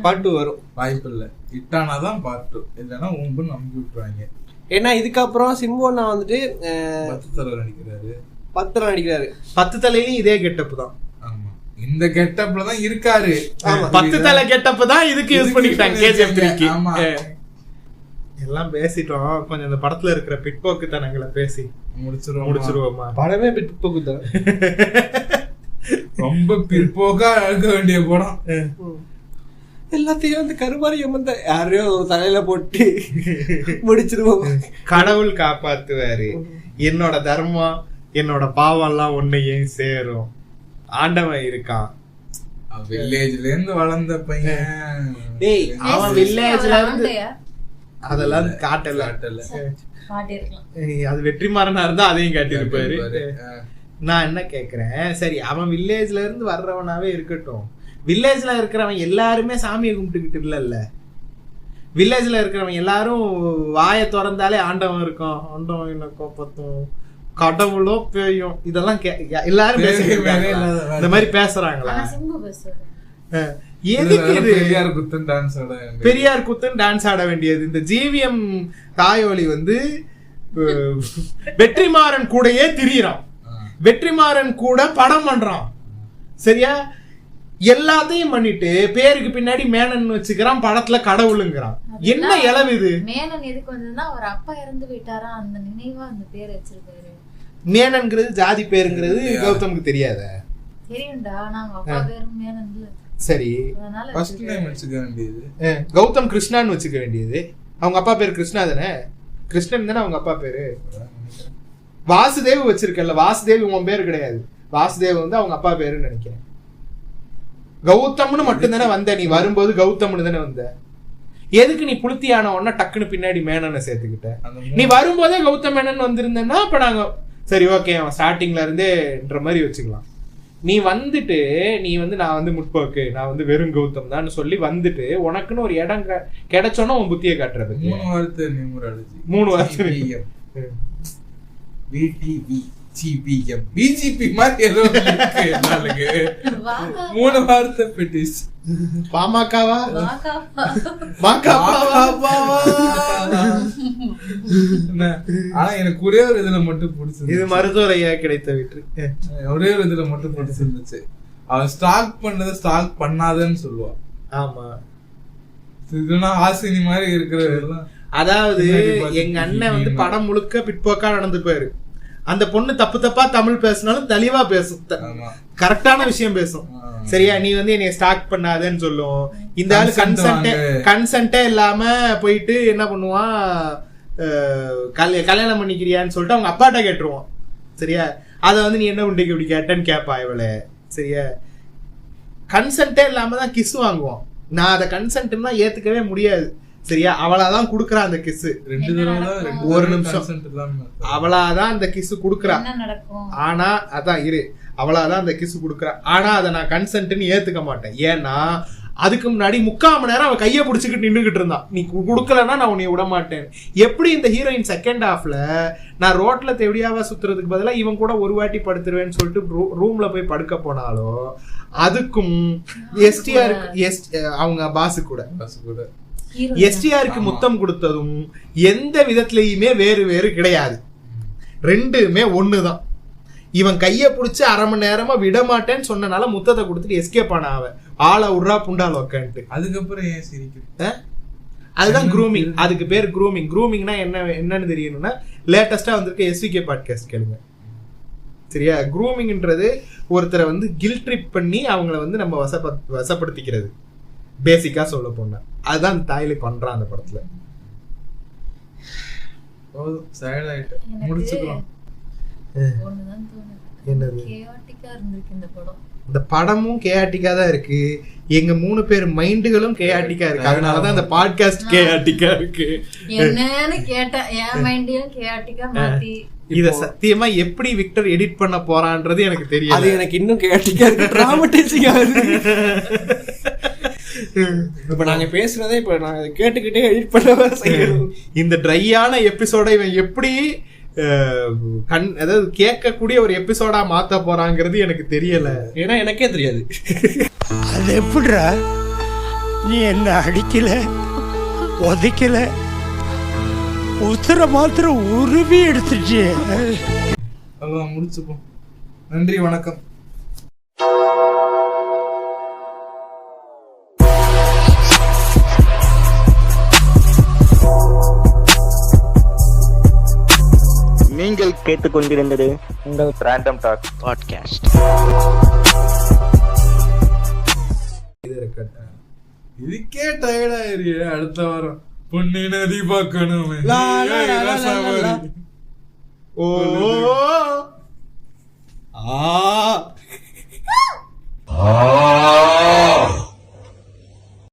பார்ட் 2 வரும். வாய்ப்பு இல்ல, ஹிட்டானாதான் பார்ட் 2, இல்லைன்னா உம்புன்னு நம்பி விட்டுருவாங்க. ஏன்னா இதுக்கப்புறம் சிம்புவண்ணா வந்துட்டு 10 தலை நடிக்கிறாரு. 10 தலையிலும் இதே கெட்டப் தான். ஆமா, இந்த கெட்டப்ல தான் இருக்காரு. 10 தலை கெட்டப் தான் இதுக்கு யூஸ் பண்ணிக்கிட்டாங்க KGF 3க்கு. ஆமா, எல்லாம் பேசிட்டோம். கொஞ்சம் இந்த படத்துல இருக்கிற பிட்போக்கு தனங்களை பேசி முடிச்சிருவோமா? படமே பிட்போக்கு தான். ரொம்ப பிற்போக்கா இருக்க வேண்டிய படம். எல்லாத்தையும் வந்து கருமாரியம் வந்து யாரையோ தலையில போட்டு முடிச்சிருவோம். கடவுள் காப்பாத்துவாரு, என்னோட தர்மம் என்னோட பாவம் எல்லாம் ஒன்னையும் சேரும், ஆண்டவன் இருக்கான். வில்லேஜ்ல இருந்து வளர்ந்த பையன். அவன் வில்லேஜ்ல இருந்து அதெல்லாம் காட்டல. அது வெற்றிமாறனா இருந்தா அதையும் காட்டியிருப்பாரு. நான் என்ன கேக்குறேன், சரி அவன் வில்லேஜ்ல இருந்து வர்றவனாவே இருக்கட்டும், வில்லேஜ்ல இருக்கிறவன் எல்லாருமே சாமியை கும்பிட்டுக்கிட்டு இல்ல. வில்லேஜ்ல இருக்கிறவன் எல்லாரும் வாயை திறந்தாலே ஆண்டவன் இருக்கும், ஆண்டவன் என்ன கோப்பத்தும், கடவுளோ பேயும், இதெல்லாம் எல்லாரும் இந்த மாதிரி பேசுறாங்களா? எதுக்கு இது பெரியார் குத்தன் டான்ஸ் ஆட வேண்டியது? இந்த GVM தாயோலி வந்து வெற்றிமாறன் கூடயே திரியறான், வெற்றிமாறன் கூட படம் பண்றான். சரியா? எல்லாத்தையும் பண்ணிட்டு பேருக்கு பின்னாடி மேனன் வச்சுக்கிறான், படத்துல கடவுளுங்கிறான். என்ன இளவு இது? மேனன் எதுக்கு வந்ததுன்னா அவர் அப்பா இறந்து போயிட்டாரா, அந்த நினைவா அந்த பேர் வச்சிருக்காரு. மேனன்ங்கிறது ஜாதி பேருங்கிறது கௌதமுக்கு தெரியாத? தெரியும்டா, நாங்க அப்பா பேரும் மேனன் இல்ல. சரி, ஃபர்ஸ்ட் நேம் வச்சுக்க வேண்டியது கௌதம் கிருஷ்ணான்னு வச்சுக்க வேண்டியது. அவங்க அப்பா பேரு கிருஷ்ணா தானே? கிருஷ்ணன் தானே அவங்க அப்பா பேரு. வாசுதேவ் வச்சிருக்கல, வாசுதேவ் உன் பேரு கிடையாது, வாசுதேவ் வந்து அவங்க அப்பா பேருன்னு நினைக்கிறேன். கௌதம்னு மட்டும் தானே வந்த, நீ வரும்போது கௌதம்னு தானே வந்த. எதுக்கு நீ புளுத்தியான உடனே டக்குன்னு பின்னாடி மேனனை சேர்த்துக்கிட்ட? நீ வரும்போதே கௌதம் மேனன் வந்திருந்தேன்னா அப்ப நாங்க சரி ஓகே அவன் ஸ்டார்டிங்ல இருந்தேன்ற மாதிரி வச்சுக்கலாம். நீ வந்துட்டு நீ வந்து நான் வந்து முற்போக்கு, நான் வந்து வெறும் கௌதம் தான் சொல்லி வந்துட்டு உனக்குன்னு ஒரு இடம் கிடைச்சோன்னா உன் புத்தியை காட்டுறது. 3 வாரத்து 3 வாரத்து VTVGPM BGP மாதிரி ஏதோ இருக்கு என்னாலுங்க. 3 வார்த்தை பெட்டிஸ். பாமகவா ஆனா எனக்கு ஒரே ஒரு இதுல மட்டும் பிடிச்சது, இது மருத்துவரையா கிடைத்த வெற்றி. ஒரே ஒரு இதுல மட்டும் பிடிச்சிருந்துச்சு, அவன் ஸ்டாக் பண்ணதை ஸ்டாக் பண்ணாதன்னு சொல்லுவான். ஆமா, இதுனா ஆசினி மாதிரி இருக்கிற எல்லாம். அதாவது எங்க அண்ணன் வந்து படம் முழுக்க பிற்போக்கா நடந்துப்பாரு. அந்த பொண்ணு தப்பு தப்பா தமிழ் பேசினாலும் தெளிவா பேசும், கரெக்டான விஷயம் பேசும். சரியா, நீ வந்து என்னைய ஸ்டாக் பண்ணாதேன்னு சொல்லும். இந்த ஆளு கன்சென்ட்டே இல்லாம போயிட்டு என்ன பண்ணுவான், கல்யாணம் பண்ணிக்கிறியான்னு சொல்லிட்டு அவங்க அப்பாட்ட கேட்டுருவான். சரியா, அத வந்து நீ என்ன உண்டைக்கு இப்படி கேட்டேன்னு கேப்பா இவளே. சரியா, கன்சென்ட்டே இல்லாம தான் கிஸ் வாங்குவான். நான் அதை கன்சென்ட்னா ஏத்துக்கவே முடியாது. சரியா, அவளாதான் குடுக்கறா அந்த கிஸ். 2 தடவை ஒரு நிமிஷம் அவளாதான் அந்த கிஸ் குடுக்கறா. ஆனா அதான் இரு, அவளாதான் அந்த கிஸ் குடுக்கறா. ஆனா அதை நான் கன்சென்ட்னு ஏத்துக்க மாட்டேன். ஏன்னா அதுக்கு முன்னாடி 3/4 மணி நேரம் அவ கைய பிடிச்சிக்கிட்டு நின்றுகிட்டு இருந்தான். நீ குடுக்கலன்னா நான் உன்னை விட மாட்டேன். எப்படி இந்த ஹீரோயின் செகண்ட் ஹாஃப்ல நான் ரோட்ல தேடியாவா சுத்துறதுக்கு பதிலா இவன் கூட ஒரு வாட்டி படுத்துருவேன்னு சொல்லிட்டு ரூம்ல போய் படுக்க போனாலோ, அதுக்கும் எஸ்டிஆருக்கு அவங்க பாசு கூட எஸ்டிஆருக்கு முத்தம் கொடுத்ததும் எந்த விதத்திலயுமே வேறு வேறு கிடையாது. ரெண்டுமே ஒண்ணுதான். இவன் கைய புடிச்சு 1/2 மணி நேரமா விட மாட்டேன்னு சொன்னனால முத்தத்தை கொடுத்துட்டு எஸ்கேப் ஆன அவன் ஆளை உட்றா புண்டால் உக்கான்ட்டு. அதுக்கப்புறம் ஏன் சிரிக்க? அதுதான் க்ரூமிங். அதுக்கு பேர் க்ரூமிங். க்ரூமிங்னா என்னன்னு தெரியணும்னா லேட்டஸ்டா வந்திருக்க SVK பாட்காஸ்ட் கேளுங்க. சரியா, க்ரூமிங்ன்றது ஒருத்தரை வந்து கில் ட்ரிப் பண்ணி அவங்கள வந்து நம்ம வசப்படுத்திக்கிறது. பேசிக்கா சொல்ல போனா அதுதான் தாயில பண்றான் அந்த படத்துல. இந்த படமும் கேஆட்டிக்கா தான் இருக்கு. எங்க 3 பேர் மைண்டுகளும் கேஆட்டிக்கா இருக்கு. அதனாலதான் இந்த பாட்காஸ்ட் கேஆட்டிக்கா இருக்கு. என்னன்னு கேட்டேன், என் மைண்டையும் கேஆட்டிக்கா மாத்தி. இத சத்தியமா எப்படி விக்டர் எடிட் பண்ண போறான்றது எனக்கு தெரியும். அது எனக்கு இன்னும் கேஆட்டிக்கா இருக்கு, டிராமடைசிங்கா இருக்கு. இப்ப நாங்க பேசுறதே இப்ப நாங்க கேட்டுக்கிட்டே எடிட் பண்ணவே செய்யணும். இந்த ட்ரையான எபிசோட இவன் எப்படி அதாவது கேட்கக்கூடிய ஒரு எபிசோடா மாத்த போறாங்கிறது எனக்கு தெரியல. ஏன்னா எனக்கே தெரியாது. அது எப்படிடா, நீ என்ன அடிக்கல உதைக்கல, உத்தர மாத்திரம் உருவி எடுத்துச்சு. அதான் முடிச்சுப்போம். நன்றி, வணக்கம். நீங்கள் கேட்டுக்கொண்டிருந்தது உங்கள் ரேண்டம் டாக் பாட்காஸ்ட். இதுக்கே டயர்ட் ஆயிரு. அடுத்த வாரம் பொன்னி நதி பார்க்கணும். ஓ